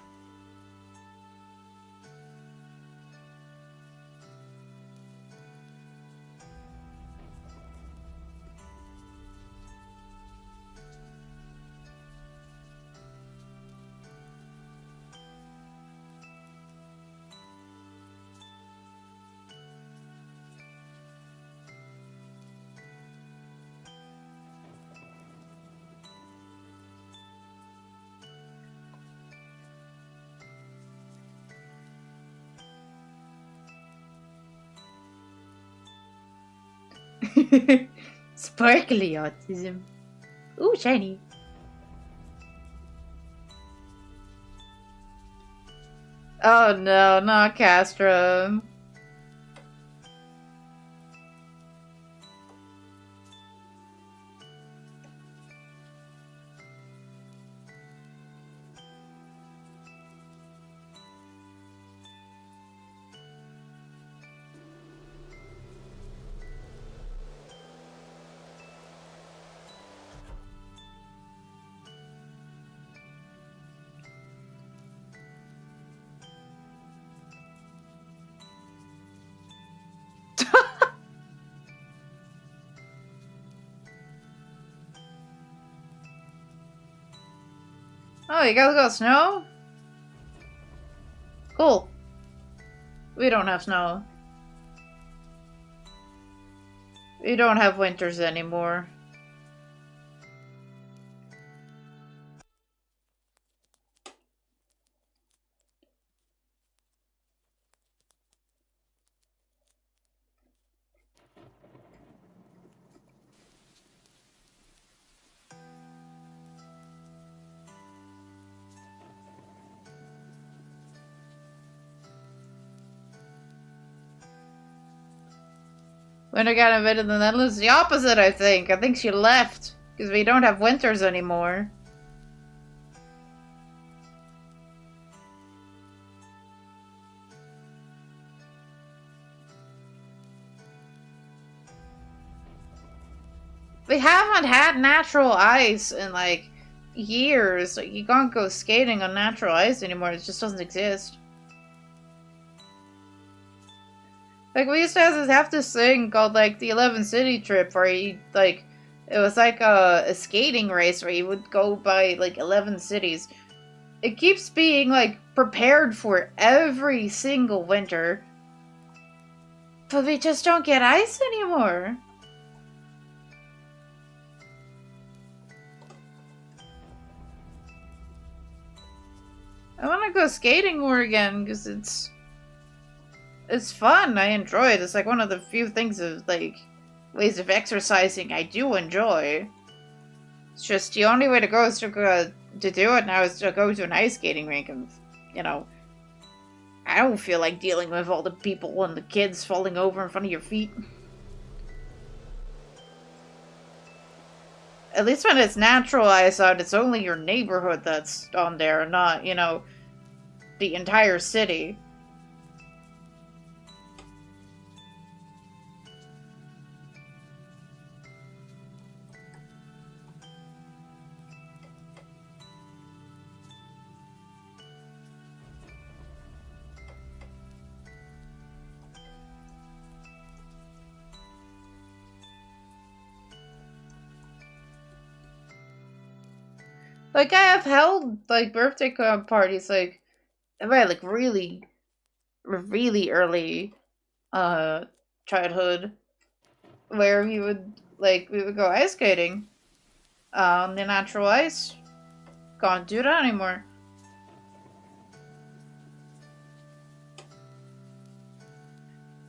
Sparkly autism. Ooh, shiny. Oh no, not Castro. Oh, you guys got snow? Cool. We don't have snow. We don't have winters anymore. Winter got invented in the Netherlands? The opposite, I think. I think she left. Because we don't have winters anymore. We haven't had natural ice in, like, years. Like, you can't go skating on natural ice anymore. It just doesn't exist. Like, we used to have this thing called, like, the 11 City Trip, where you, like, it was like a skating race where you would go by, like, 11 cities. It keeps being, like, prepared for every single winter. But we just don't get ice anymore. I want to go skating more again, because it's fun. I enjoy it. It's like one of the few things of, like, ways of exercising I do enjoy. It's just the only way to go is to do it now is to go to an ice skating rink, and, you know, I don't feel like dealing with all the people and the kids falling over in front of your feet. At least when it's natural ice out, it's only your neighborhood that's on there, not, you know, the entire city. Like, I have held, like, birthday parties, like, like, really, really early, childhood, where we would go ice skating, on the natural ice. Can't do that anymore.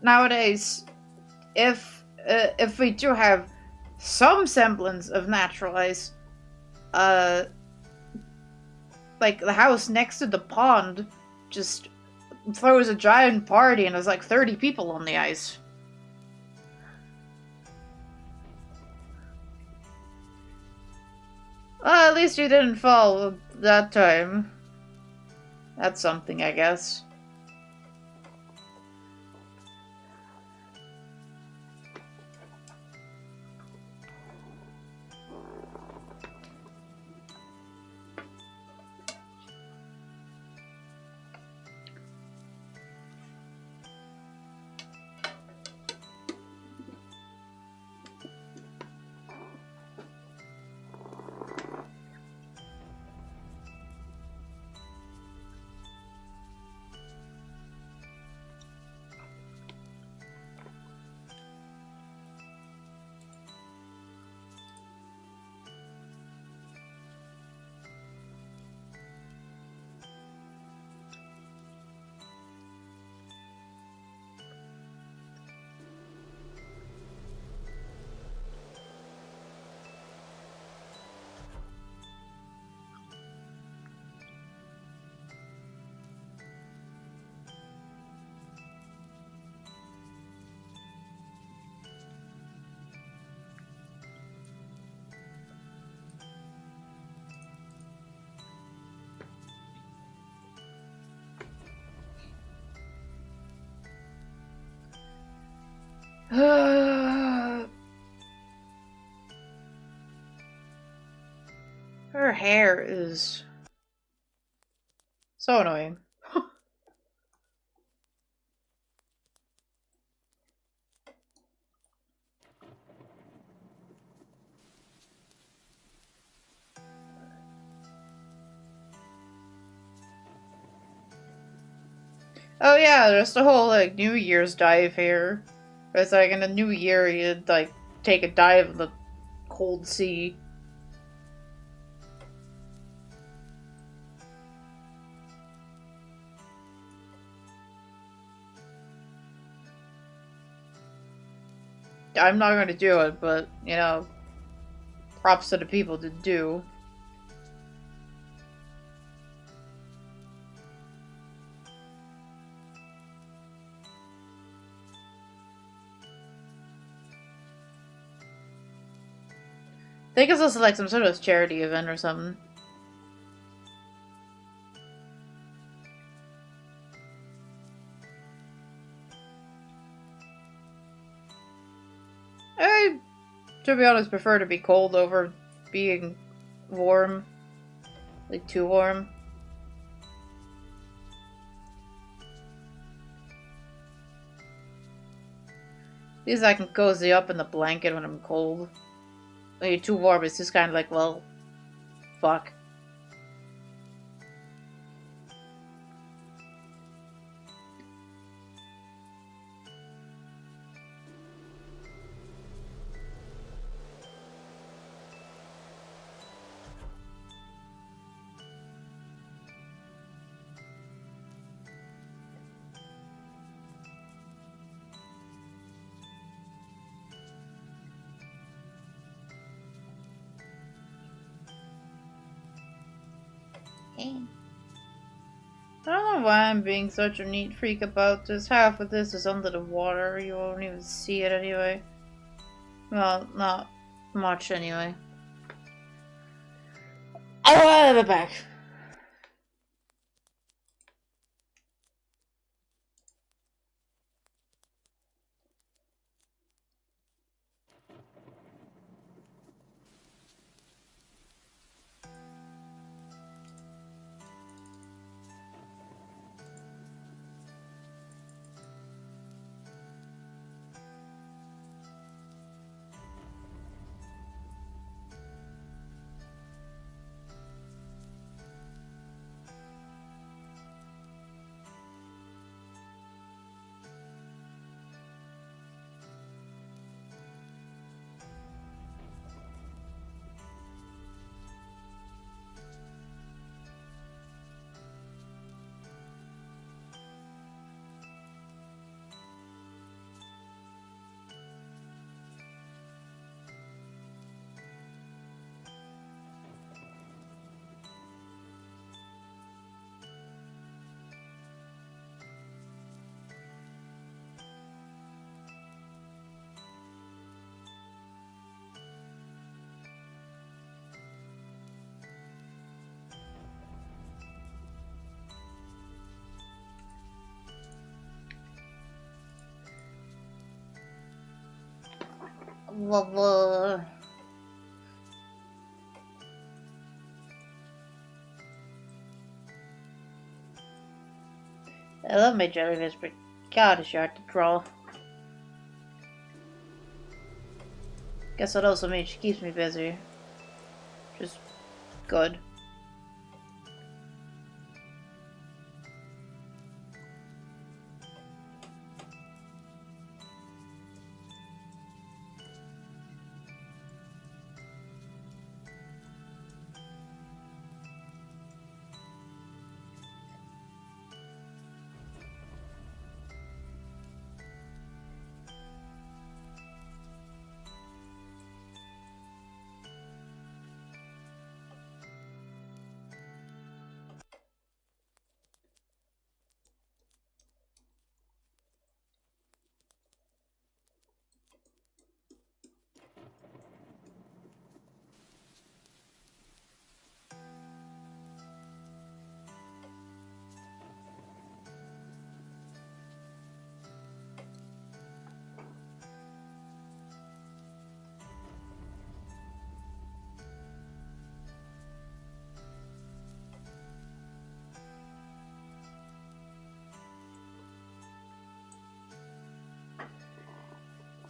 Nowadays, if we do have some semblance of natural ice, like, the house next to the pond just throws a giant party and there's like 30 people on the ice. Well, at least you didn't fall that time. That's something, I guess. Her hair is so annoying. Oh yeah, there's the whole like New Year's dive here. It's like in the New Year you'd like take a dive in the cold sea. I'm not gonna do it, but you know, props to the people that do. I think it's also like some sort of charity event or something. I, to be honest, prefer to be cold over being warm. Like, too warm. At least I can cozy up in the blanket when I'm cold. When you're too warm, it's just kind of like, well, fuck. I don't know why I'm being such a neat freak about this. Half of this is under the water. You won't even see it anyway. Well, not much anyway. Oh, I have it back. Blah. I love my jellyfish, but God, it's hard to draw. Guess that also means she keeps me busy. Just good.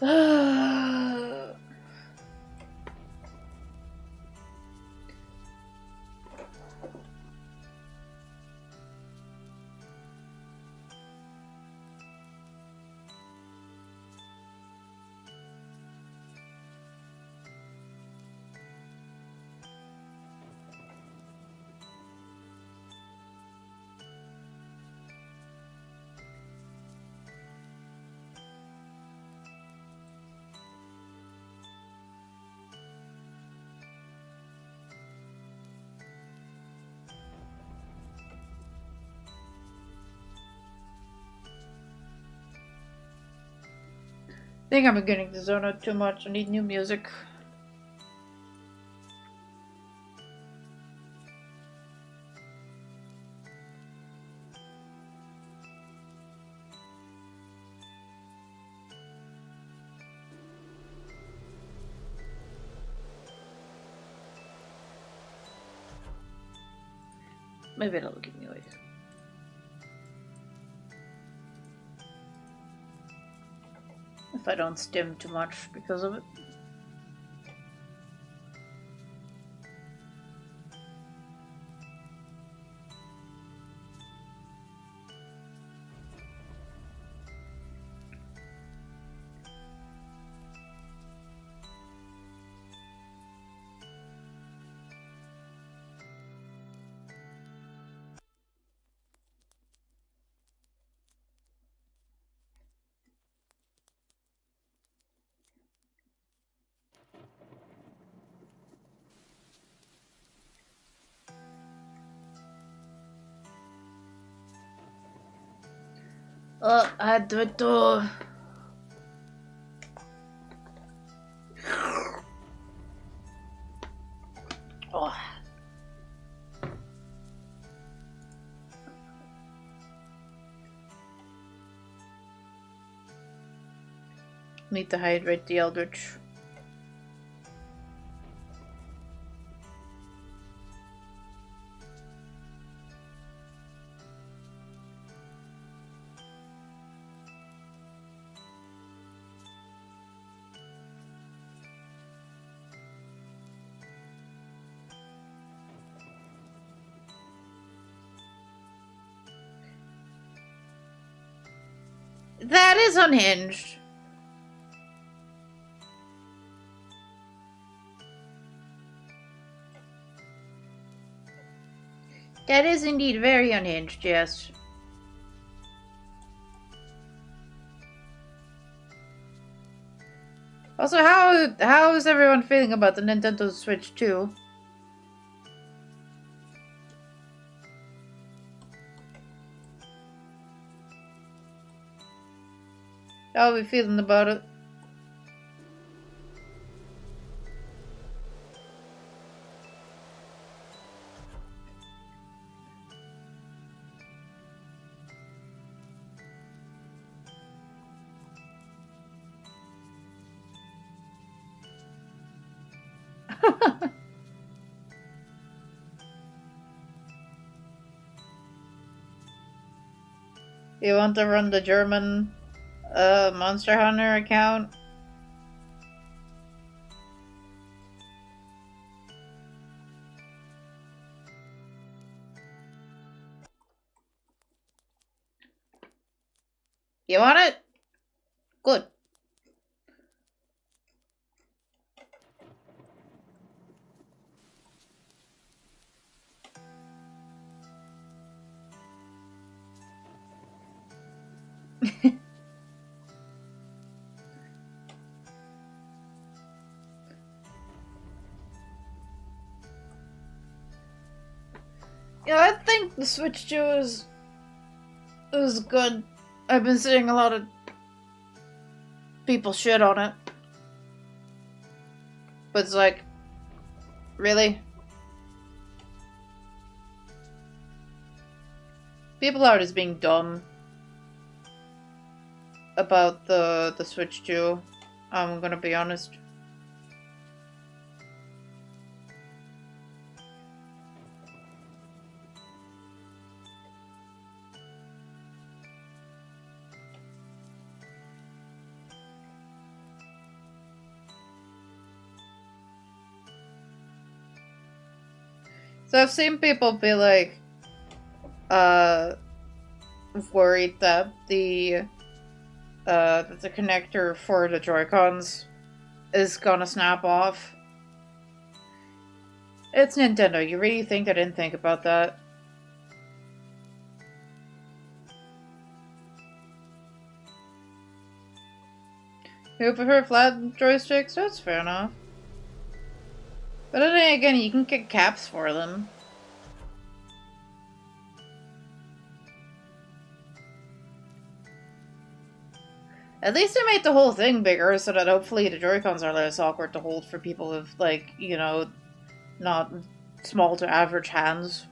I think I'm beginning to zone out too much. I need new music. Maybe that'll keep me awake. If I don't stim too much because of it. I do it too. Oh. Need to hydrate the eldritch. That is unhinged. That is indeed very unhinged, yes. Also, how is everyone feeling about the Nintendo Switch 2? How are we feeling about it? You want to run the German Monster Hunter account? You want it? Good. Yeah, I think the Switch 2 is good. I've been seeing a lot of people shit on it. But it's like, really? People are just being dumb about the Switch 2. I'm gonna be honest. So I've seen people be like, worried that the connector for the Joy-Cons is gonna snap off. It's Nintendo. You really think I didn't think about that? You prefer flat joysticks? That's fair enough. But then again, you can get caps for them. At least they made the whole thing bigger so that hopefully the Joy-Cons are less awkward to hold for people with, like, you know, not small to average hands.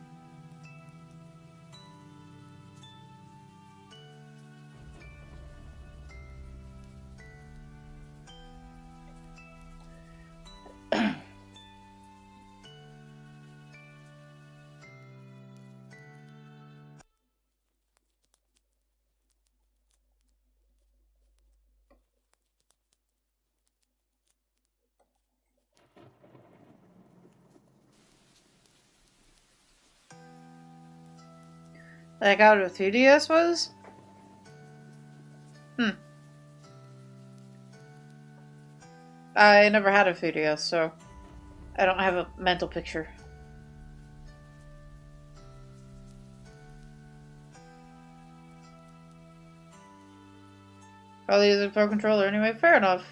Like how the 3DS was? I never had a 3DS, so I don't have a mental picture. Probably use a Pro Controller anyway, fair enough.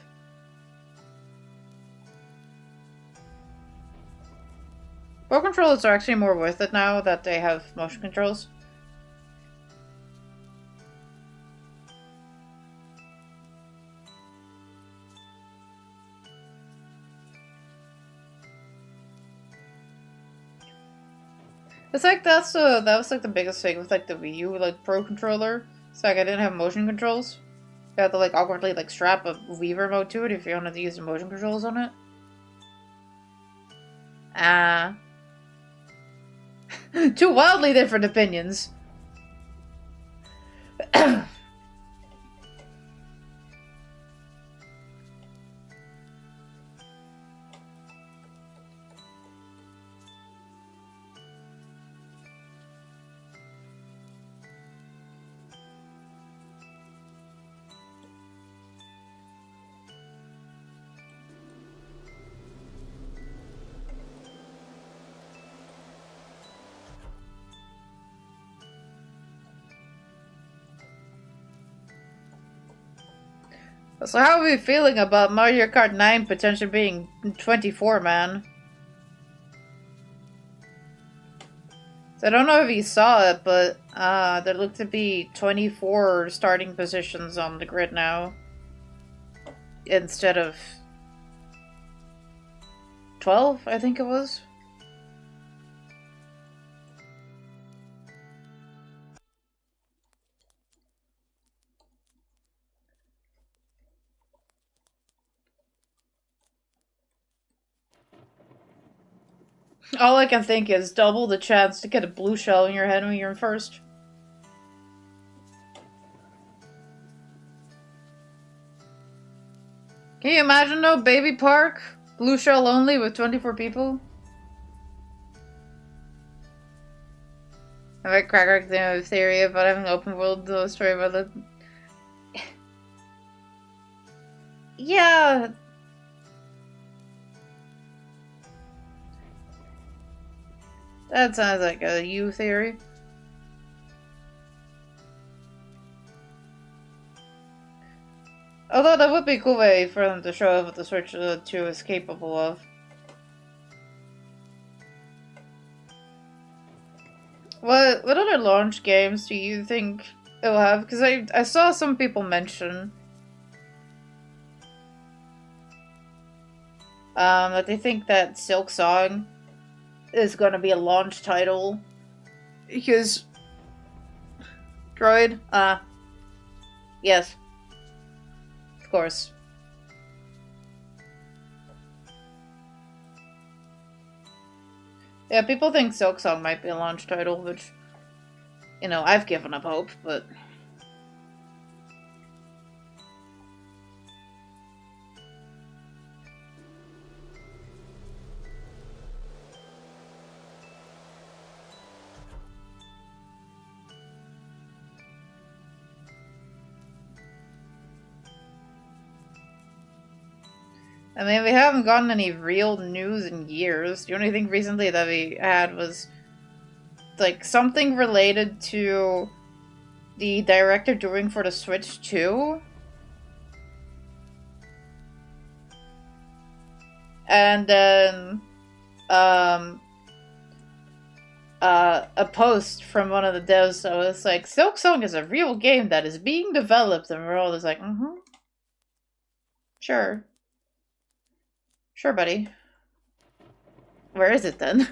Pro Controllers are actually more worth it now that they have motion controls. It's like that was like the biggest thing with like the Wii U like Pro Controller. It's like I didn't have motion controls. You had to like awkwardly like strap a Wii remote to it if you wanted to use the motion controls on it. Ah. Two wildly different opinions. So how are we feeling about Mario Kart 9 potentially being 24, man? So I don't know if you saw it, but there look to be 24 starting positions on the grid now. Instead of 12, I think it was. All I can think is double the chance to get a blue shell in your head when you're in first. Can you imagine though, Baby Park? Blue shell only with 24 people? I might crack the theory about having an open world story about it. Yeah. That sounds like a you theory. Although that would be a cool way for them to show what the Switch 2 is capable of. What other launch games do you think it will have? Because I saw some people mention that they think that Silk Song is going to be a launch title. Because Droid, yes. Of course. Yeah, people think Silk Song might be a launch title, which, you know, I've given up hope, but... I mean, we haven't gotten any real news in years. The only thing recently that we had was, like, something related to the director doing for the Switch 2. And then, a post from one of the devs that was like, Silksong is a real game that is being developed, and we're all just like, sure. Sure, buddy. Where is it then?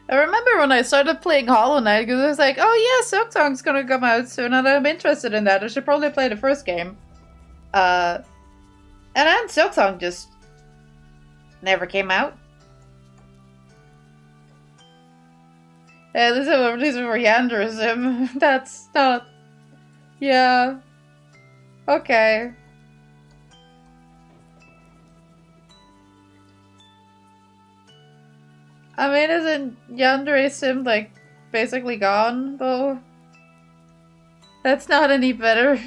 I remember when I started playing Hollow Knight, because I was like, oh yeah, Silksong's gonna come out soon, and I'm interested in that. I should probably play the first game. And then Silksong just never came out. These are Yanderism. That's not... Yeah. Okay. I mean, isn't Yanderism, like, basically gone, though? That's not any better.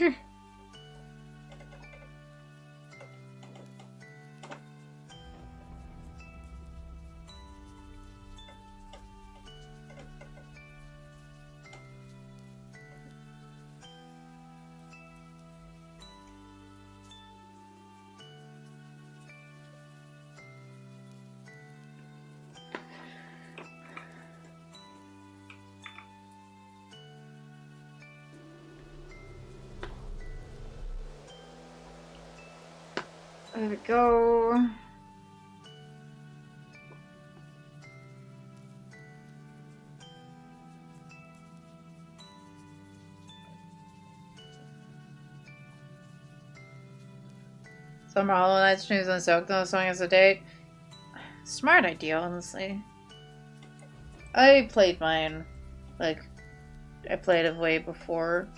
There we go. Summer Hollow Knight streams on Silksong song as a date. Smart idea, honestly. I played mine. Like, I played it way before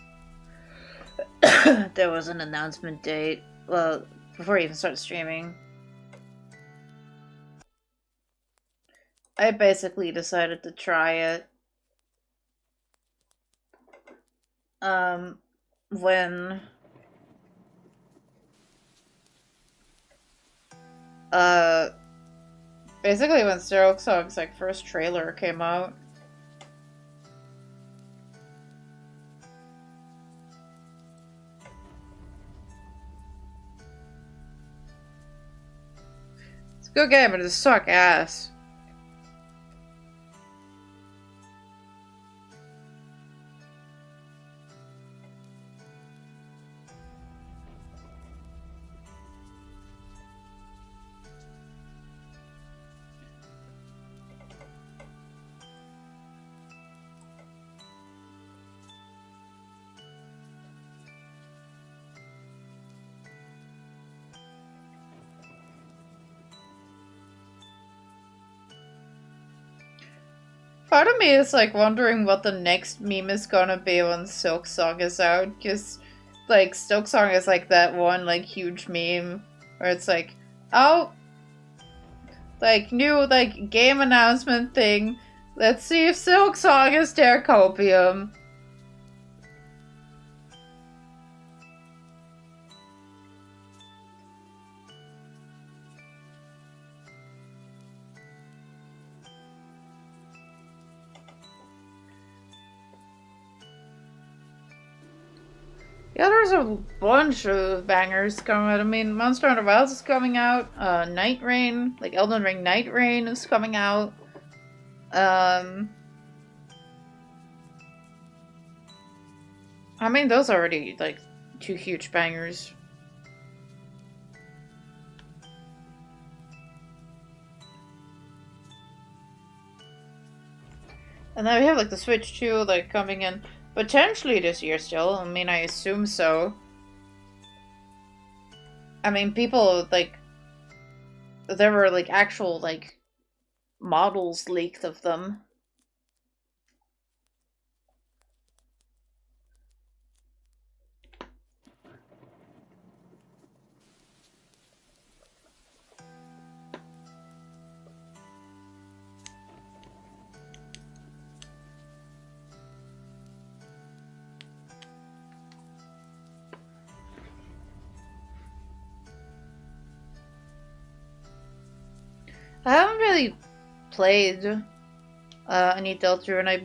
there was an announcement date. Well, before I even started streaming. I basically decided to try it. When... Basically when Silksong's, like, first trailer came out. It's a good game, but it suck ass. Part of me is like wondering what the next meme is gonna be when Silksong is out, because like Silksong is like that one like huge meme where it's like, oh, like new like game announcement thing. Let's see if Silksong is there, copium. Yeah, there's a bunch of bangers coming out. I mean, Monster Hunter Wilds is coming out. Night Rain, like Elden Ring Night Rain is coming out. I mean, those are already, like, two huge bangers. And then we have, like, the Switch 2, like, coming in potentially this year still. I mean, I assume so. I mean, people, like, there were, like, actual, like, models leaked of them. I haven't really played any Delta, and I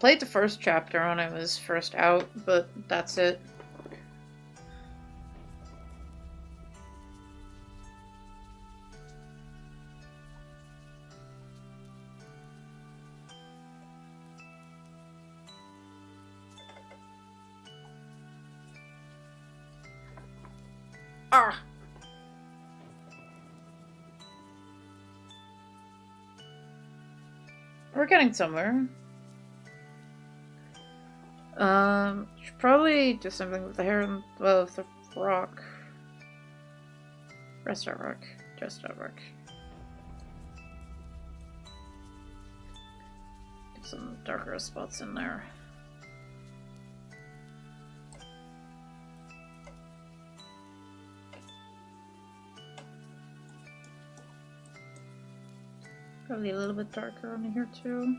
played the first chapter when I was first out, but that's it. Ah! We're getting somewhere. Should probably do something with the hair and the rock. Rest that rock. Just that rock. Get some darker spots in there. Probably a little bit darker on here too.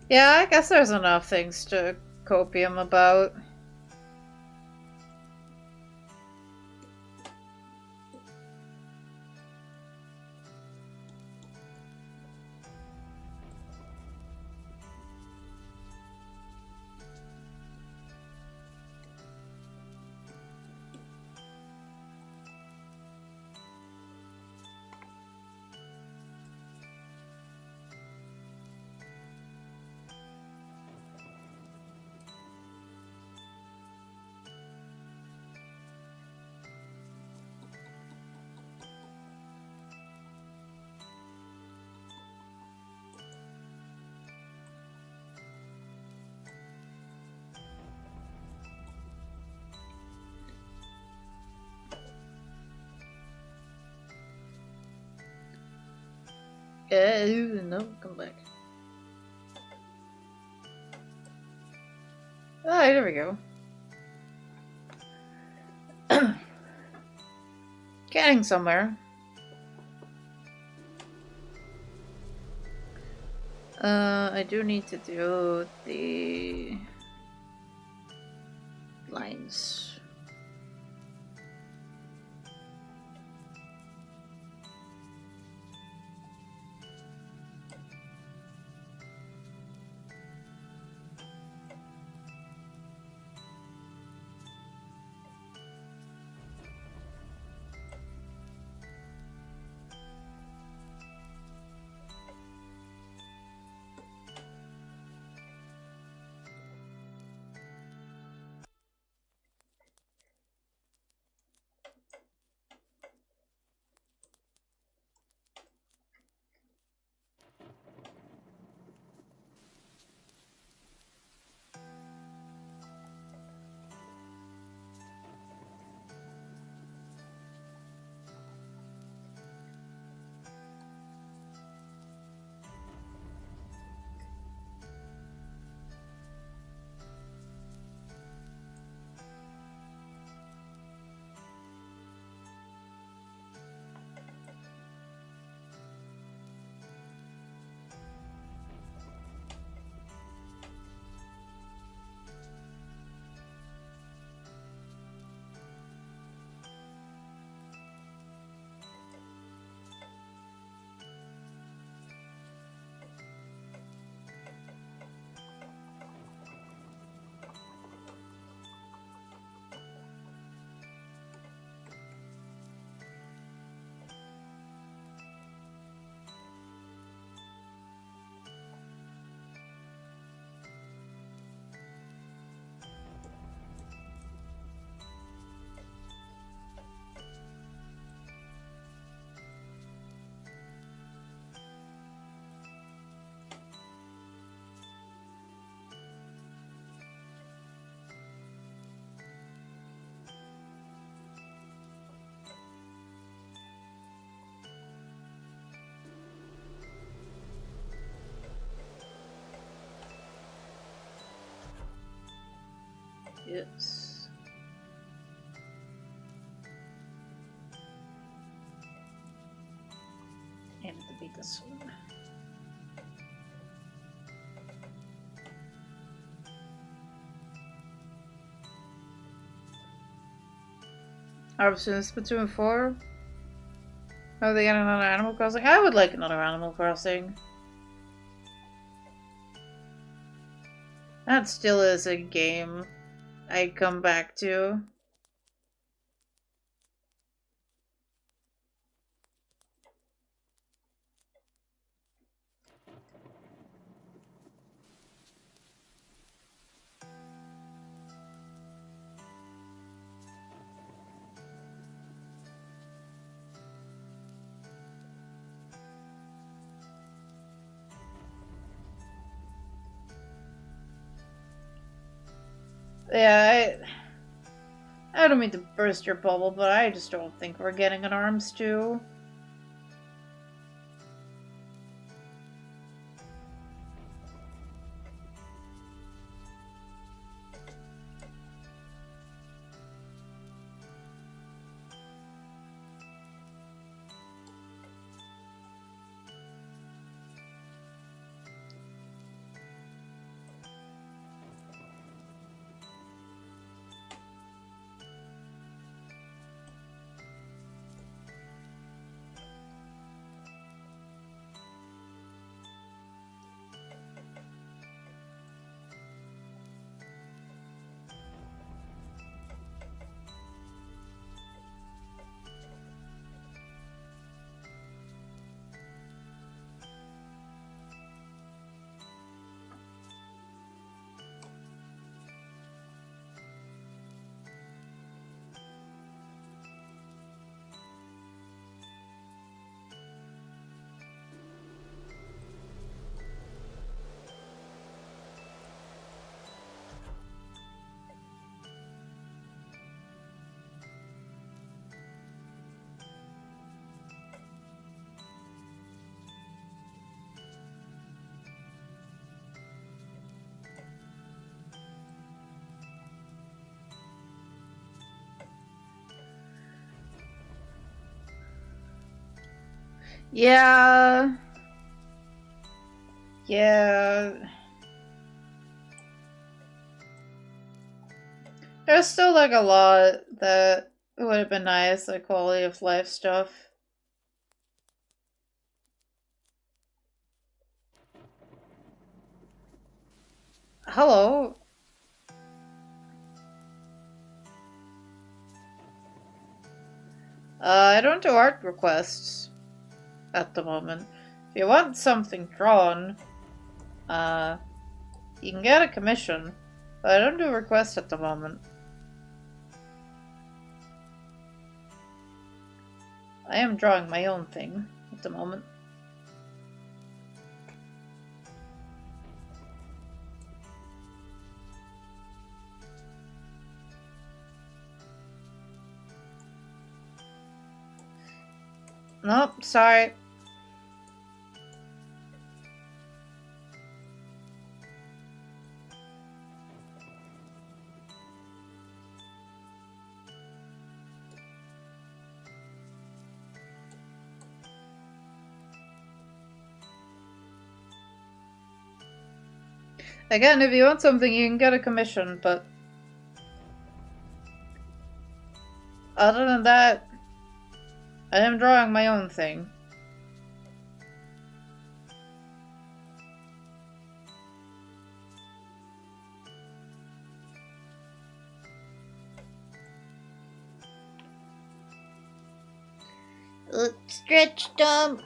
Yeah, I guess there's enough things to copium about. No, come back. Ah, there we go. Getting somewhere. I do need to do the lines. Yes. And to be this one. Since Splatoon 4? Oh, they got another Animal Crossing? I would like another Animal Crossing. That still is a game I'd come back to. Yeah, I don't mean to burst your bubble, but I just don't think we're getting an Arms 2. Yeah. Yeah. There's still like a lot that would have been nice, like quality of life stuff. Hello. I don't do art requests at the moment. If you want something drawn, you can get a commission, but I don't do requests at the moment. I am drawing my own thing at the moment. Nope, sorry. Again, if you want something, you can get a commission, but other than that, I am drawing my own thing. Stretch them.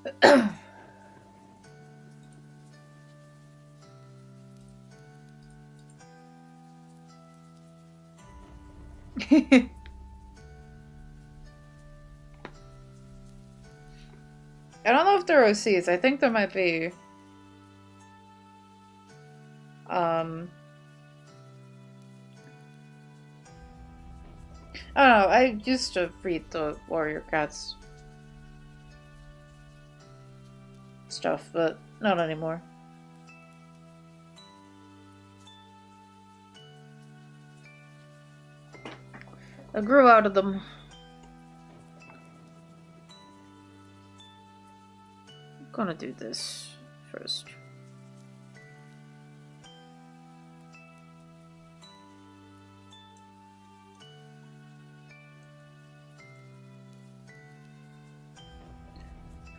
I don't know if they're OCs. I think there might be. I don't know. I used to read the Warrior Cats stuff, but not anymore. I grew out of them. I'm gonna do this first.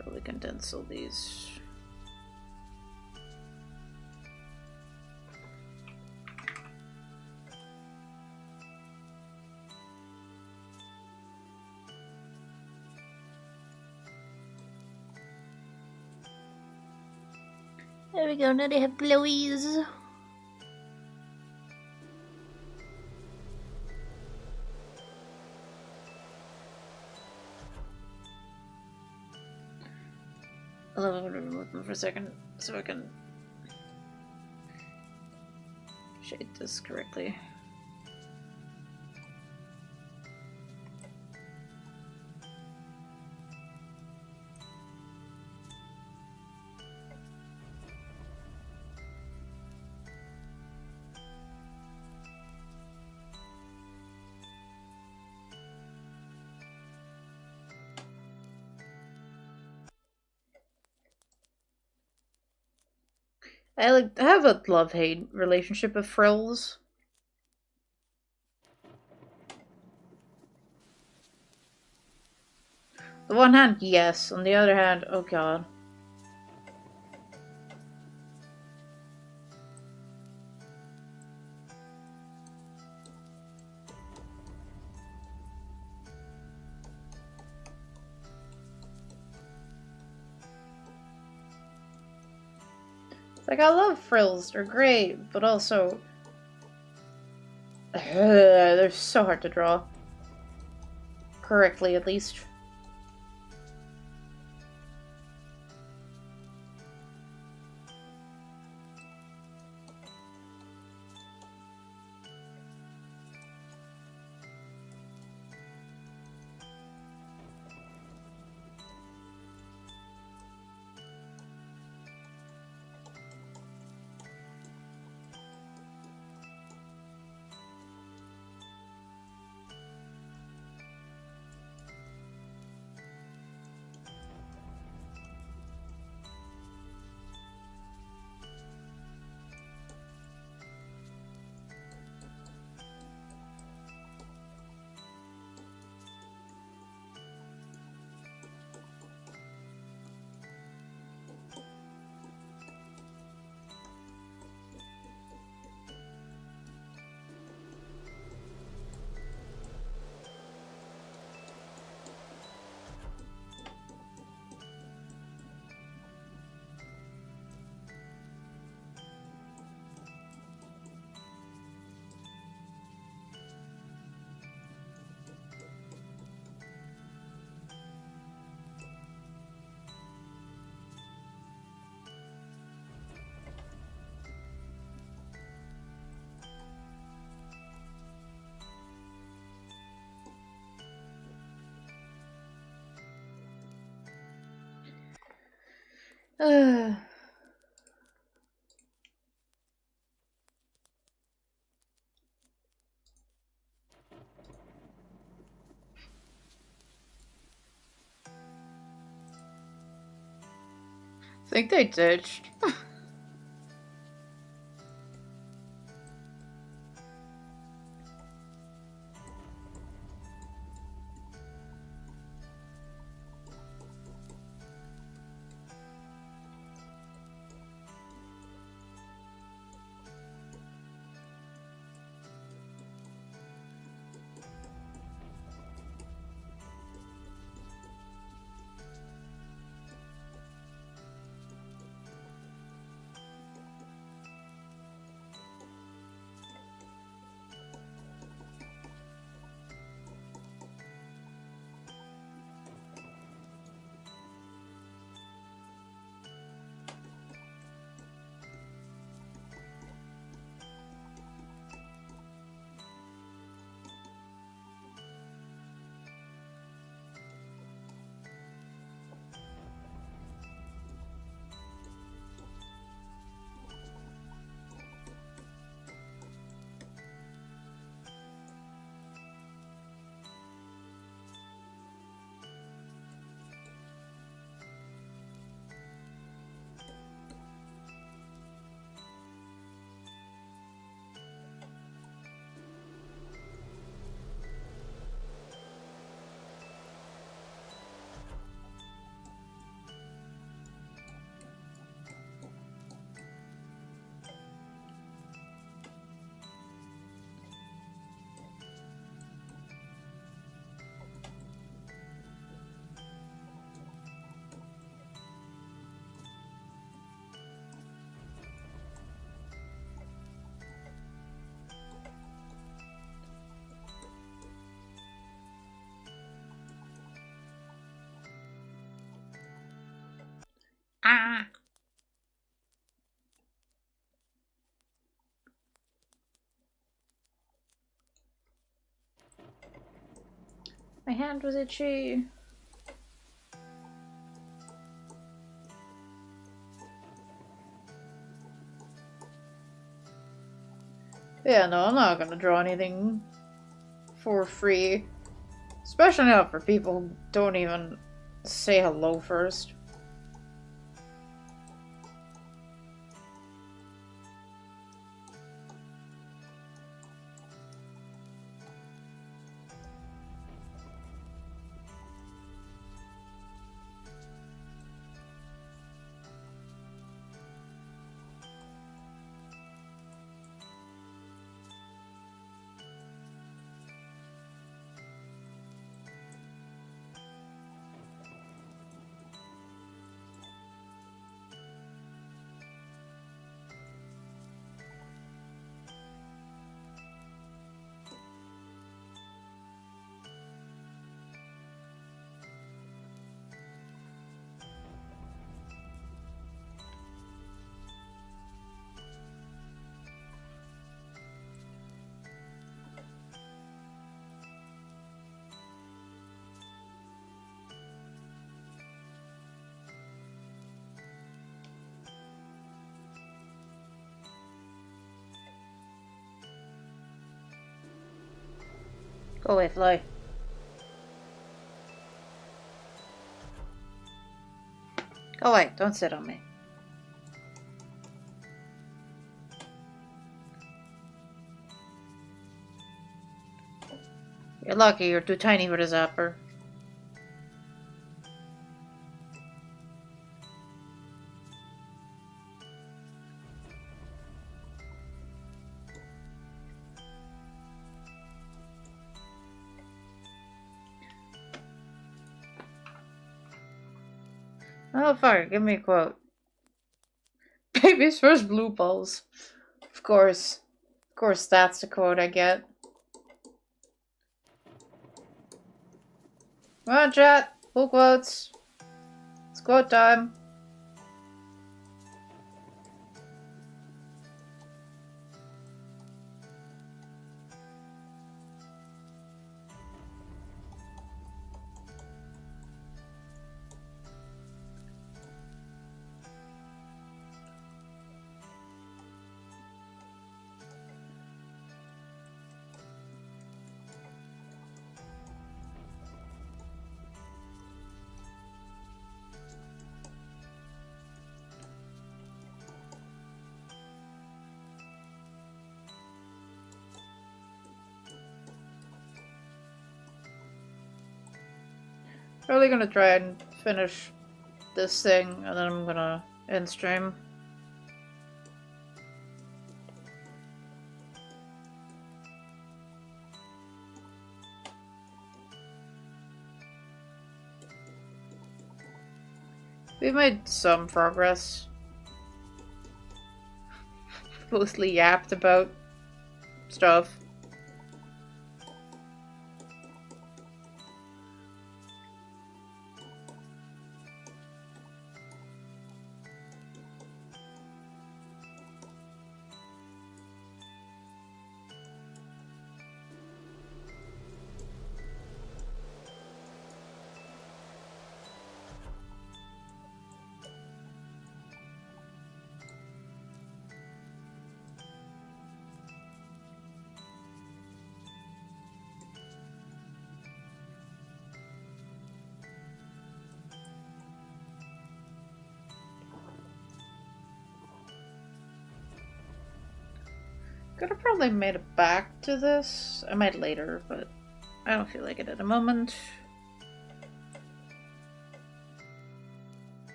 Probably condense all these. There we go, now they have glowies. I'll remove them for a second so I can shade this correctly. I have a love-hate relationship with frills. On the one hand, yes. On the other hand, oh god. Like, I love frills, they're great, but also... they're so hard to draw. Correctly, at least. I think they ditched. Ah! My hand was itchy. Yeah, no, I'm not gonna draw anything for free. Especially not for people who don't even say hello first. Go away, fly. Go away, don't sit on me. You're lucky, you're too tiny for the zapper. Oh, fuck, give me a quote. Baby's first blue balls. Of course. Of course, that's the quote I get. Come on, chat. Full quotes. It's quote time. Probably gonna try and finish this thing, and then I'm gonna end stream. We made some progress. Mostly yapped about stuff. Could have probably made it back to this. I might later, but I don't feel like it at the moment.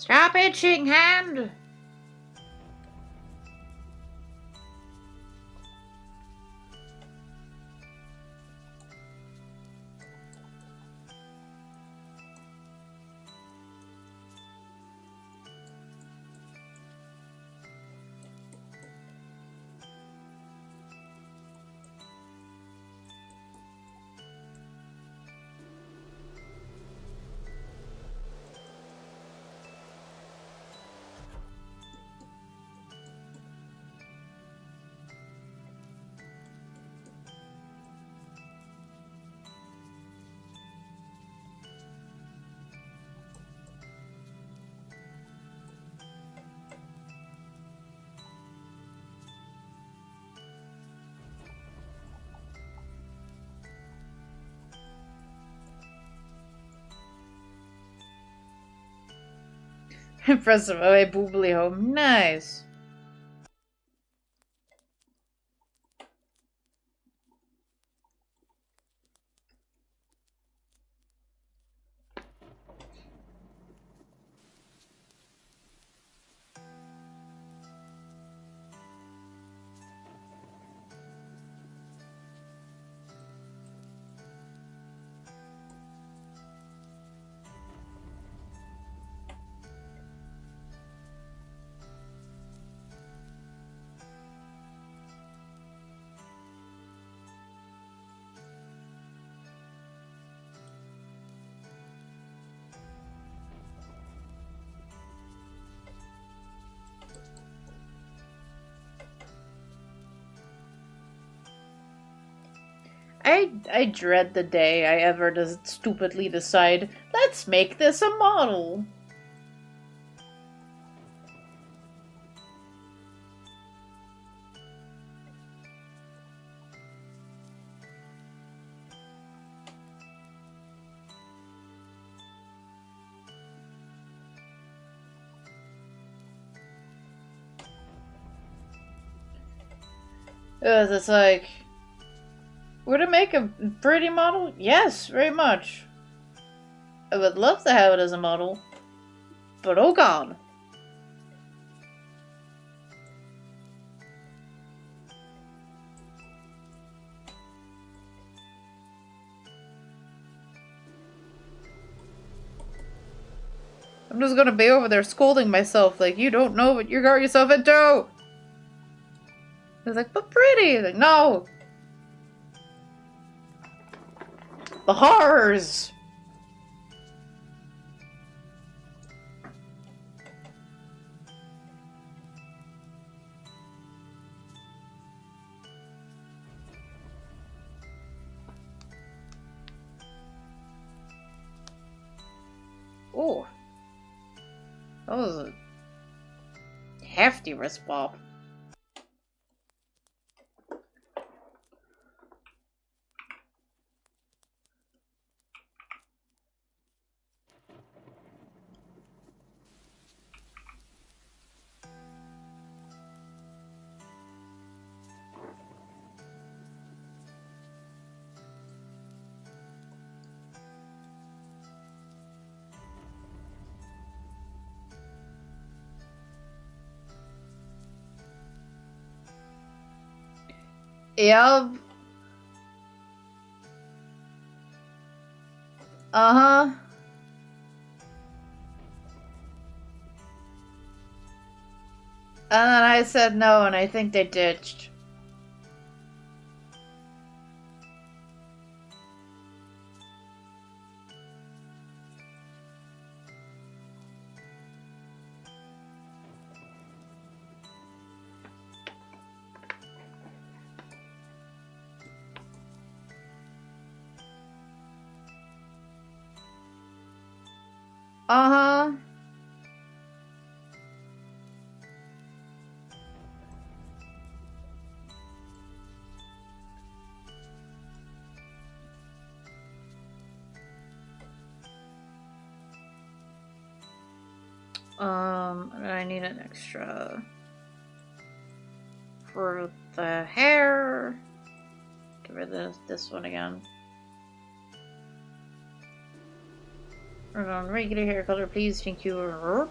Stop itching, hand! Impressive. Oh, a boobly home. Nice. I dread the day I ever stupidly decide, let's make this a model. It's like, would it make a pretty model? Yes, very much. I would love to have it as a model, but oh god. I'm just gonna be over there scolding myself like, you don't know what you got yourself into! It's like, but pretty! Like, no! The horrors! Oh. That was a hefty wrist bop. Yep. Uh-huh. And then I said no, and I think they ditched. Uh-huh. I need an extra for the hair. Get rid of this one again. We're going regular hair color, please. Thank you.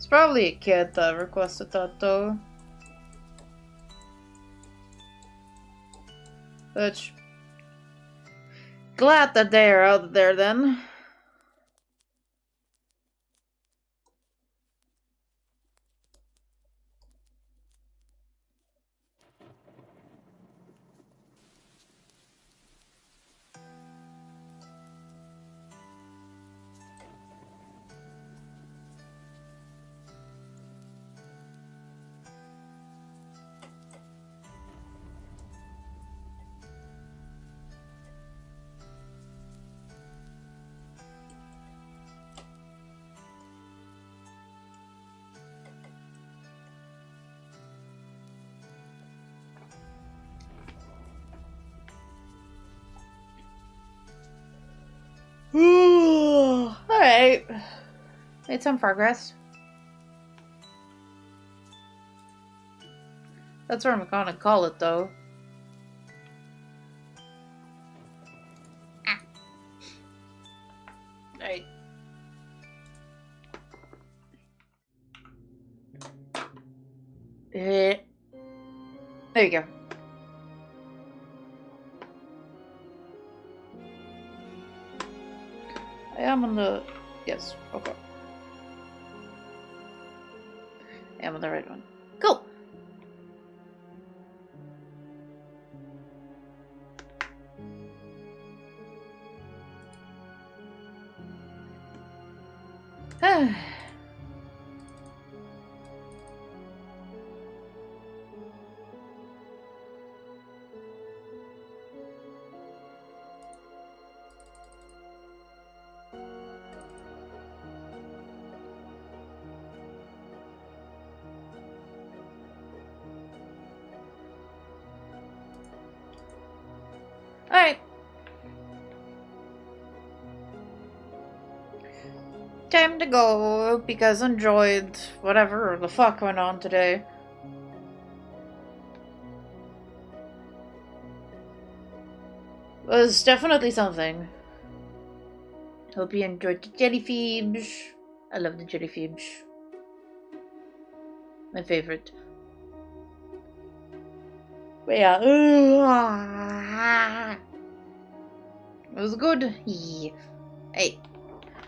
It's probably a kid that requested that though. Which, glad that they are out there then. Alright. Made some progress. That's what I'm gonna call it though. Right. There you go. I am on the... Yes, okay. I am on the right one. Cool! Alright. Time to go, because I enjoyed whatever the fuck went on today. Was definitely something. Hope you enjoyed the jellyfish. I love the jellyfish. My favorite. But yeah. It was good. Yeah. Hey.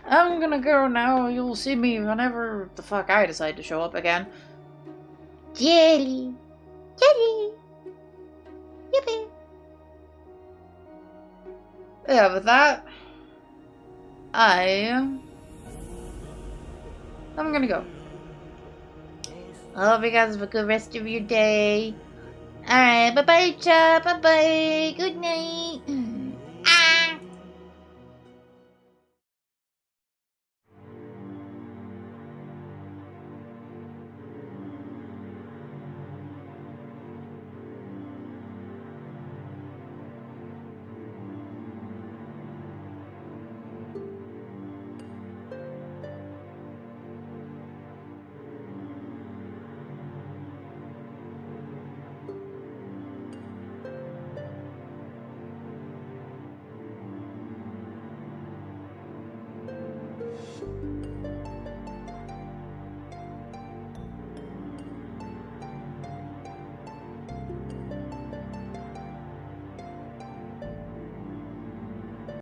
I'm gonna go now. You'll see me whenever the fuck I decide to show up again. Jelly. Jelly. Yippee. Yeah, with that, I'm gonna go. I hope you guys have a good rest of your day. Alright, bye-bye, chat. Bye-bye. Good night.